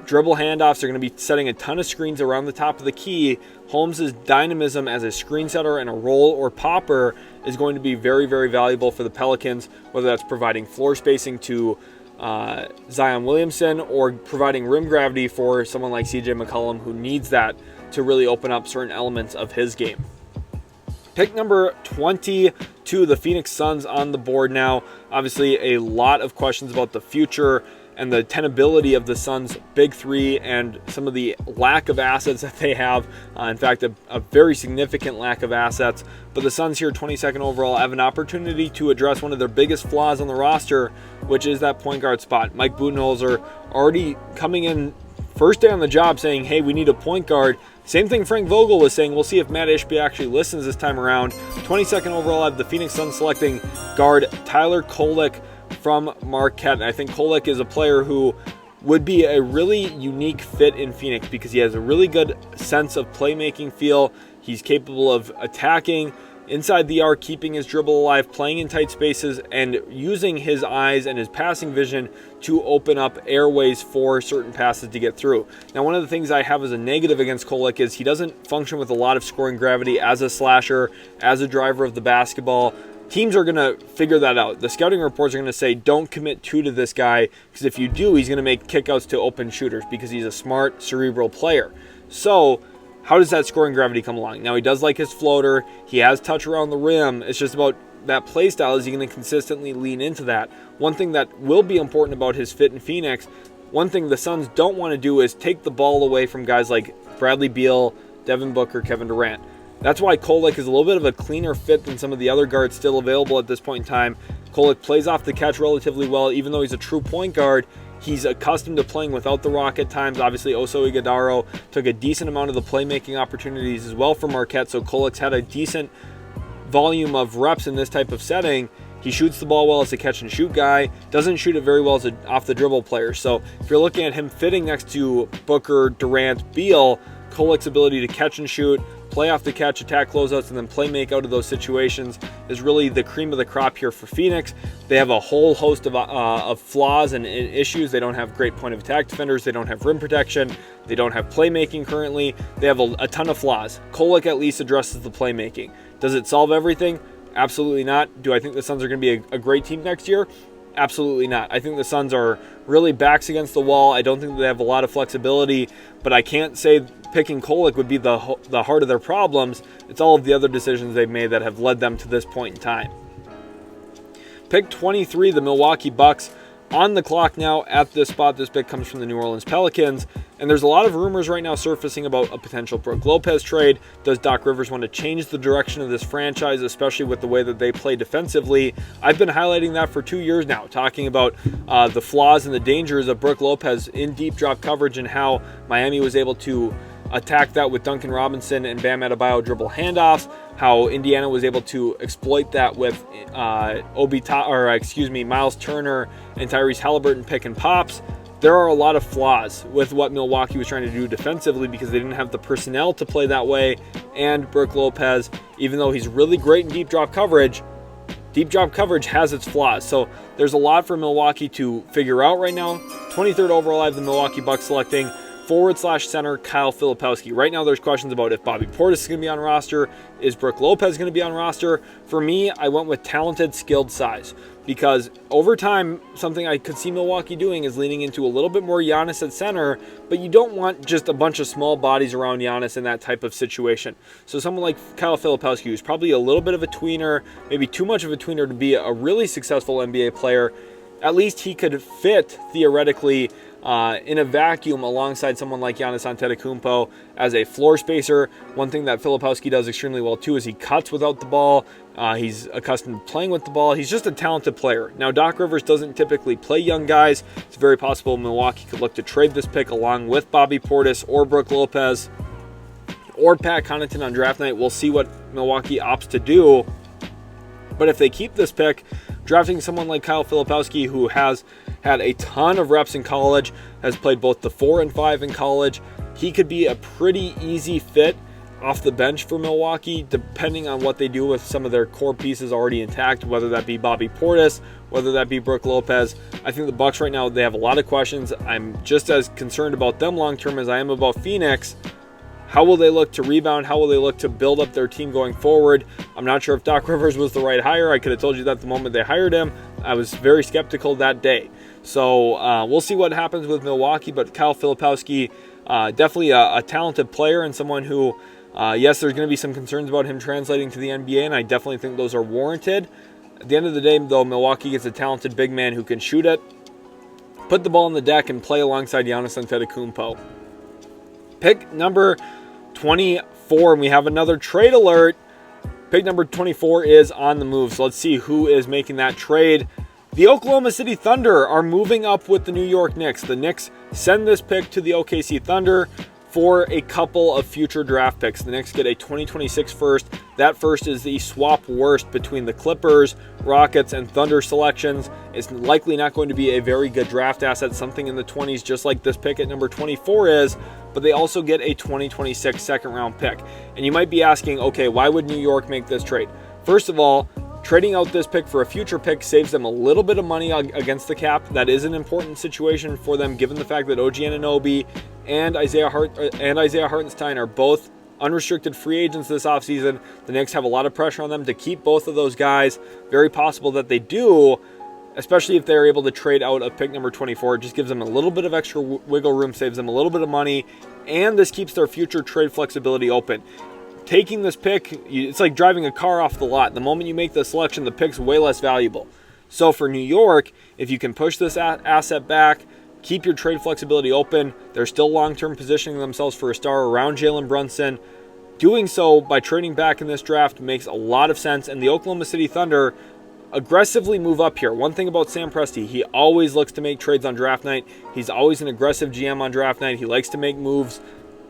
dribble handoffs. They're going to be setting a ton of screens around the top of the key. Holmes' dynamism as a screen setter and a roll or popper is going to be very, very valuable for the Pelicans, whether that's providing floor spacing to Zion Williamson or providing rim gravity for someone like CJ McCollum, who needs that to really open up certain elements of his game. Pick number 22, the Phoenix Suns on the board now. Obviously, a lot of questions about the future and the tenability of the Suns' big three and some of the lack of assets that they have. In fact, a very significant lack of assets. But the Suns here, 22nd overall, have an opportunity to address one of their biggest flaws on the roster, which is that point guard spot. Mike Budenholzer already coming in first day on the job saying, hey, we need a point guard. Same thing Frank Vogel was saying. We'll see if Matt Ishbia actually listens this time around. 22nd overall, I have the Phoenix Suns selecting guard Tyler Kolek from Marquette. And I think Kolek is a player who would be a really unique fit in Phoenix because he has a really good sense of playmaking feel. He's capable of attacking inside the arc, keeping his dribble alive, playing in tight spaces, and using his eyes and his passing vision to open up airways for certain passes to get through. Now, one of the things I have as a negative against Kolek is he doesn't function with a lot of scoring gravity as a slasher, as a driver of the basketball. Teams are going to figure that out. The scouting reports are going to say, don't commit to this guy, because if you do, he's going to make kickouts to open shooters because he's a smart, cerebral player. So how does that scoring gravity come along? Now, he does like his floater. He has touch around the rim. It's just about that play style. Is he going to consistently lean into that? One thing that will be important about his fit in Phoenix, one thing the Suns don't want to do is take the ball away from guys like Bradley Beal, Devin Booker, Kevin Durant. That's why Kolek is a little bit of a cleaner fit than some of the other guards still available at this point in time. Kolek plays off the catch relatively well, even though he's a true point guard. He's accustomed to playing without the rock at times. Obviously, Oso Ighodaro took a decent amount of the playmaking opportunities as well for Marquette, so Kolek's had a decent volume of reps in this type of setting. He shoots the ball well as a catch-and-shoot guy, doesn't shoot it very well as an off-the-dribble player. So if you're looking at him fitting next to Booker, Durant, Beal, Kolek's ability to catch and shoot, play off the catch, attack closeouts, and then play make out of those situations is really the cream of the crop here for Phoenix. They have a whole host of flaws and issues. They don't have great point of attack defenders. They don't have rim protection. They don't have playmaking currently. They have a ton of flaws. Kolek at least addresses the playmaking. Does it solve everything? Absolutely not. Do I think the Suns are going to be a great team next year? Absolutely not. I think the Suns are really backs against the wall. I don't think they have a lot of flexibility, but I can't say picking Kolek would be the heart of their problems. It's all of the other decisions they've made that have led them to this point in time. Pick 23, the Milwaukee Bucks, on the clock now at this spot. This pick comes from the New Orleans Pelicans, and there's a lot of rumors right now surfacing about a potential Brook Lopez trade. Does Doc Rivers want to change the direction of this franchise, especially with the way that they play defensively? I've been highlighting that for 2 years now, talking about the flaws and the dangers of Brook Lopez in deep drop coverage and how Miami was able to attack that with Duncan Robinson and Bam Adebayo dribble handoffs, how Indiana was able to exploit that with Miles Turner and Tyrese Halliburton pick and pops. There are a lot of flaws with what Milwaukee was trying to do defensively because they didn't have the personnel to play that way. And Brook Lopez, even though he's really great in deep drop coverage has its flaws. So there's a lot for Milwaukee to figure out right now. 23rd overall, I have the Milwaukee Bucks selecting /center Kyle Filipowski. Right now there's questions about if Bobby Portis is going to be on roster. Is Brook Lopez going to be on roster? For me, I went with talented, skilled size. Because over time, something I could see Milwaukee doing is leaning into a little bit more Giannis at center, but you don't want just a bunch of small bodies around Giannis in that type of situation. So someone like Kyle Filipowski, who's probably a little bit of a tweener, maybe too much of a tweener to be a really successful NBA player, at least he could fit, theoretically, in a vacuum alongside someone like Giannis Antetokounmpo as a floor spacer. One thing that Filipowski does extremely well too is he cuts without the ball. He's accustomed to playing with the ball. He's just a talented player. Now, Doc Rivers doesn't typically play young guys. It's very possible Milwaukee could look to trade this pick along with Bobby Portis or Brook Lopez or Pat Connaughton on draft night. We'll see what Milwaukee opts to do. But if they keep this pick, drafting someone like Kyle Filipowski, who has had a ton of reps in college, has played both the 4 and 5 in college, he could be a pretty easy fit off the bench for Milwaukee, depending on what they do with some of their core pieces already intact, whether that be Bobby Portis, whether that be Brook Lopez. I think the Bucks right now, they have a lot of questions. I'm just as concerned about them long-term as I am about Phoenix. How will they look to rebound? How will they look to build up their team going forward? I'm not sure if Doc Rivers was the right hire. I could have told you that the moment they hired him. I was very skeptical that day. So we'll see what happens with Milwaukee, but Kyle Filipowski, definitely a talented player and someone who, yes, there's going to be some concerns about him translating to the NBA, and I definitely think those are warranted. At the end of the day, though, Milwaukee gets a talented big man who can shoot it, put the ball on the deck, and play alongside Giannis Antetokounmpo. Pick number 24, and we have another trade alert. Pick number 24 is on the move, so let's see who is making that trade. The Oklahoma City Thunder are moving up with the New York Knicks. The Knicks send this pick to the OKC Thunder for a couple of future draft picks. The Knicks get a 2026 first. That first is the swap worst between the Clippers, Rockets, and Thunder selections. It's likely not going to be a very good draft asset, something in the 20s, just like this pick at number 24 is, but they also get a 2026 second-round pick. And you might be asking, okay, why would New York make this trade? First of all, trading out this pick for a future pick saves them a little bit of money against the cap. That is an important situation for them, given the fact that OG Anunoby and Isaiah Hartenstein are both unrestricted free agents this offseason. The Knicks have a lot of pressure on them to keep both of those guys. Very possible that they do, especially if they're able to trade out of pick number 24. It just gives them a little bit of extra wiggle room, saves them a little bit of money, and this keeps their future trade flexibility open. Taking this pick, it's like driving a car off the lot. The moment you make the selection, the pick's way less valuable. So for New York, if you can push this asset back, keep your trade flexibility open, they're still long-term positioning themselves for a star around Jalen Brunson. Doing so by trading back in this draft makes a lot of sense, and the Oklahoma City Thunder aggressively move up here. One thing about Sam Presti, he always looks to make trades on draft night. He's always an aggressive GM on draft night. He likes to make moves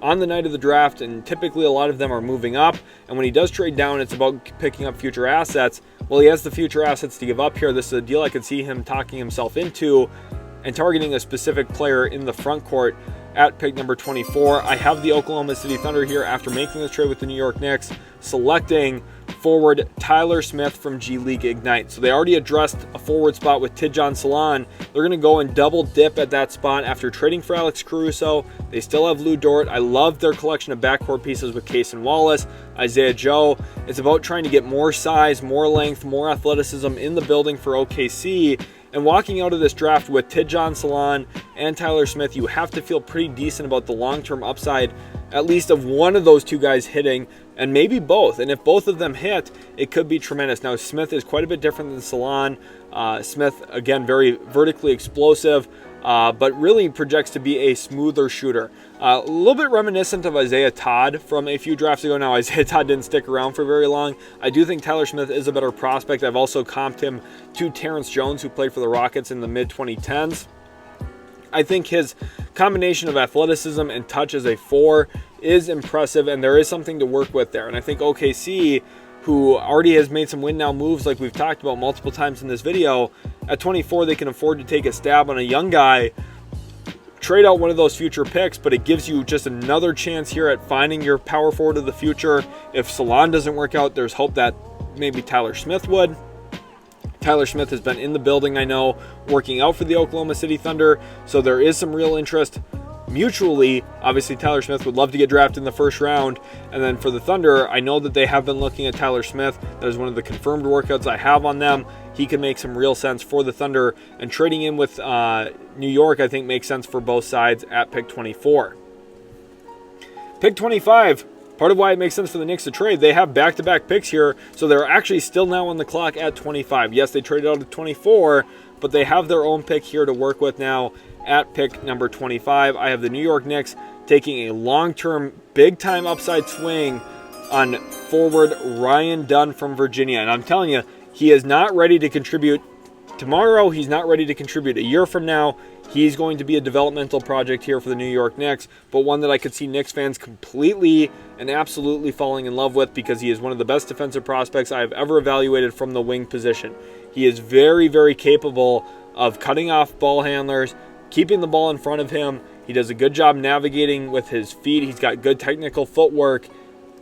on the night of the draft, and typically a lot of them are moving up. And when he does trade down, it's about picking up future assets. Well, he has the future assets to give up here. This is a deal I could see him talking himself into and targeting a specific player in the front court at pick number 24. I have the Oklahoma City Thunder here after making this trade with the New York Knicks, selecting forward Tyler Smith from G League Ignite. So they already addressed a forward spot with Tidjane Salaun. They're going to go and double dip at that spot after trading for Alex Caruso. They still have Lou Dort. I love their collection of backcourt pieces with Cason Wallace, Isaiah Joe. It's about trying to get more size, more length, more athleticism in the building for OKC. And walking out of this draft with Tidjane Salaun and Tyler Smith, you have to feel pretty decent about the long-term upside, at least of one of those two guys hitting, and maybe both. And if both of them hit, it could be tremendous. Now, Smith is quite a bit different than Salaun. Smith, again, very vertically explosive, but really projects to be a smoother shooter. A little bit reminiscent of Isaiah Todd from a few drafts ago. Now, Isaiah Todd didn't stick around for very long. I do think Tyler Smith is a better prospect. I've also comped him to Terrence Jones, who played for the Rockets in the mid-2010s. I think his combination of athleticism and touch as a 4 is impressive, and there is something to work with there. And I think OKC, who already has made some win-now moves like we've talked about multiple times in this video, at 24 they can afford to take a stab on a young guy, trade out one of those future picks, but it gives you just another chance here at finding your power forward of the future. If Salaun doesn't work out, there's hope that maybe Tyler Smith would. Tyler Smith has been in the building, I know, working out for the Oklahoma City Thunder, so there is some real interest mutually. Obviously, Tyler Smith would love to get drafted in the first round. And then for the Thunder, I know that they have been looking at Tyler Smith. That is one of the confirmed workouts I have on them. He can make some real sense for the Thunder. And trading in with New York, I think, makes sense for both sides at pick 24. Pick 25. Part of why it makes sense for the Knicks to trade, they have back-to-back picks here, so they're actually still now on the clock at 25. Yes, they traded out at 24, but they have their own pick here to work with now at pick number 25. I have the New York Knicks taking a long-term, big-time upside swing on forward Ryan Dunn from Virginia. And I'm telling you, he is not ready to contribute tomorrow. He's not ready to contribute a year from now. He's going to be a developmental project here for the New York Knicks, but one that I could see Knicks fans completely and absolutely falling in love with because he is one of the best defensive prospects I have ever evaluated from the wing position. He is very, very capable of cutting off ball handlers, keeping the ball in front of him. He does a good job navigating with his feet. He's got good technical footwork,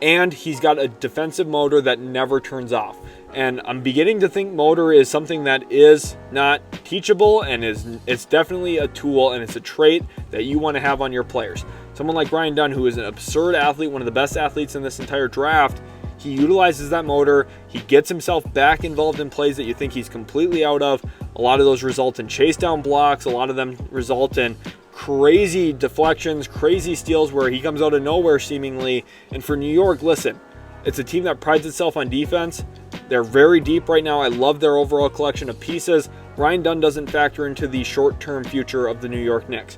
and he's got a defensive motor that never turns off. And I'm beginning to think motor is something that is not teachable, and it's definitely a tool, and it's a trait that you want to have on your players. Someone like Ryan Dunn, who is an absurd athlete, one of the best athletes in this entire draft, he utilizes that motor. He gets himself back involved in plays that you think he's completely out of. A lot of those result in chase down blocks. A lot of them result in crazy deflections, crazy steals where he comes out of nowhere seemingly. And for New York, listen, it's a team that prides itself on defense. They're very deep right now. I love their overall collection of pieces. Ryan Dunn doesn't factor into the short-term future of the New York Knicks.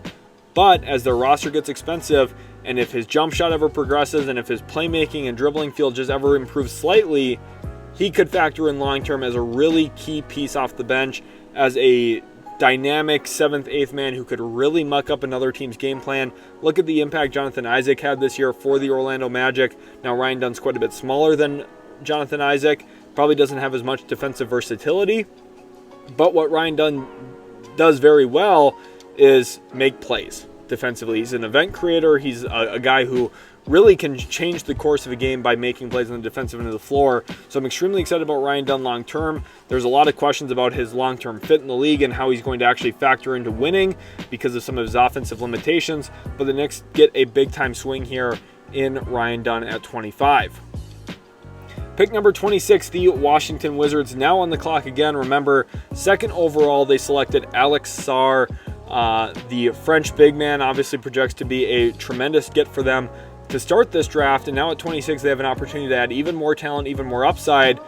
But as their roster gets expensive, and if his jump shot ever progresses, and if his playmaking and dribbling field just ever improves slightly, he could factor in long-term as a really key piece off the bench, as a dynamic 7th, 8th man who could really muck up another team's game plan. Look at the impact Jonathan Isaac had this year for the Orlando Magic. Now Ryan Dunn's quite a bit smaller than Jonathan Isaac, probably doesn't have as much defensive versatility, but what Ryan Dunn does very well is make plays defensively. He's an event creator. He's a guy who really can change the course of a game by making plays on the defensive end of the floor. So I'm extremely excited about Ryan Dunn long term. There's a lot of questions about his long-term fit in the league and how he's going to actually factor into winning because of some of his offensive limitations, but the Knicks get a big-time swing here in Ryan Dunn at 25. Pick number 26, the Washington Wizards, now on the clock again. Remember, second overall, they selected Alex Sarr. The French big man obviously projects to be a tremendous get for them to start this draft, and now at 26, they have an opportunity to add even more talent, even more upside.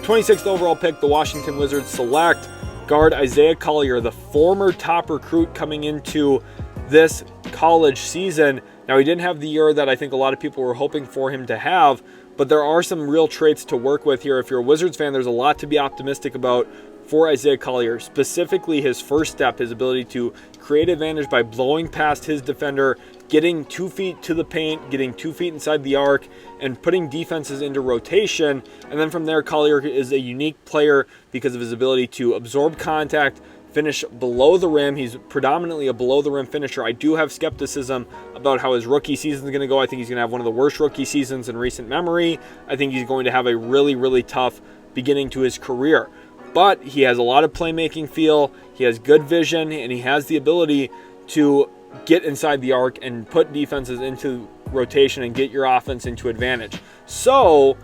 26th overall pick, the Washington Wizards select guard Isaiah Collier, the former top recruit coming into this college season. Now, he didn't have the year that I think a lot of people were hoping for him to have, but there are some real traits to work with here. If you're a Wizards fan, there's a lot to be optimistic about for Isaiah Collier, specifically his first step, his ability to create advantage by blowing past his defender, getting 2 feet to the paint, getting 2 feet inside the arc, and putting defenses into rotation. And then from there, Collier is a unique player because of his ability to absorb contact, finish below the rim. He's predominantly a below-the-rim finisher. I do have skepticism about how his rookie season is going to go. I think he's going to have one of the worst rookie seasons in recent memory. I think he's going to have a really, really tough beginning to his career. But he has a lot of playmaking feel, he has good vision, and he has the ability to get inside the arc and put defenses into rotation and get your offense into advantage. So,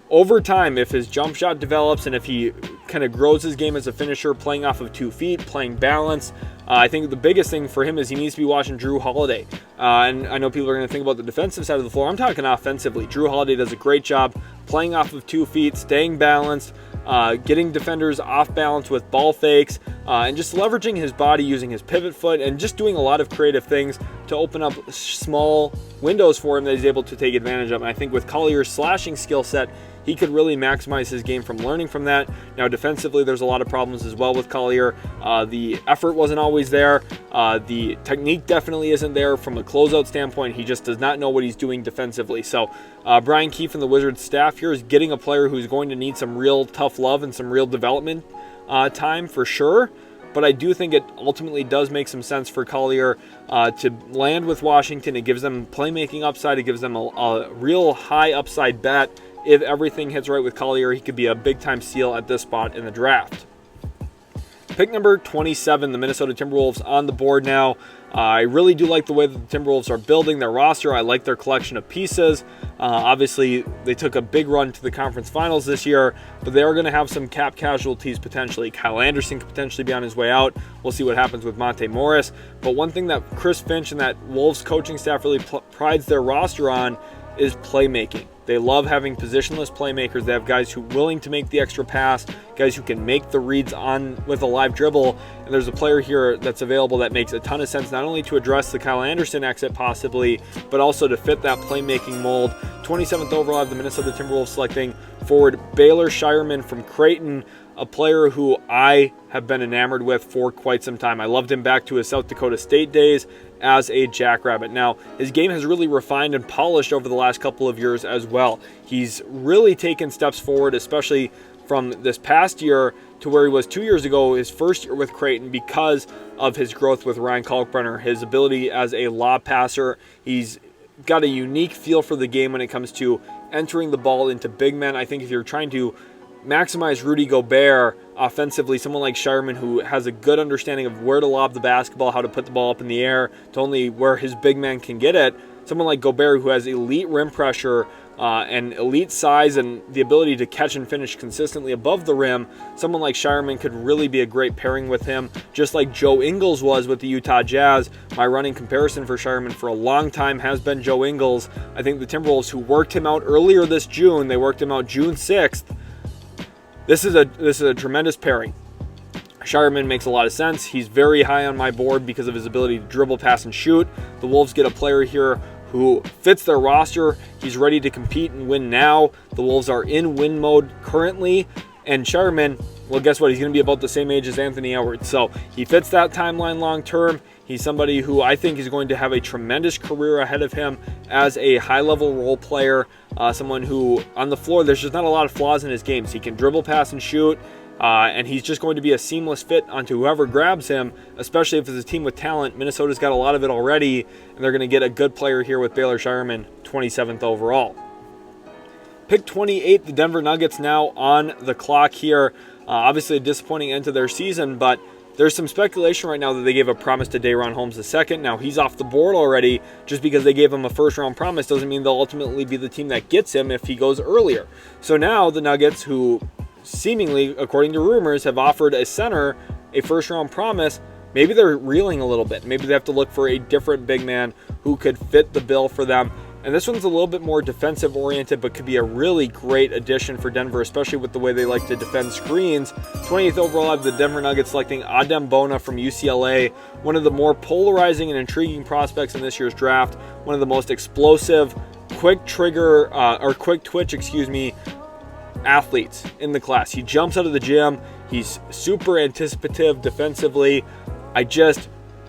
over time, if his jump shot develops and if he kind of grows his game as a finisher, playing off of 2 feet, playing balance, I think the biggest thing for him is he needs to be watching Jrue Holiday. And I know people are going to think about the defensive side of the floor. I'm talking offensively. Jrue Holiday does a great job playing off of 2 feet, staying balanced, getting defenders off balance with ball fakes, and just leveraging his body, using his pivot foot, and just doing a lot of creative things to open up small windows for him that he's able to take advantage of. And I think with Collier's slashing skill set, he could really maximize his game from learning from that. Now, defensively, there's a lot of problems as well with Collier. The effort wasn't always there. The technique definitely isn't there from a closeout standpoint. He just does not know what he's doing defensively. So Brian Keefe and the Wizards staff here is getting a player who's going to need some real tough love and some real development time for sure. But I do think it ultimately does make some sense for Collier to land with Washington. It gives them playmaking upside. It gives them a real high upside bet. If everything hits right with Collier, he could be a big-time steal at this spot in the draft. Pick number 27, the Minnesota Timberwolves on the board now. I really do like the way that the Timberwolves are building their roster. I like their collection of pieces. Obviously, they took a big run to the conference finals this year, but they are going to have some cap casualties potentially. Kyle Anderson could potentially be on his way out. We'll see what happens with Monte Morris. But one thing that Chris Finch and that Wolves coaching staff really prides their roster on is playmaking. They love having positionless playmakers. They have guys who are willing to make the extra pass, guys who can make the reads on with a live dribble. And there's a player here that's available that makes a ton of sense, not only to address the Kyle Anderson exit possibly, but also to fit that playmaking mold. 27th overall, the Minnesota Timberwolves selecting forward Baylor Shireman from Creighton, a player who I have been enamored with for quite some time. I loved him back to his South Dakota State days as a Jackrabbit. Now, his game has really refined and polished over the last couple of years as well. He's really taken steps forward, especially from this past year to where he was 2 years ago, his first year with Creighton, because of his growth with Ryan Kalkbrenner, his ability as a lob passer. He's got a unique feel for the game when it comes to entering the ball into big men. I think if you're trying to maximize Rudy Gobert offensively, someone like Shireman, who has a good understanding of where to lob the basketball, how to put the ball up in the air to only where his big man can get it. Someone like Gobert, who has elite rim pressure and elite size and the ability to catch and finish consistently above the rim. Someone like Shireman could really be a great pairing with him, just like Joe Ingles was with the Utah Jazz. My running comparison for Shireman for a long time has been Joe Ingles. I think the Timberwolves, who worked him out earlier this June, they worked him out June 6th. This is a tremendous pairing. Shireman makes a lot of sense. He's very high on my board because of his ability to dribble, pass, and shoot. The Wolves get a player here who fits their roster. He's ready to compete and win now. The Wolves are in win mode currently. And Shireman, well, guess what? He's going to be about the same age as Anthony Edwards. So he fits that timeline long term. He's somebody who I think is going to have a tremendous career ahead of him as a high-level role player, someone who, on the floor, there's just not a lot of flaws in his game. So he can dribble, pass, and shoot, and he's just going to be a seamless fit onto whoever grabs him, especially if it's a team with talent. Minnesota's got a lot of it already, and they're going to get a good player here with Baylor Shireman, 27th overall. Pick 28, the Denver Nuggets now on the clock here. Obviously a disappointing end to their season, but there's some speculation right now that they gave a promise to Day'Ron Holmes II. Now, he's off the board already. Just because they gave him a first-round promise doesn't mean they'll ultimately be the team that gets him if he goes earlier. So now the Nuggets, who seemingly, according to rumors, have offered a center a first-round promise, maybe they're reeling a little bit. Maybe they have to look for a different big man who could fit the bill for them. And this one's a little bit more defensive-oriented, but could be a really great addition for Denver, especially with the way they like to defend screens. 28th overall, I have the Denver Nuggets selecting Adem Bona from UCLA, one of the more polarizing and intriguing prospects in this year's draft, one of the most explosive, quick twitch, athletes in the class. He jumps out of the gym. He's super anticipative defensively.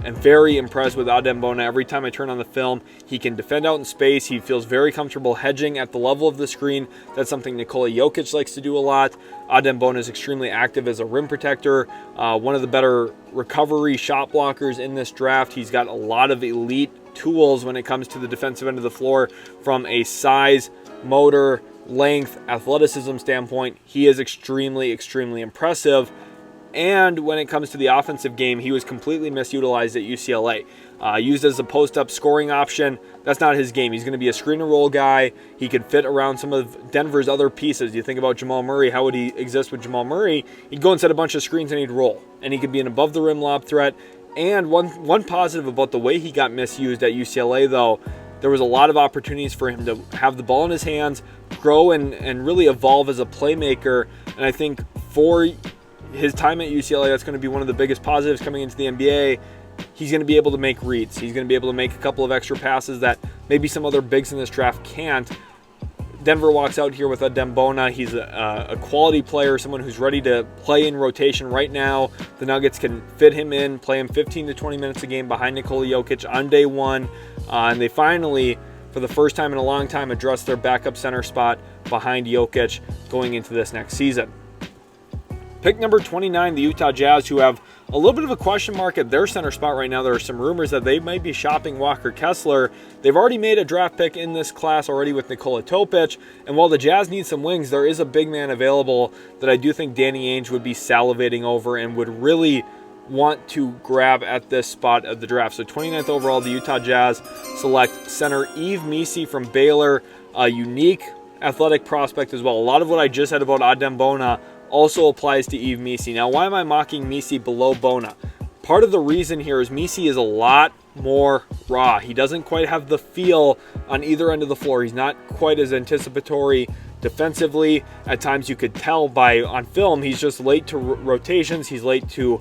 I'm very impressed with Adem Bona. Every time I turn on the film, he can defend out in space. He feels very comfortable hedging at the level of the screen. That's something Nikola Jokic likes to do a lot. Adem Bona is extremely active as a rim protector, one of the better recovery shot blockers in this draft. He's got a lot of elite tools when it comes to the defensive end of the floor from a size, motor, length, athleticism standpoint. He is extremely, extremely impressive. And when it comes to the offensive game, he was completely misutilized at UCLA. Used as a post-up scoring option. That's not his game. He's going to be a screen and roll guy. He could fit around some of Denver's other pieces. You think about Jamal Murray. How would he exist with Jamal Murray? He'd go and set a bunch of screens and he'd roll. And he could be an above-the-rim lob threat. And one positive about the way he got misused at UCLA, though, there was a lot of opportunities for him to have the ball in his hands, grow and really evolve as a playmaker. And I think for his time at UCLA, that's going to be one of the biggest positives coming into the NBA. He's going to be able to make reads. He's going to be able to make a couple of extra passes that maybe some other bigs in this draft can't. Denver walks out here with Adem Bona. He's a quality player, someone who's ready to play in rotation right now. The Nuggets can fit him in, play him 15 to 20 minutes a game behind Nikola Jokic on day one. And they finally, for the first time in a long time, address their backup center spot behind Jokic going into this next season. Pick number 29, the Utah Jazz, who have a little bit of a question mark at their center spot right now. There are some rumors that they might be shopping Walker Kessler. They've already made a draft pick in this class already with Nikola Topic. And while the Jazz need some wings, there is a big man available that I do think Danny Ainge would be salivating over and would really want to grab at this spot of the draft. So 29th overall, the Utah Jazz select center Yves Missi from Baylor, a unique athletic prospect as well. A lot of what I just said about Adem Bona also applies to Yves Missi. Now, why am I mocking Missi below Bona? Part of the reason here is Missi is a lot more raw. He doesn't quite have the feel on either end of the floor. He's not quite as anticipatory defensively. At times you could tell on film, he's just late to rotations. He's late to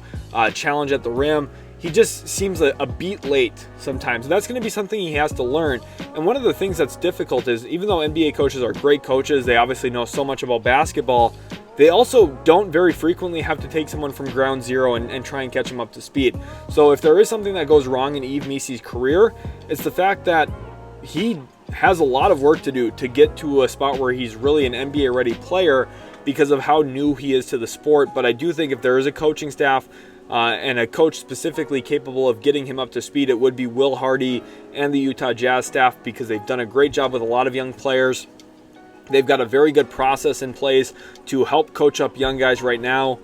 challenge at the rim. He just seems a beat late sometimes. And that's going to be something he has to learn. And one of the things that's difficult is, even though NBA coaches are great coaches, they obviously know so much about basketball, they also don't very frequently have to take someone from ground zero and try and catch him up to speed. So if there is something that goes wrong in Yves Missi's career, it's the fact that he has a lot of work to do to get to a spot where he's really an NBA-ready player because of how new he is to the sport. But I do think if there is a coaching staff and a coach specifically capable of getting him up to speed, it would be Will Hardy and the Utah Jazz staff, because they've done a great job with a lot of young players. They've got a very good process in place to help coach up young guys right now.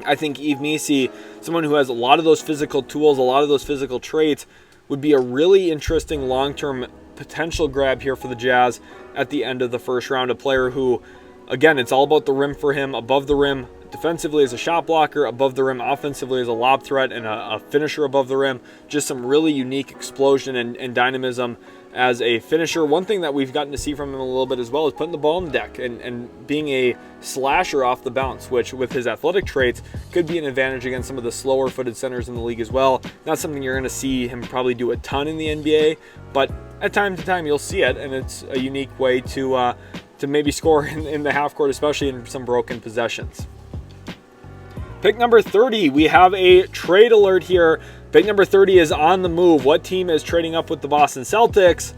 I think Yves Missi, someone who has a lot of those physical tools, a lot of those physical traits, would be a really interesting long-term potential grab here for the Jazz at the end of the first round. A player who, again, it's all about the rim for him, above the rim defensively as a shot blocker, above the rim offensively as a lob threat, and a finisher above the rim. Just some really unique explosion and dynamism as a finisher. One thing that we've gotten to see from him a little bit as well is putting the ball on the deck and being a slasher off the bounce, which with his athletic traits could be an advantage against some of the slower footed centers in the league as well. Not something you're going to see him probably do a ton in the NBA, but at time to time you'll see it, and it's a unique way to maybe score in the half court, especially in some broken possessions. Pick number 30, we have a trade alert here. Pick number 30 is on the move. What team is trading up with the Boston Celtics?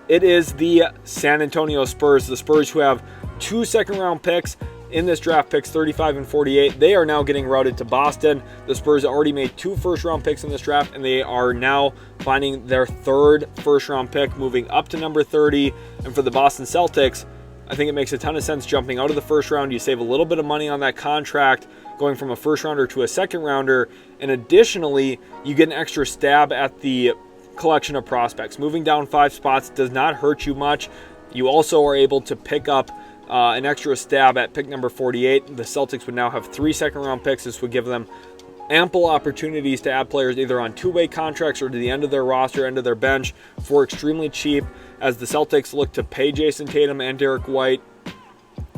It is the San Antonio Spurs. The Spurs, who have 2 second-round picks in this draft, picks 35 and 48. They are now getting routed to Boston. The Spurs already made 2 first-round picks in this draft, and they are now finding their 3rd first-round pick, moving up to number 30. And for the Boston Celtics, I think it makes a ton of sense jumping out of the first round. You save a little bit of money on that contract, going from a first rounder to a second rounder. And additionally, you get an extra stab at the collection of prospects. Moving down 5 spots does not hurt you much. You also are able to pick up an extra stab at pick number 48. The Celtics would now have 3 second-round picks. This would give them ample opportunities to add players either on 2-way contracts or to the end of their roster, end of their bench for extremely cheap. As the Celtics look to pay Jason Tatum and Derek White,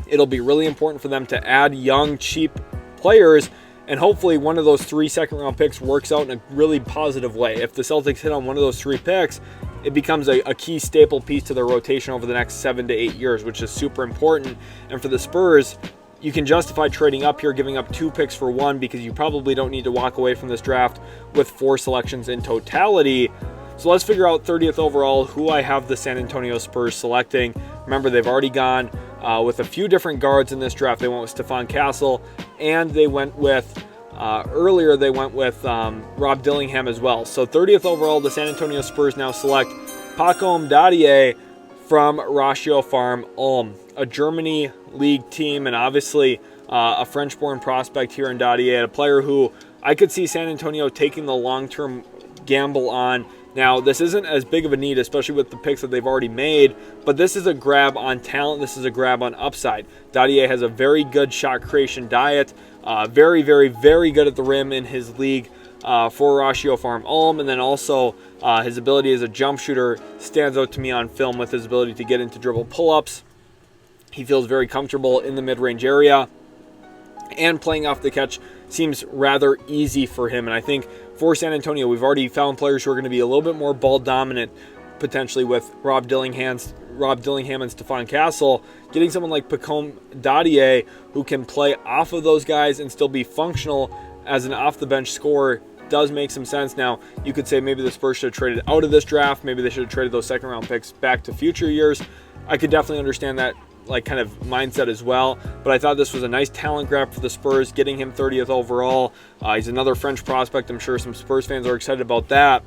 it'll be really important for them to add young, cheap players, and hopefully one of those 3 second-round picks works out in a really positive way. If the Celtics hit on one of those 3 picks, it becomes a key staple piece to their rotation over the next 7 to 8 years, which is super important. And for the Spurs, you can justify trading up here, giving up 2 picks for 1, because you probably don't need to walk away from this draft with 4 selections in totality. So let's figure out 30th overall who I have the San Antonio Spurs selecting. Remember, they've already gone with a few different guards in this draft. They went with Stephon Castle, and they went with earlier they went with Rob Dillingham as well. So 30th overall, the San Antonio Spurs now select Pacome Dadiet from Ratio Farm Ulm, a Germany league team, and obviously a French-born prospect here in Dadiet, a player who I could see San Antonio taking the long-term gamble on. Now, this isn't as big of a need, especially with the picks that they've already made, but this is a grab on talent. This is a grab on upside. Dadiet has a very good shot creation diet, very, very, very good at the rim in his league for Ratio Farm Ulm, and then also his ability as a jump shooter stands out to me on film with his ability to get into dribble pull-ups. He feels very comfortable in the mid-range area, and playing off the catch seems rather easy for him. And I think for San Antonio, we've already found players who are going to be a little bit more ball dominant, potentially with Rob Dillingham and Stephon Castle. Getting someone like Pacome Dadiet who can play off of those guys and still be functional as an off-the-bench scorer does make some sense. Now, you could say maybe the Spurs should have traded out of this draft. Maybe they should have traded those second-round picks back to future years. I could definitely understand that kind of mindset as well, but I thought this was a nice talent grab for the Spurs, getting him 30th overall. He's another French prospect. I'm sure some Spurs fans are excited about that.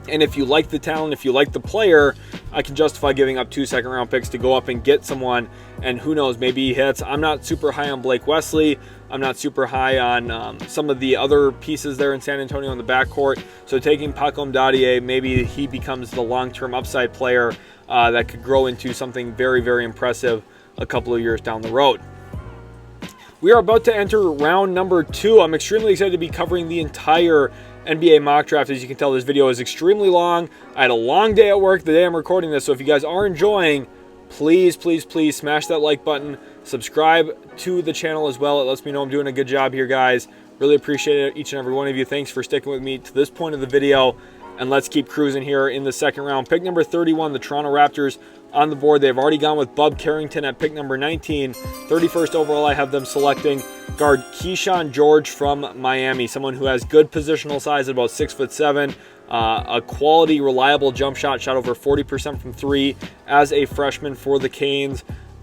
And if you like the talent, if you like the player, I can justify giving up 2 second-round picks to go up and get someone, and who knows, maybe he hits. I'm not super high on Blake Wesley. I'm not super high on some of the other pieces there in San Antonio in the backcourt. So taking Pacome Dadiet, maybe he becomes the long-term upside player that could grow into something very, very impressive a couple of years down the road. We are about to enter round number 2. I'm extremely excited to be covering the entire NBA mock draft. As you can tell, this video is extremely long. I had a long day at work the day I'm recording this, so if you guys are enjoying, please, please, please smash that like button. Subscribe to the channel as well. It lets me know I'm doing a good job here, guys. Really appreciate it, each and every one of you. Thanks for sticking with me to this point of the video. And let's keep cruising here in the second round. Pick number 31, the Toronto Raptors on the board. They've already gone with Bub Carrington at pick number 19. 31st overall, I have them selecting guard Keyshawn George from Miami, someone who has good positional size at about 6'7", a quality, reliable jump shot over 40% from 3 as a freshman for the Canes.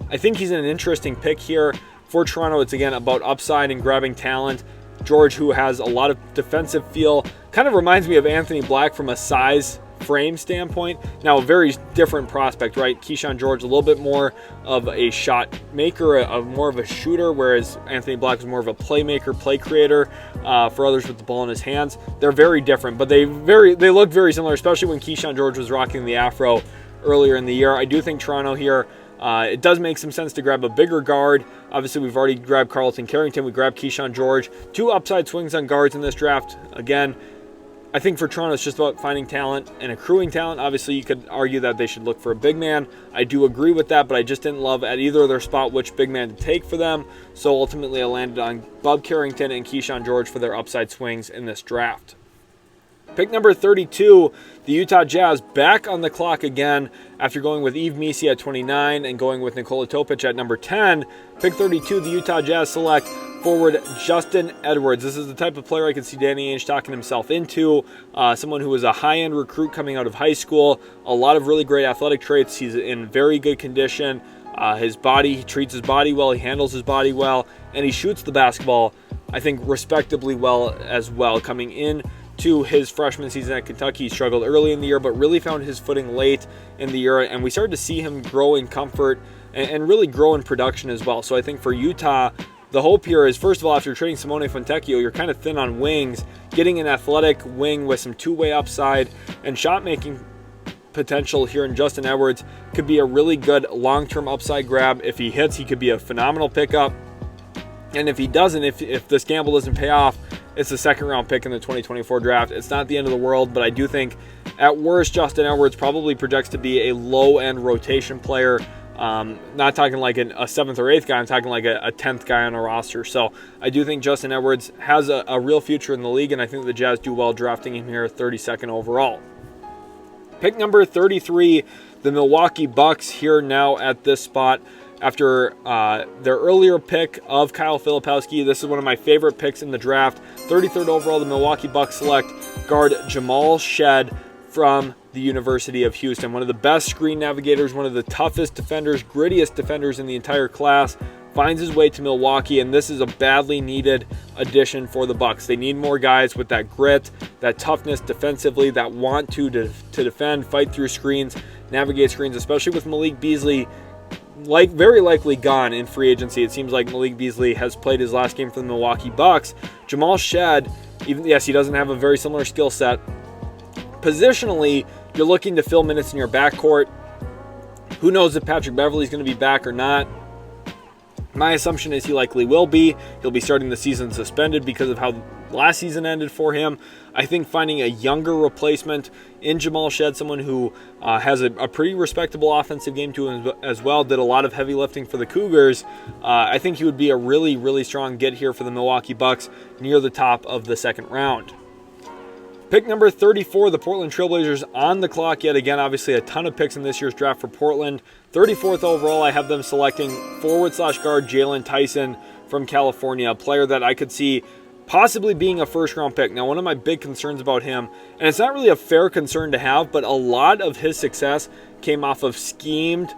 I think he's an interesting pick here. For Toronto, it's again about upside and grabbing talent. George, who has a lot of defensive feel, kind of reminds me of Anthony Black from a size frame standpoint. Now, a very different prospect, right? Keyshawn George, a little bit more of a shot maker, more of a shooter, whereas Anthony Black is more of a playmaker, play creator for others with the ball in his hands. They're very different, but they look very similar, especially when Keyshawn George was rocking the afro earlier in the year. I do think Toronto here, it does make some sense to grab a bigger guard. Obviously, we've already grabbed Carlton Carrington. We grabbed Keyshawn George. 2 upside swings on guards in this draft. Again, I think for Toronto, it's just about finding talent and accruing talent. Obviously, you could argue that they should look for a big man. I do agree with that, but I just didn't love at either of their spot which big man to take for them. So ultimately, I landed on Bub Carrington and Keyshawn George for their upside swings in this draft. Pick number 32, the Utah Jazz back on the clock again after going with Yves Missi at 29 and going with Nikola Topic at number 10. Pick 32, the Utah Jazz select forward Justin Edwards. This is the type of player I could see Danny Ainge talking himself into. Someone who was a high-end recruit coming out of high school. A lot of really great athletic traits. He's in very good condition. His body, he treats his body well. He handles his body well. And he shoots the basketball, I think, respectably well as well. Coming in to his freshman season at Kentucky, he struggled early in the year, but really found his footing late in the year. And we started to see him grow in comfort and really grow in production as well. So I think for Utah, the hope here is, first of all, after trading Simone Fontecchio, you're kind of thin on wings. Getting an athletic wing with some two-way upside and shot-making potential here in Justin Edwards could be a really good long-term upside grab. If he hits, he could be a phenomenal pickup. And if he doesn't, if this gamble doesn't pay off, it's the second-round pick in the 2024 draft. It's not the end of the world, but I do think, at worst, Justin Edwards probably projects to be a low-end rotation player. Not talking like a 7th or 8th guy, I'm talking like a 10th guy on a roster. So I do think Justin Edwards has a real future in the league, and I think the Jazz do well drafting him here 32nd overall. Pick number 33, the Milwaukee Bucks here now at this spot. After their earlier pick of Kyle Filipowski, this is one of my favorite picks in the draft. 33rd overall, the Milwaukee Bucks select guard Jamal Shead from the University of Houston. One of the best screen navigators, one of the toughest defenders, grittiest defenders in the entire class, finds his way to Milwaukee, and this is a badly needed addition for the Bucks. They need more guys with that grit, that toughness defensively, that want to defend, fight through screens, navigate screens, especially with Malik Beasley very likely gone in free agency. It seems like Malik Beasley has played his last game for the Milwaukee Bucks. Jamal Shead, yes, he doesn't have a very similar skill set. Positionally, you're looking to fill minutes in your backcourt. Who knows if Patrick Beverley's going to be back or not? My assumption is he likely will be. He'll be starting the season suspended because of how last season ended for him. I think finding a younger replacement in Jamal Shead, someone who has a pretty respectable offensive game to him as well, did a lot of heavy lifting for the Cougars. I think he would be a really, really strong get here for the Milwaukee Bucks near the top of the second round. Pick number 34, the Portland Trailblazers on the clock yet again. Obviously a ton of picks in this year's draft for Portland. 34th overall, I have them selecting forward/guard Jalen Tyson from California, a player that I could see possibly being a first-round pick. Now, one of my big concerns about him, and it's not really a fair concern to have, but a lot of his success came off of schemed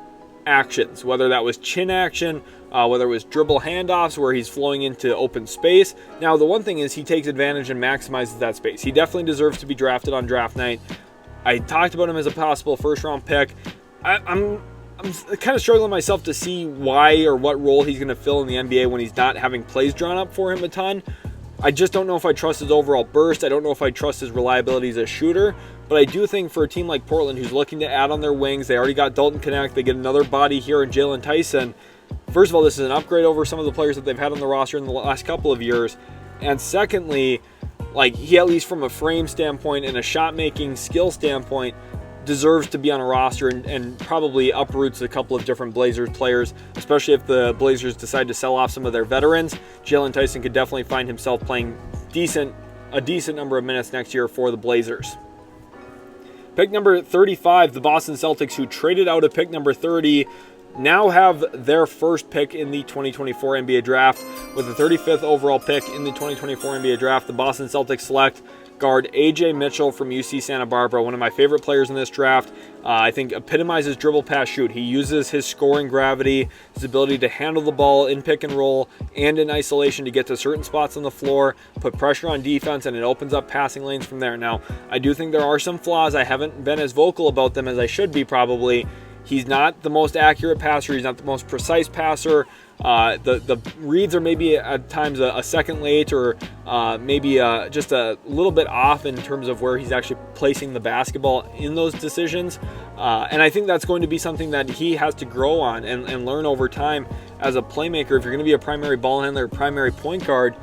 actions, whether that was chin action, whether it was dribble handoffs where he's flowing into open space. Now, the one thing is he takes advantage and maximizes that space. He definitely deserves to be drafted on draft night. I talked about him as a possible first-round pick. I'm I'm kind of struggling myself to see why or what role he's going to fill in the NBA when he's not having plays drawn up for him a ton. I just don't know if I trust his overall burst. I don't know if I trust his reliability as a shooter. But I do think for a team like Portland who's looking to add on their wings, they already got Dalton Knecht, they get another body here in Jalen Tyson. First of all, this is an upgrade over some of the players that they've had on the roster in the last couple of years. And secondly, like, he, at least from a frame standpoint and a shot-making skill standpoint, deserves to be on a roster and probably uproots a couple of different Blazers players, especially if the Blazers decide to sell off some of their veterans. Jalen Tyson could definitely find himself playing a decent number of minutes next year for the Blazers. Pick number 35, the Boston Celtics, who traded out of pick number 30, now have their first pick in the 2024 NBA Draft. With the 35th overall pick in the 2024 NBA Draft, the Boston Celtics select guard Ajay Mitchell from UC Santa Barbara, one of my favorite players in this draft. I think epitomizes dribble, pass, shoot. He uses his scoring gravity, his ability to handle the ball in pick and roll and in isolation to get to certain spots on the floor, put pressure on defense, and it opens up passing lanes from there. Now, I do think there are some flaws. I haven't been as vocal about them as I should be probably. He's not the most accurate passer. He's not the most precise passer. The reads are maybe at times a second late, or maybe just a little bit off in terms of where he's actually placing the basketball in those decisions. And I think that's going to be something that he has to grow on and learn over time as a playmaker. If you're going to be a primary ball handler, primary point guard,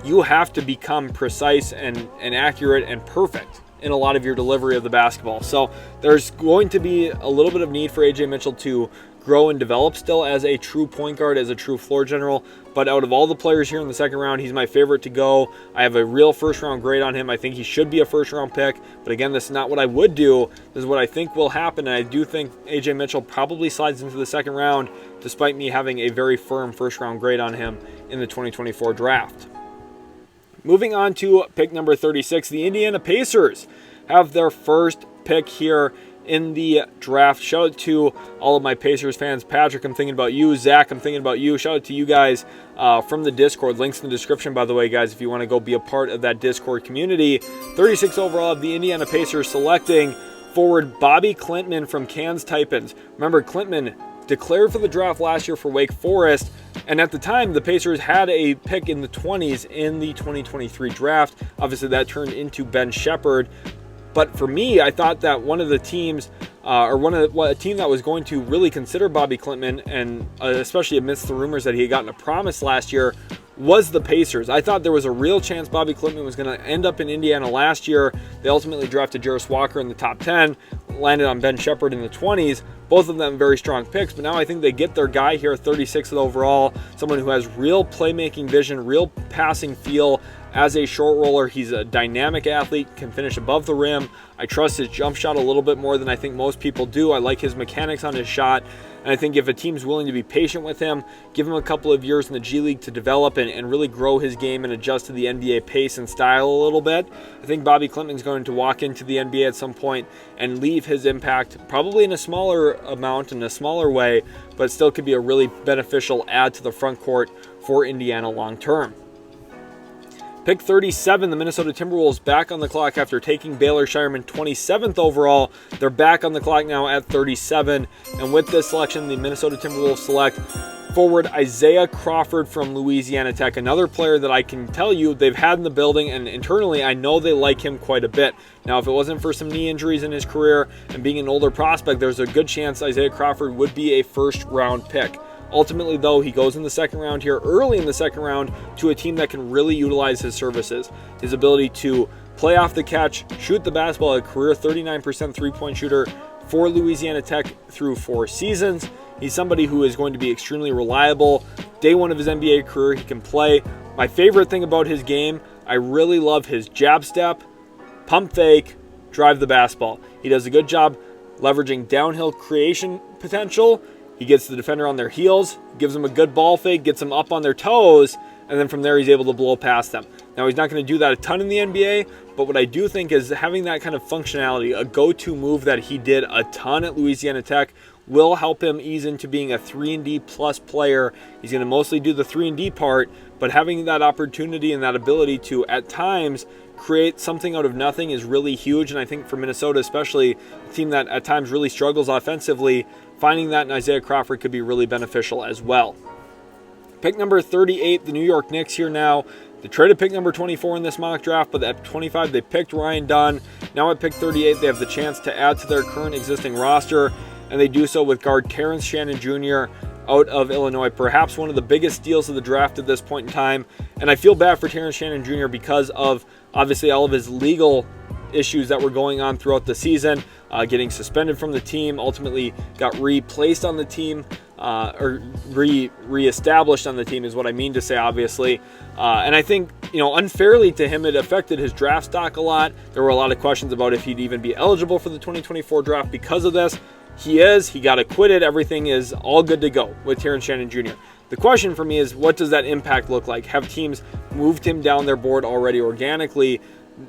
you have to become precise and accurate and perfect in a lot of your delivery of the basketball. So there's going to be a little bit of need for Ajay Mitchell to grow and develop still as a true point guard, as a true floor general. But out of all the players here in the second round, he's my favorite to go. I have a real first round grade on him. I think he should be a first round pick. But again, this is not what I would do. This is what I think will happen. And I do think Ajay Mitchell probably slides into the second round, despite me having a very firm first round grade on him in the 2024 draft. Moving on to pick number 36, the Indiana Pacers have their first pick here in the draft. Shout out to all of my Pacers fans. Patrick, I'm thinking about you. Zach, I'm thinking about you. Shout out to you guys from the Discord. Links in the description, by the way, guys, if you want to go be a part of that Discord community. 36 overall of the Indiana Pacers, selecting forward Bobby Klintman from Cairns Taipans. Remember, Klintman declared for the draft last year for Wake Forest, and at the time, the Pacers had a pick in the 20s in the 2023 draft. Obviously, that turned into Ben Sheppard. But for me, I thought that one of the teams, a team that was going to really consider Bobby Klintman, and especially amidst the rumors that he had gotten a promise last year, was the Pacers. I thought there was a real chance Bobby Klintman was going to end up in Indiana last year. They ultimately drafted Jarris Walker in the top 10, landed on Ben Sheppard in the 20s. Both of them very strong picks, but now I think they get their guy here, 36th overall, someone who has real playmaking vision, real passing feel. As a short roller, he's a dynamic athlete, can finish above the rim. I trust his jump shot a little bit more than I think most people do. I like his mechanics on his shot. And I think if a team's willing to be patient with him, give him a couple of years in the G League to develop and really grow his game and adjust to the NBA pace and style a little bit, I think Bobby Klintman's going to walk into the NBA at some point and leave his impact, probably in a smaller amount, in a smaller way, but still could be a really beneficial add to the front court for Indiana long term. Pick 37, the Minnesota Timberwolves back on the clock after taking Baylor Shireman 27th overall. They're back on the clock now at 37. And with this selection, the Minnesota Timberwolves select forward Isaiah Crawford from Louisiana Tech, another player that I can tell you they've had in the building, and internally I know they like him quite a bit. Now, if it wasn't for some knee injuries in his career and being an older prospect, there's a good chance Isaiah Crawford would be a first-round pick. Ultimately, though, he goes in the second round here, early in the second round, to a team that can really utilize his services. His ability to play off the catch, shoot the basketball, a career 39% three-point shooter for Louisiana Tech through 4 seasons. He's somebody who is going to be extremely reliable. Day one of his NBA career, he can play. My favorite thing about his game, I really love his jab step, pump fake, drive the basketball. He does a good job leveraging downhill creation potential. He gets the defender on their heels, gives them a good ball fake, gets them up on their toes, and then from there he's able to blow past them. Now, he's not going to do that a ton in the NBA, but what I do think is having that kind of functionality, a go-to move that he did a ton at Louisiana Tech, will help him ease into being a 3-and-D plus player. He's going to mostly do the 3-and-D part, but having that opportunity and that ability to, at times, create something out of nothing is really huge, and I think for Minnesota especially, a team that at times really struggles offensively, finding that in Isaiah Crawford could be really beneficial as well. Pick number 38, the New York Knicks here now. They traded pick number 24 in this mock draft, but at 25 they picked Ryan Dunn. Now at pick 38 they have the chance to add to their current existing roster, and they do so with guard Terrence Shannon Jr. out of Illinois, perhaps one of the biggest steals of the draft at this point in time. And I feel bad for Terrence Shannon Jr. because of obviously all of his legal issues that were going on throughout the season, getting suspended from the team, ultimately got replaced on the team, or reestablished on the team is what I mean to say, obviously. And I think, unfairly to him, it affected his draft stock a lot. There were a lot of questions about if he'd even be eligible for the 2024 draft because of this. He got acquitted. Everything is all good to go with Terrence Shannon Jr. The question for me is, what does that impact look like? Have teams moved him down their board already organically?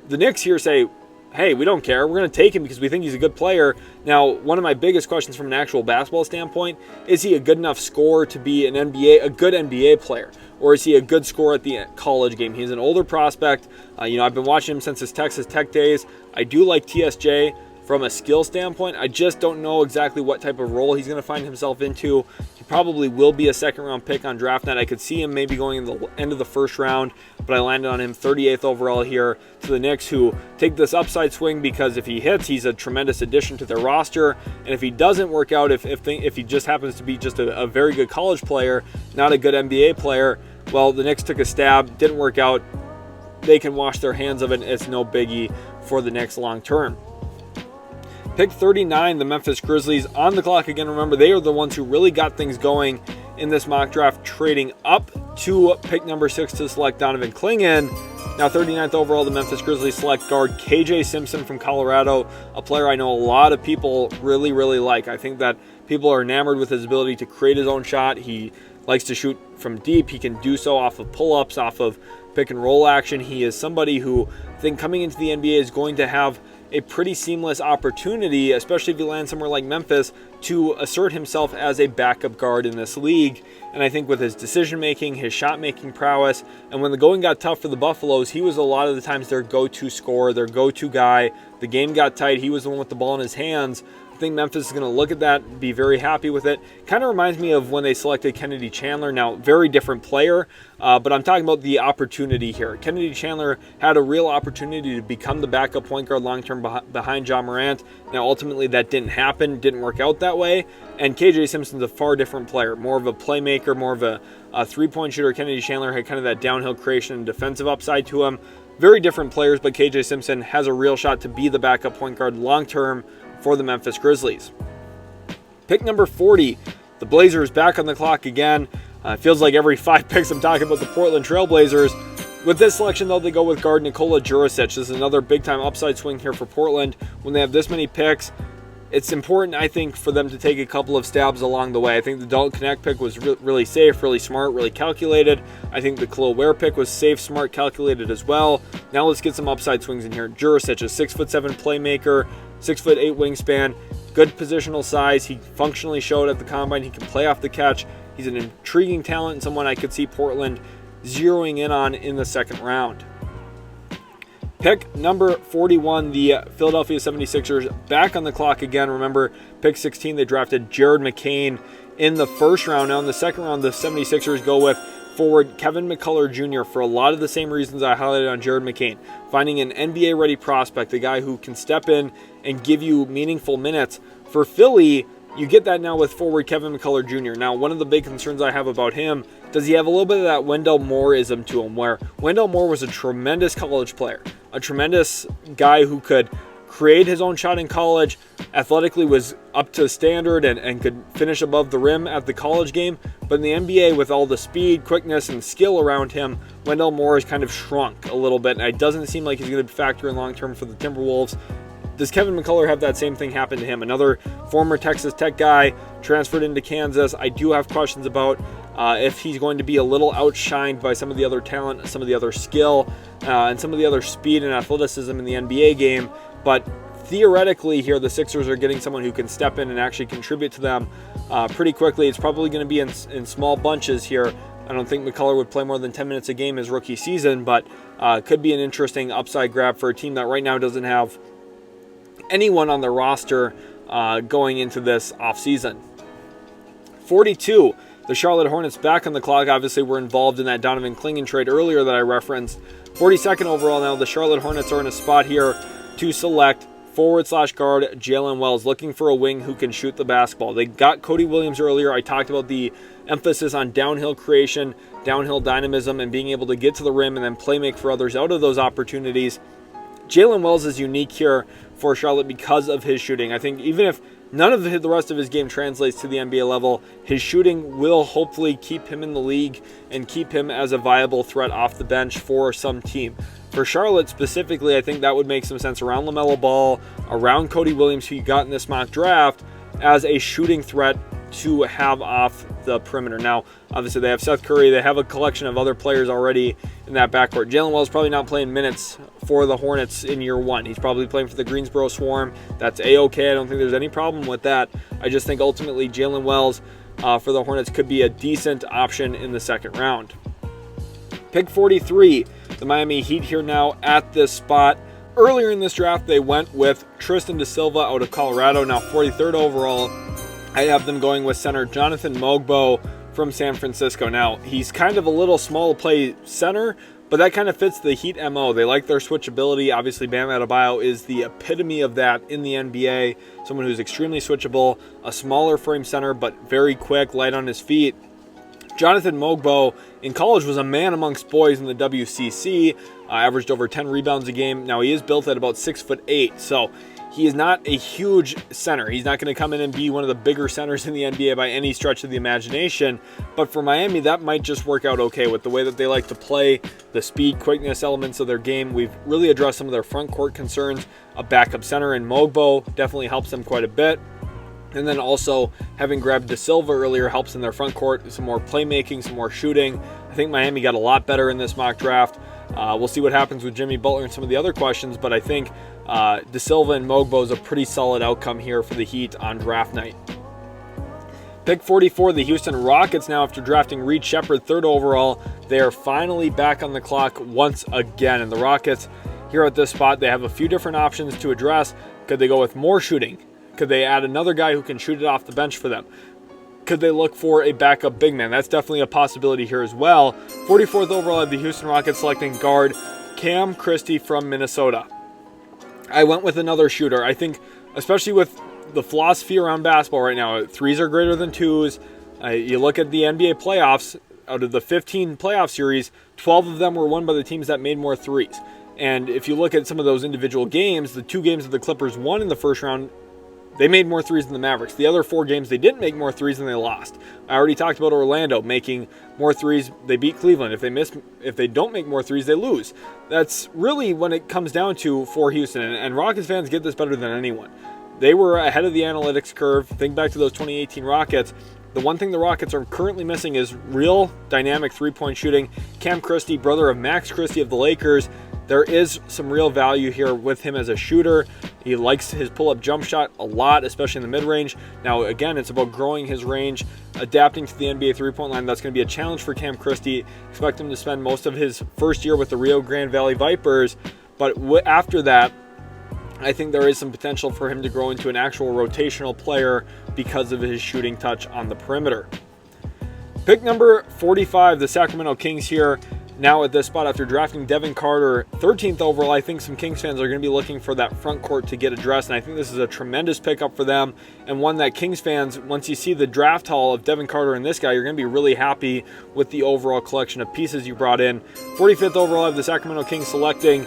The Knicks here say, hey, we don't care. We're going to take him because we think he's a good player. Now, one of my biggest questions from an actual basketball standpoint, is he a good enough scorer to be a good NBA player? Or is he a good scorer at the college game? He's an older prospect. I've been watching him since his Texas Tech days. I do like TSJ from a skill standpoint. I just don't know exactly what type of role he's going to find himself into. He probably will be a second-round pick on draft night. I could see him maybe going in the end of the first round, but I landed on him 38th overall here to the Knicks, who take this upside swing because if he hits, he's a tremendous addition to their roster. And if he doesn't work out, if he just happens to be just a very good college player, not a good NBA player, well, the Knicks took a stab, didn't work out. They can wash their hands of it. It's no biggie for the Knicks long term. Pick 39, the Memphis Grizzlies on the clock again. Remember, they are the ones who really got things going in this mock draft, trading up to pick number 6 to select Donovan Clingan. Now 39th overall, the Memphis Grizzlies select guard KJ Simpson from Colorado, a player I know a lot of people really, really like. I think that people are enamored with his ability to create his own shot. He likes to shoot from deep. He can do so off of pull-ups, off of pick and roll action. He is somebody who I think coming into the NBA is going to have a pretty seamless opportunity, especially if he lands somewhere like Memphis, to assert himself as a backup guard in this league. And I think with his decision-making, his shot-making prowess, and when the going got tough for the Buffaloes, he was a lot of the times their go-to scorer, their go-to guy. The game got tight. He was the one with the ball in his hands. I think Memphis is going to look at that, be very happy with it. Kind of reminds me of when they selected Kennedy Chandler. Now, very different player, but I'm talking about the opportunity here. Kennedy Chandler had a real opportunity to become the backup point guard long-term behind Ja Morant. Now, ultimately, that didn't happen, didn't work out that way. And KJ Simpson's a far different player, more of a playmaker, more of a three-point shooter. Kennedy Chandler had kind of that downhill creation and defensive upside to him. Very different players, but KJ Simpson has a real shot to be the backup point guard long-term for the Memphis Grizzlies. Pick number 40, the Blazers back on the clock again. It feels like every 5 picks I'm talking about the Portland Trail Blazers. With this selection, though, they go with guard Nikola Jurisic. This is another big-time upside swing here for Portland. When they have this many picks, it's important, I think, for them to take a couple of stabs along the way. I think the Dalton Knecht pick was really safe, really smart, really calculated. I think the Kel'el Ware pick was safe, smart, calculated as well. Now let's get some upside swings in here. Jurisic, a 6'7" playmaker, 6'8" wingspan, good positional size. He functionally showed at the combine he can play off the catch. He's an intriguing talent and someone I could see Portland zeroing in on in the second round. Pick number 41, the Philadelphia 76ers back on the clock again. Remember, pick 16, they drafted Jared McCain in the first round. Now in the second round, the 76ers go with forward Kevin McCullough Jr. for a lot of the same reasons I highlighted on Jared McCain. Finding an NBA-ready prospect, a guy who can step in and give you meaningful minutes. For Philly, you get that now with forward Kevin McCullough Jr. Now, one of the big concerns I have about him, does he have a little bit of that Wendell Moore-ism to him, where Wendell Moore was a tremendous college player, a tremendous guy who could create his own shot in college, athletically was up to standard and could finish above the rim at the college game. But in the NBA, with all the speed, quickness, and skill around him, Wendell Moore has kind of shrunk a little bit, and it doesn't seem like he's going to factor in long-term for the Timberwolves. Does Kevin McCullough have that same thing happen to him? Another former Texas Tech guy, transferred into Kansas. I do have questions about if he's going to be a little outshined by some of the other talent, some of the other skill, and some of the other speed and athleticism in the NBA game. But theoretically here, the Sixers are getting someone who can step in and actually contribute to them pretty quickly. It's probably going to be in small bunches here, I don't think McCullough would play more than 10 minutes a game his rookie season, but could be an interesting upside grab for a team that right now doesn't have anyone on their roster going into this offseason. 42, the Charlotte Hornets back on the clock. Obviously, were involved in that Donovan Clingan trade earlier that I referenced. 42nd overall now. The Charlotte Hornets are in a spot here to select forward/guard Jalen Wells, looking for a wing who can shoot the basketball. They got Cody Williams earlier. I talked about the emphasis on downhill creation, downhill dynamism, and being able to get to the rim and then play make for others out of those opportunities. Jalen Wells is unique here for Charlotte because of his shooting. I think even if none of the rest of his game translates to the NBA level, his shooting will hopefully keep him in the league and keep him as a viable threat off the bench for some team. For Charlotte specifically, I think that would make some sense around LaMelo Ball, around Cody Williams, who you got in this mock draft, as a shooting threat to have off the perimeter. Now, obviously, they have Seth Curry. They have a collection of other players already in that backcourt. Jalen Wells probably not playing minutes for the Hornets in year one. He's probably playing for the Greensboro Swarm. That's A-okay. I don't think there's any problem with that. I just think ultimately Jalen Wells for the Hornets could be a decent option in the second round. Pick 43, the Miami Heat here now at this spot. Earlier in this draft, they went with Tristan da Silva out of Colorado. Now 43rd overall, I have them going with center Jonathan Mogbo from San Francisco. Now, he's kind of a little small play center, but that kind of fits the Heat MO. They like their switchability. Obviously, Bam Adebayo is the epitome of that in the NBA. Someone who's extremely switchable, a smaller frame center, but very quick, light on his feet. Jonathan Mogbo in college was a man amongst boys in the WCC, averaged over 10 rebounds a game. Now, he is built at about 6'8", so he is not a huge center. He's not going to come in and be one of the bigger centers in the NBA by any stretch of the imagination. But for Miami, that might just work out okay with the way that they like to play, the speed, quickness elements of their game. We've really addressed some of their front court concerns. A backup center in Mogbo definitely helps them quite a bit. And then also having grabbed Da Silva earlier helps in their front court, some more playmaking, some more shooting. I think Miami got a lot better in this mock draft. We'll see what happens with Jimmy Butler and some of the other questions, but I think Da Silva and Mogbo is a pretty solid outcome here for the Heat on draft night. Pick 44, the Houston Rockets now, after drafting Reed Sheppard 3rd overall, they are finally back on the clock once again. And the Rockets here at this spot, they have a few different options to address. Could they go with more shooting? Could they add another guy who can shoot it off the bench for them? Could they look for a backup big man? That's definitely a possibility here as well. 44th overall, I have the Houston Rockets selecting guard Cam Christie from Minnesota. I went with another shooter. I think, especially with the philosophy around basketball right now, threes are greater than twos. You look at the NBA playoffs, out of the 15 playoff series, 12 of them were won by the teams that made more threes. And if you look at some of those individual games, the 2 games that the Clippers won in the first round, they made more threes than the Mavericks. The other 4 games, they didn't make more threes than they lost. I already talked about Orlando making more threes. They beat Cleveland. If they don't make more threes, they lose. That's really when it comes down to for Houston. And Rockets fans get this better than anyone. They were ahead of the analytics curve. Think back to those 2018 Rockets. The one thing the Rockets are currently missing is real dynamic three-point shooting. Cam Christie, brother of Max Christie of the Lakers, there is some real value here with him as a shooter. He likes his pull-up jump shot a lot, especially in the mid-range. Now, again, it's about growing his range, adapting to the NBA three-point line. That's going to be a challenge for Cam Christie. Expect him to spend most of his first year with the Rio Grande Valley Vipers. But after that, I think there is some potential for him to grow into an actual rotational player because of his shooting touch on the perimeter. Pick number 45, the Sacramento Kings here. Now at this spot, after drafting Devin Carter 13th overall, I think some Kings fans are going to be looking for that front court to get addressed, and I think this is a tremendous pickup for them, and one that Kings fans, once you see the draft haul of Devin Carter and this guy, you're going to be really happy with the overall collection of pieces you brought in. 45th overall, I have the Sacramento Kings selecting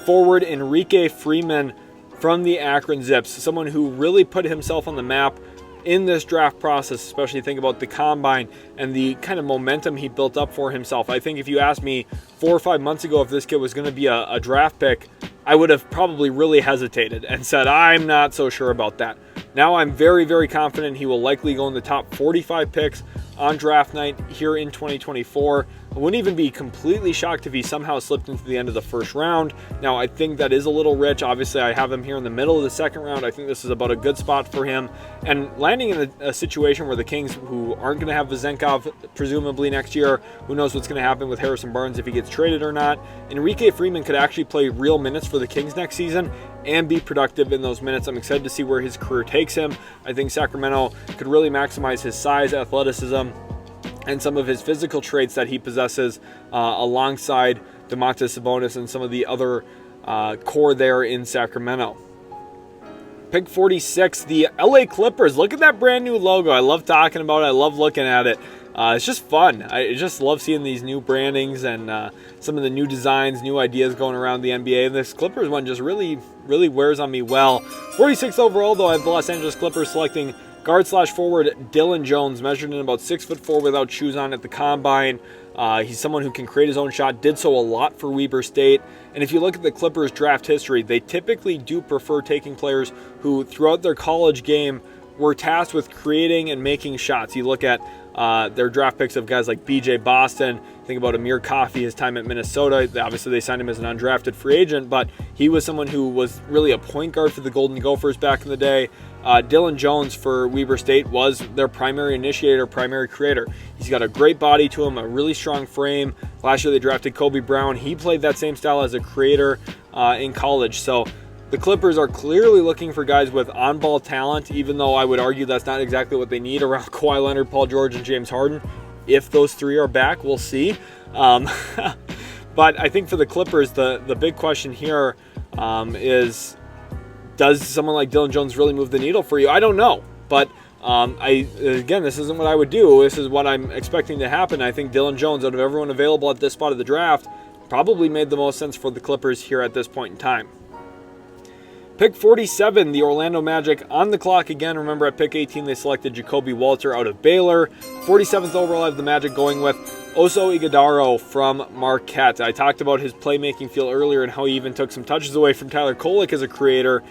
forward Enrique Freeman from the Akron Zips, someone who really put himself on the map in this draft process, especially think about the combine and the kind of momentum he built up for himself. I think if you asked me 4 or 5 months ago if this kid was going to be a draft pick, I would have probably really hesitated and said, I'm not so sure about that. Now I'm very, very confident he will likely go in the top 45 picks on draft night here in 2024. I wouldn't even be completely shocked if he somehow slipped into the end of the first round. Now, I think that is a little rich. Obviously, I have him here in the middle of the second round. I think this is about a good spot for him. And landing in a situation where the Kings, who aren't going to have Vezenkov presumably next year, who knows what's going to happen with Harrison Barnes if he gets traded or not. Enrique Freeman could actually play real minutes for the Kings next season and be productive in those minutes. I'm excited to see where his career takes him. I think Sacramento could really maximize his size, athleticism, and some of his physical traits that he possesses alongside Domantas Sabonis and some of the other core there in Sacramento. Pick 46, the LA Clippers. Look at that brand new logo. I love talking about it. I love looking at it. It's just fun. I just love seeing these new brandings and some of the new designs, new ideas going around the NBA. And this Clippers one just really wears on me well. 46th overall, though, I have the Los Angeles Clippers selecting guard/forward Dillon Jones, measured in about 6'4" without shoes on at the combine. He's someone who can create his own shot, did so a lot for Weber State. And if you look at the Clippers draft history, they typically do prefer taking players who throughout their college game were tasked with creating and making shots. You look at their draft picks of guys like B.J. Boston. Think about Amir Coffey, his time at Minnesota. Obviously, they signed him as an undrafted free agent, but he was someone who was really a point guard for the Golden Gophers back in the day. Dillon Jones for Weber State was their primary initiator, primary creator. He's got a great body to him, a really strong frame. Last year, they drafted Kobe Brown. He played that same style as a creator in college. So the Clippers are clearly looking for guys with on-ball talent, even though I would argue that's not exactly what they need around Kawhi Leonard, Paul George, and James Harden. If those three are back, we'll see. But I think for the Clippers, the big question here is, does someone like Dillon Jones really move the needle for you? I don't know. But again, this isn't what I would do. This is what I'm expecting to happen. I think Dillon Jones, out of everyone available at this spot of the draft, probably made the most sense for the Clippers here at this point in time. Pick 47, the Orlando Magic on the clock again. Remember, at pick 18, they selected Jacoby Walter out of Baylor. 47th overall, I have the Magic going with Oso Ighodaro from Marquette. I talked about his playmaking feel earlier and how he even took some touches away from Tyler Kolek as a creator.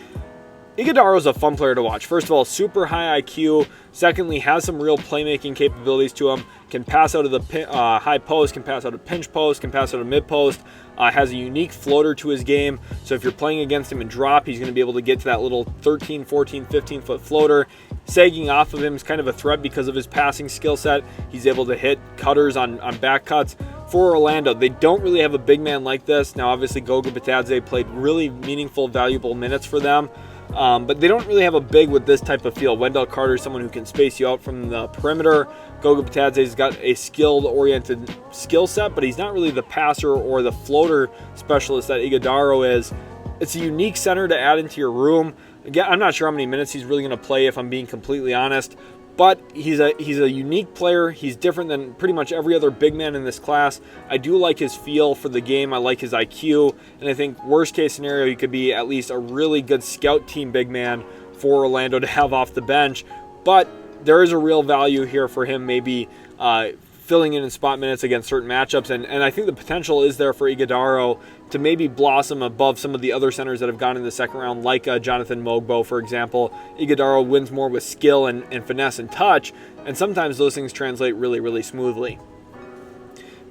Ighodaro is a fun player to watch. First of all, super high IQ. Secondly, has some real playmaking capabilities to him. Can pass out of the high post, can pass out of pinch post, can pass out of mid post. Has a unique floater to his game. So if you're playing against him in drop, he's going to be able to get to that little 13, 14, 15-foot floater. Sagging off of him is kind of a threat because of his passing skill set. He's able to hit cutters on back cuts. For Orlando, they don't really have a big man like this. Now, obviously, Goga Bitadze played really meaningful, valuable minutes for them. But they don't really have a big with this type of feel. Wendell Carter is someone who can space you out from the perimeter. Goga Bitadze's got a skilled-oriented skill set, but he's not really the passer or the floater specialist that Ighodaro is. It's a unique center to add into your room. Again, I'm not sure how many minutes he's really going to play, if I'm being completely honest. But he's a unique player. He's different than pretty much every other big man in this class. I do like his feel for the game. I like his IQ. And I think worst case scenario, he could be at least a really good scout team big man for Orlando to have off the bench. But there is a real value here for him maybe filling in spot minutes against certain matchups. And I think the potential is there for Ighodaro to maybe blossom above some of the other centers that have gone in the second round, like Jonathan Mogbo, for example. Ighodaro wins more with skill and finesse and touch, and sometimes those things translate really smoothly.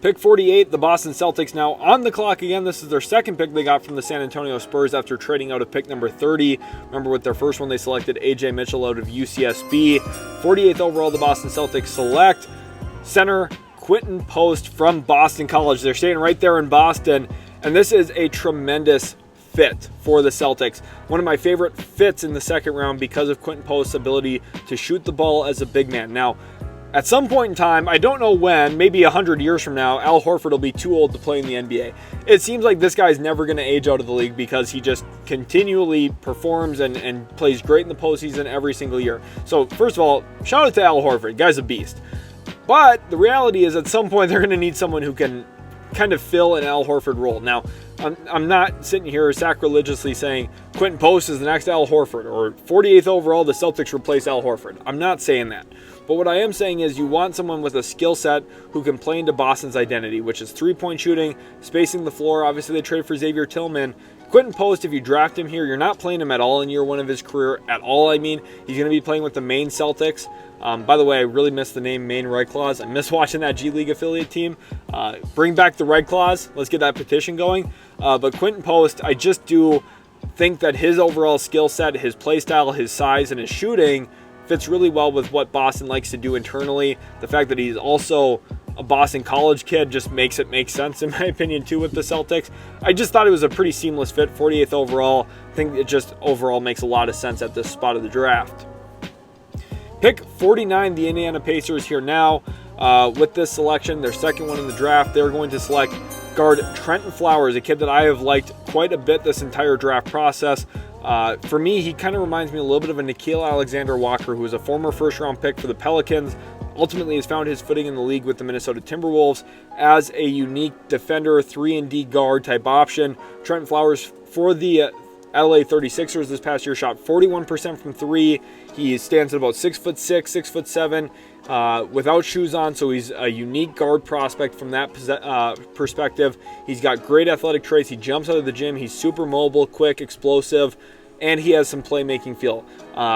Pick 48, the Boston Celtics now on the clock again. This is their second pick they got from the San Antonio Spurs after trading out of pick number 30. Remember, with their first one, they selected Ajay Mitchell out of UCSB. 48th overall, the Boston Celtics select center Quinten Post from Boston College. They're staying right there in Boston. And this is a tremendous fit for the Celtics. One of my favorite fits in the second round because of Quinten Post's ability to shoot the ball as a big man. Now, at some point in time, I don't know when, maybe 100 years from now, Al Horford will be too old to play in the NBA. It seems like this guy's never going to age out of the league because he just continually performs and plays great in the postseason every single year. So, first of all, shout out to Al Horford. Guy's a beast. But the reality is at some point they're going to need someone who can kind of fill an Al Horford role. Now, I'm not sitting here sacrilegiously saying Quinten Post is the next Al Horford or 48th overall, the Celtics replace Al Horford. I'm not saying that. But what I am saying is you want someone with a skill set who can play into Boston's identity, which is three-point shooting, spacing the floor. Obviously, they traded for Xavier Tillman. Quinten Post, if you draft him here, you're not playing him at all in year one of his career at all. I mean, he's going to be playing with the Maine Celtics. By the way, I really miss the name Maine Red Claws. I miss watching that G League affiliate team. Bring back the Red Claws. Let's get that petition going. But Quinten Post, I just do think that his overall skill set, his play style, his size, and his shooting fits really well with what Boston likes to do internally. The fact that he's also a Boston College kid just makes it make sense, in my opinion, too, with the Celtics. I just thought it was a pretty seamless fit. 48th overall. I think it just overall makes a lot of sense at this spot of the draft. Pick 49, the Indiana Pacers here now. With this selection, their second one in the draft, they're going to select guard Trenton Flowers, a kid that I have liked quite a bit this entire draft process. For me, he kind of reminds me a little bit of a Nickeil Alexander-Walker, who was a former first-round pick for the Pelicans. Ultimately has found his footing in the league with the Minnesota Timberwolves as a unique defender, 3-and-D guard type option. Trenton Flowers for the LA 36ers this past year shot 41% from three. He stands at about 6'6", 6'7", without shoes on, so he's a unique guard prospect from that perspective. He's got great athletic traits. He jumps out of the gym. He's super mobile, quick, explosive, and he has some playmaking feel.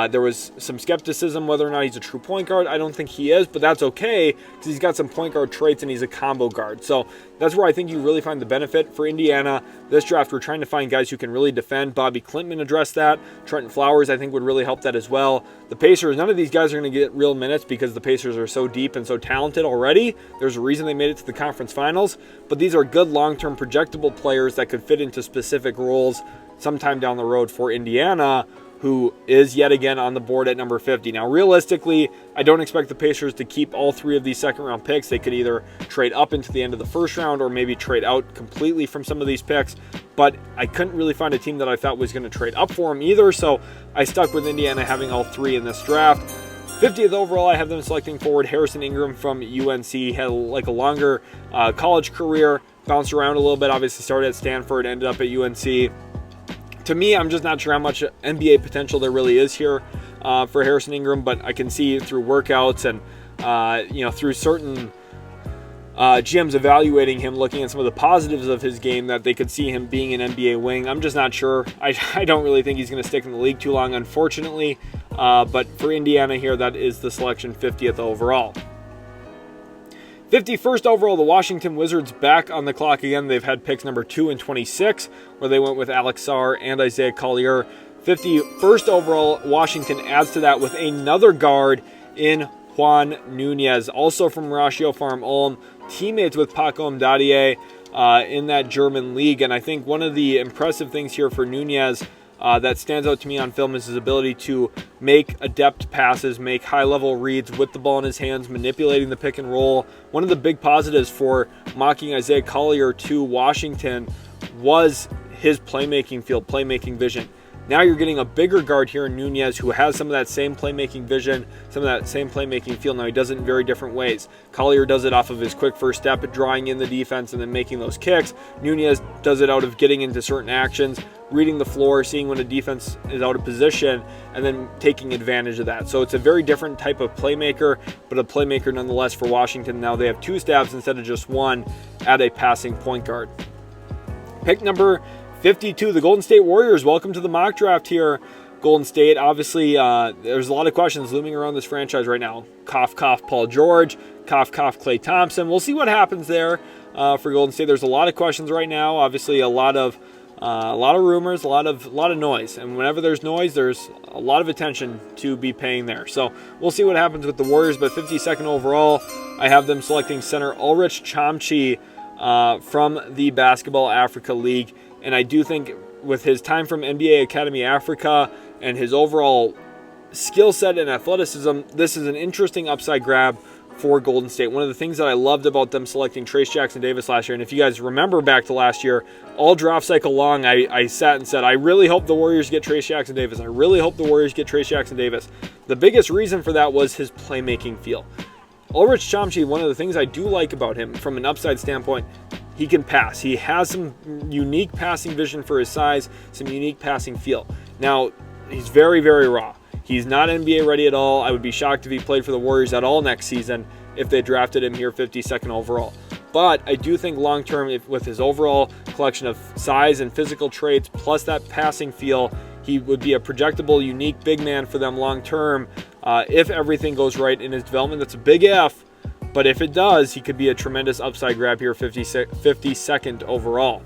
There was some skepticism whether or not he's a true point guard. I don't think he is, but that's okay because he's got some point guard traits and he's a combo guard. So that's where I think you really find the benefit for Indiana. This draft, we're trying to find guys who can really defend. Bobby Klintman addressed that. Trenton Flowers, I think, would really help that as well. The Pacers, none of these guys are going to get real minutes because the Pacers are so deep and so talented already. There's a reason they made it to the conference finals, but these are good long-term projectable players that could fit into specific roles sometime down the road for Indiana, who is yet again on the board at number 50. Now, realistically, I don't expect the Pacers to keep all three of these second-round picks. They could either trade up into the end of the first round or maybe trade out completely from some of these picks, but I couldn't really find a team that I thought was going to trade up for them either, so I stuck with Indiana having all three in this draft. 50th overall, I have them selecting forward Harrison Ingram from UNC. Had like a longer college career, bounced around a little bit, obviously started at Stanford, ended up at UNC. To me, I'm just not sure how much NBA potential there really is here for Harrison Ingram, but I can see through workouts and through certain GMs evaluating him, looking at some of the positives of his game, that they could see him being an NBA wing. I'm just not sure. I don't really think he's going to stick in the league too long, unfortunately. But for Indiana here, that is the selection, 50th overall. 51st overall, the Washington Wizards back on the clock again. They've had picks number 2 and 26, where they went with Alex Sarr and Isaiah Collier. 51st overall, Washington adds to that with another guard in Juan Nunez, also from Ratio Farm Ulm, teammates with Pacome Dadiet in that German league. And I think one of the impressive things here for Nunez that stands out to me on film is his ability to make adept passes, make high-level reads with the ball in his hands, manipulating the pick and roll. One of the big positives for mocking Isaiah Collier to Washington was his playmaking field, playmaking vision. Now you're getting a bigger guard here in Nunez who has some of that same playmaking vision, some of that same playmaking feel. Now he does it in very different ways. Collier does it off of his quick first step at drawing in the defense and then making those kicks. Nunez does it out of getting into certain actions, reading the floor, seeing when a defense is out of position, and then taking advantage of that. So it's a very different type of playmaker, but a playmaker nonetheless for Washington. Now they have two stabs instead of just one at a passing point guard. Pick number 52, the Golden State Warriors. Welcome to the mock draft here, Golden State. Obviously, there's a lot of questions looming around this franchise right now. Cough, cough, Paul George. Cough, cough, Klay Thompson. We'll see what happens there for Golden State. There's a lot of questions right now. Obviously, a lot of rumors, a lot of noise. And whenever there's noise, there's a lot of attention to be paying there. So we'll see what happens with the Warriors. But 52nd overall, I have them selecting center Ulrich Chomchi from the Basketball Africa League. And I do think with his time from NBA Academy Africa and his overall skill set and athleticism, this is an interesting upside grab for Golden State. One of the things that I loved about them selecting Trayce Jackson-Davis last year, and if you guys remember back to last year, all draft cycle long, I sat and said, I really hope the Warriors get Trayce Jackson-Davis. I really hope the Warriors get Trayce Jackson-Davis. The biggest reason for that was his playmaking feel. Ulrich Chomchi, one of the things I do like about him from an upside standpoint, he can pass. He has some unique passing vision for his size, some unique passing feel. Now, he's very, very raw. He's not NBA ready at all. I would be shocked if he played for the Warriors at all next season if they drafted him here 52nd overall. But I do think long-term, with his overall collection of size and physical traits, plus that passing feel, he would be a projectable, unique big man for them long-term if everything goes right in his development. That's a big if, but if it does, he could be a tremendous upside grab here, 52nd overall.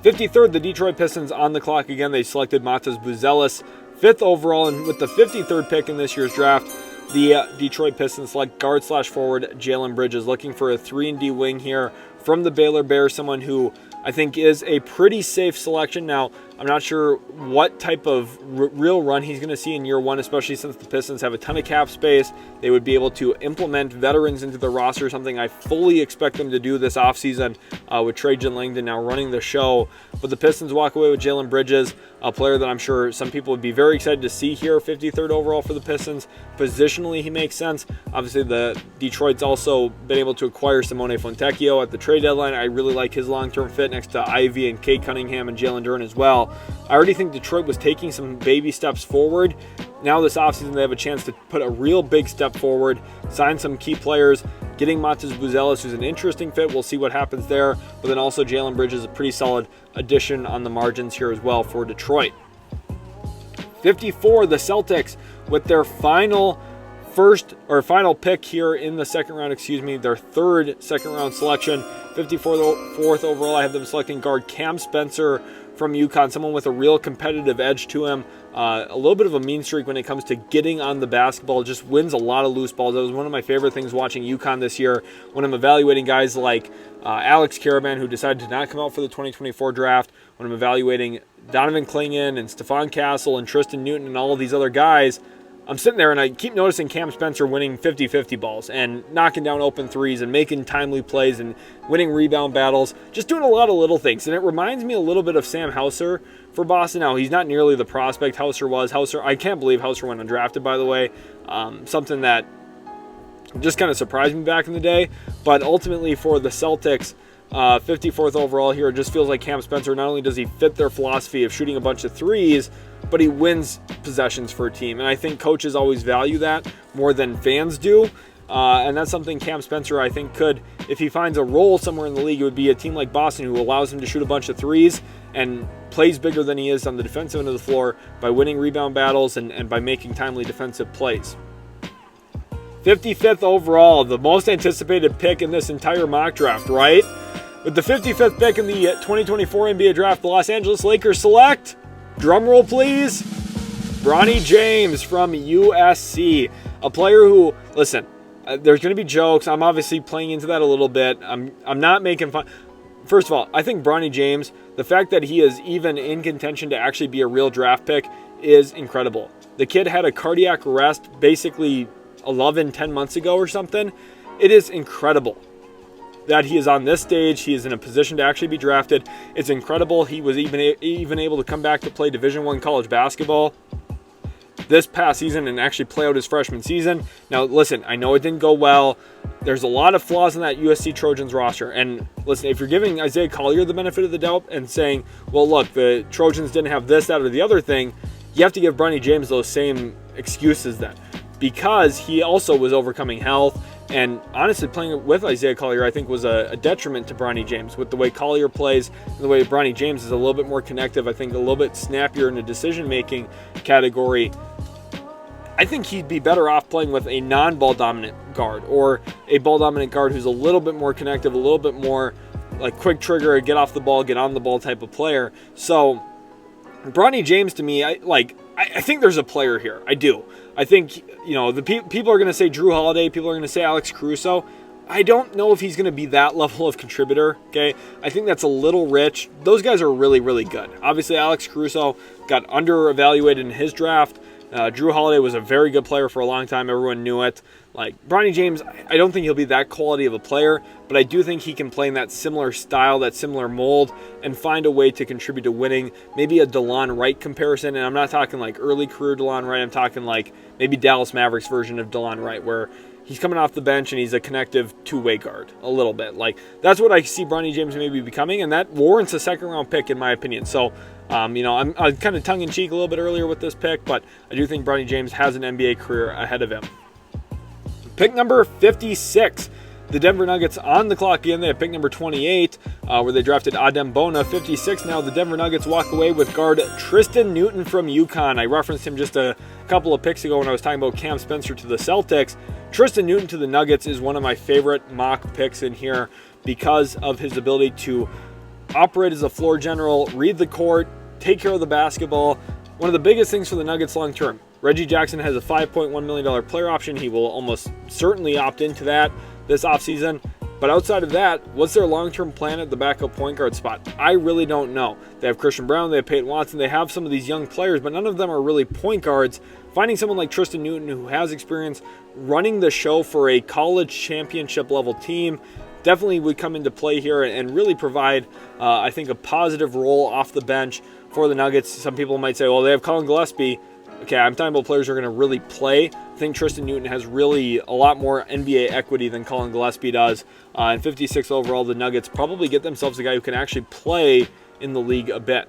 53rd, the Detroit Pistons on the clock again. They selected Buzelis 5th overall, and with the 53rd pick in this year's draft, the Detroit Pistons select guard/forward Jalen Bridges, looking for a 3-and-D wing here from the Baylor Bears, someone who I think is a pretty safe selection. Now, I'm not sure what type of real run he's going to see in year one, especially since the Pistons have a ton of cap space. They would be able to implement veterans into the roster, something I fully expect them to do this offseason with Trajan Langdon now running the show. But the Pistons walk away with Jalen Bridges, a player that I'm sure some people would be very excited to see here, 53rd overall for the Pistons. Positionally, he makes sense. Obviously, the Detroit's also been able to acquire Simone Fontecchio at the trade deadline. I really like his long-term fit next to Ivy and Cade Cunningham and Jalen Duren as well. I already think Detroit was taking some baby steps forward. Now this offseason, they have a chance to put a real big step forward, sign some key players, getting Buzelis, who's an interesting fit. We'll see what happens there. But then also Jalen Bridges is a pretty solid addition on the margins here as well for Detroit. 54, the Celtics with their final pick here in the second round, their third second round selection. 54th overall, I have them selecting guard Cam Spencer from UConn, someone with a real competitive edge to him. A little bit of a mean streak when it comes to getting on the basketball, just wins a lot of loose balls. That was one of my favorite things watching UConn this year when I'm evaluating guys like Alex Caravan, who decided to not come out for the 2024 draft, when I'm evaluating Donovan Clingan and Stephon Castle and Tristan Newton and all of these other guys. I'm sitting there and I keep noticing Cam Spencer winning 50-50 balls and knocking down open threes and making timely plays and winning rebound battles, just doing a lot of little things. And it reminds me a little bit of Sam Hauser for Boston. Now, he's not nearly the prospect Hauser was. I can't believe Hauser went undrafted, by the way. Something that just kind of surprised me back in the day. But ultimately for the Celtics, 54th overall here, it just feels like Cam Spencer, not only does he fit their philosophy of shooting a bunch of threes, but he wins possessions for a team. And I think coaches always value that more than fans do. And that's something Cam Spencer, I think, could, if he finds a role somewhere in the league, it would be a team like Boston who allows him to shoot a bunch of threes and plays bigger than he is on the defensive end of the floor by winning rebound battles and by making timely defensive plays. 55th overall, the most anticipated pick in this entire mock draft, right? With the 55th pick in the 2024 NBA draft, the Los Angeles Lakers select, drumroll please, Bronny James from USC. A player who, listen, there's going to be jokes. I'm obviously playing into that a little bit. I'm not making fun. First of all, I think Bronny James, the fact that he is even in contention to actually be a real draft pick is incredible. The kid had a cardiac arrest basically 10 months ago or something. It is incredible that he is on this stage. He is in a position to actually be drafted. It's incredible. He was even able to come back to play Division I college basketball this past season and actually play out his freshman season. Now, listen, I know it didn't go well. There's a lot of flaws in that USC Trojans roster. And listen, if you're giving Isaiah Collier the benefit of the doubt and saying, well, look, the Trojans didn't have this, that, or the other thing, you have to give Bronny James those same excuses then, because he also was overcoming health. And honestly, playing with Isaiah Collier, I think, was a detriment to Bronny James. With the way Collier plays and the way Bronny James is a little bit more connective, I think a little bit snappier in the decision-making category, I think he'd be better off playing with a non-ball dominant guard or a ball dominant guard who's a little bit more connective, a little bit more like quick trigger, get off the ball, get on the ball type of player. So Bronny James, to me, I think there's a player here. I do. I think, the people are going to say Drew Holiday. People are going to say Alex Caruso. I don't know if he's going to be that level of contributor, okay? I think that's a little rich. Those guys are really, really good. Obviously, Alex Caruso got under-evaluated in his draft. Drew Holiday was a very good player for a long time. Everyone knew it. Like, Bronny James, I don't think he'll be that quality of a player, but I do think he can play in that similar style, that similar mold, and find a way to contribute to winning. Maybe a DeLon Wright comparison, and I'm not talking like early career DeLon Wright. I'm talking like maybe Dallas Mavericks version of DeLon Wright, where he's coming off the bench and he's a connective two-way guard a little bit. Like, that's what I see Bronny James maybe becoming, and that warrants a second-round pick in my opinion. So, I'm kind of tongue-in-cheek a little bit earlier with this pick, but I do think Bronny James has an NBA career ahead of him. Pick number 56. The Denver Nuggets on the clock again. They have pick number 28, where they drafted Adem Bona. 56 now. The Denver Nuggets walk away with guard Tristan Newton from UConn. I referenced him just a couple of picks ago when I was talking about Cam Spencer to the Celtics. Tristan Newton to the Nuggets is one of my favorite mock picks in here because of his ability to operate as a floor general, read the court, take care of the basketball. One of the biggest things for the Nuggets long term. Reggie Jackson has a $5.1 million player option. He will almost certainly opt into that this offseason. But outside of that, what's their long-term plan at the backup point guard spot? I really don't know. They have Christian Brown, they have Peyton Watson, they have some of these young players, but none of them are really point guards. Finding someone like Tristan Newton who has experience running the show for a college championship level team definitely would come into play here and really provide, I think, a positive role off the bench for the Nuggets. Some people might say, well, they have Colin Gillespie. Okay, I'm talking about players who are going to really play. I think Tristan Newton has really a lot more NBA equity than Colin Gillespie does. And 56 overall, the Nuggets probably get themselves a guy who can actually play in the league a bit.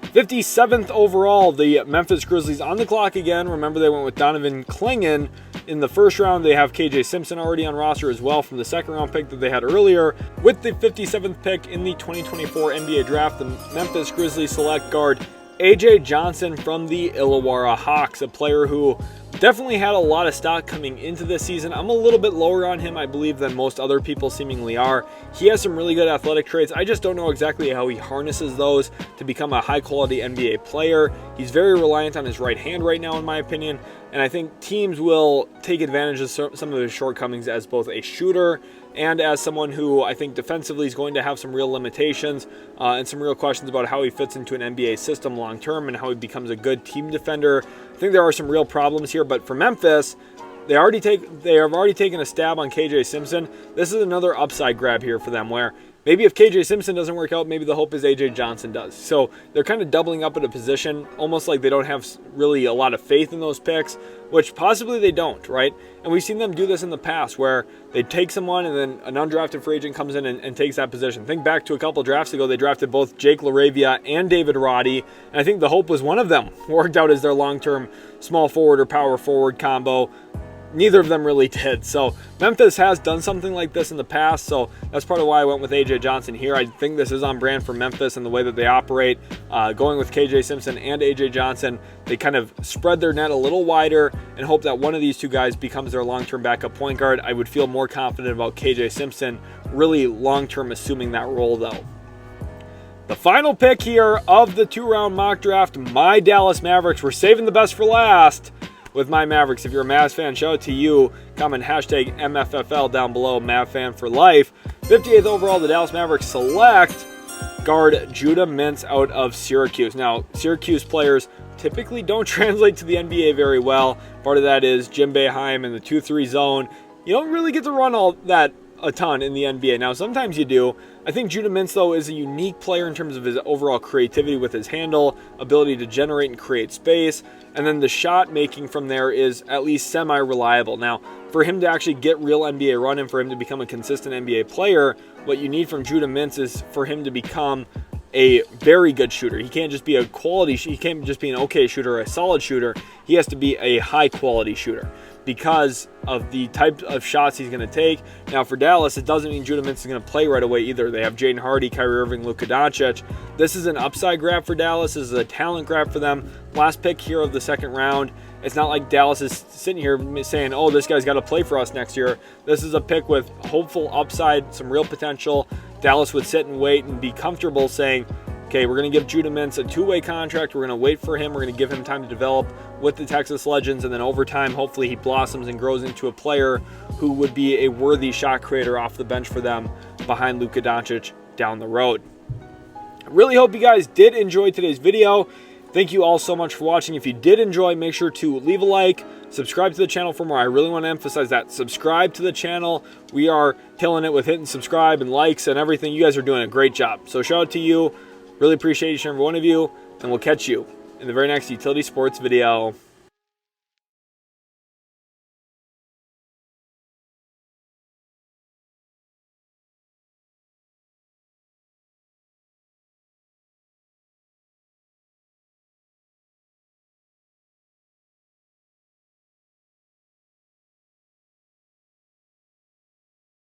57th overall, the Memphis Grizzlies on the clock again. Remember, they went with Donovan Clingan in the first round. They have KJ Simpson already on roster as well from the second round pick that they had earlier. With the 57th pick in the 2024 NBA draft, the Memphis Grizzlies select guard Ajay Johnson from the Illawarra Hawks, a player who definitely had a lot of stock coming into this season. I'm a little bit lower on him, I believe, than most other people seemingly are. He has some really good athletic traits. I just don't know exactly how he harnesses those to become a high-quality NBA player. He's very reliant on his right hand right now, in my opinion, and I think teams will take advantage of some of his shortcomings as both a shooter and as someone who I think defensively is going to have some real limitations and some real questions about how he fits into an NBA system long term and how he becomes a good team defender. I think there are some real problems here, but for Memphis, they have already taken a stab on KJ Simpson. This is another upside grab here for them, where maybe if KJ Simpson doesn't work out, maybe the hope is Ajay Johnson does. So they're kind of doubling up at a position, almost like they don't have really a lot of faith in those picks, which possibly they don't, right? And we've seen them do this in the past, where they take someone and then an undrafted free agent comes in and takes that position. Think back to a couple drafts ago, they drafted both Jake LaRavia and David Roddy, and I think the hope was one of them worked out as their long-term small forward or power forward combo. Neither of them really did. So Memphis has done something like this in the past, so that's part of why I went with Ajay Johnson here. I think this is on brand for Memphis and the way that they operate. Going with KJ Simpson and Ajay Johnson, they kind of spread their net a little wider and hope that one of these two guys becomes their long-term backup point guard. I would feel more confident about KJ Simpson really long-term assuming that role, though. The final pick here of the two-round mock draft, my Dallas Mavericks. We're saving the best for last with my Mavericks. If you're a Mavs fan, shout out to you. Comment hashtag MFFL down below, Mav fan for life. 58th overall, the Dallas Mavericks select guard Judah Mintz out of Syracuse. Now, Syracuse players typically don't translate to the NBA very well. Part of that is Jim Boeheim in the 2-3 zone. You don't really get to run all that a ton in the NBA. Now, sometimes you do. I think Judah Mintz, though, is a unique player in terms of his overall creativity with his handle, ability to generate and create space, and then the shot making from there is at least semi-reliable. Now, for him to actually get real NBA run and for him to become a consistent NBA player, what you need from Judah Mintz is for him to become a very good shooter. He can't just be a quality, he can't just be an okay shooter or a solid shooter. He has to be a high quality shooter because of the type of shots he's going to take. Now for Dallas, it doesn't mean Judah Mintz is going to play right away either. They have Jaden Hardy, Kyrie Irving, Luka Doncic. This is an upside grab for Dallas. This is a talent grab for them. Last pick here of the second round. It's not like Dallas is sitting here saying, oh, this guy's got to play for us next year. This is a pick with hopeful upside, some real potential. Dallas would sit and wait and be comfortable saying, okay, we're going to give Judah Mintz a two-way contract. We're going to wait for him. We're going to give him time to develop with the Texas Legends. And then over time, hopefully he blossoms and grows into a player who would be a worthy shot creator off the bench for them behind Luka Doncic down the road. I really hope you guys did enjoy today's video. Thank you all so much for watching. If you did enjoy, make sure to leave a like, subscribe to the channel for more. I really want to emphasize that. Subscribe to the channel. We are killing it with hitting subscribe and likes and everything. You guys are doing a great job. So shout out to you. Really appreciate each and every one of you. And we'll catch you in the very next Utility Sports video.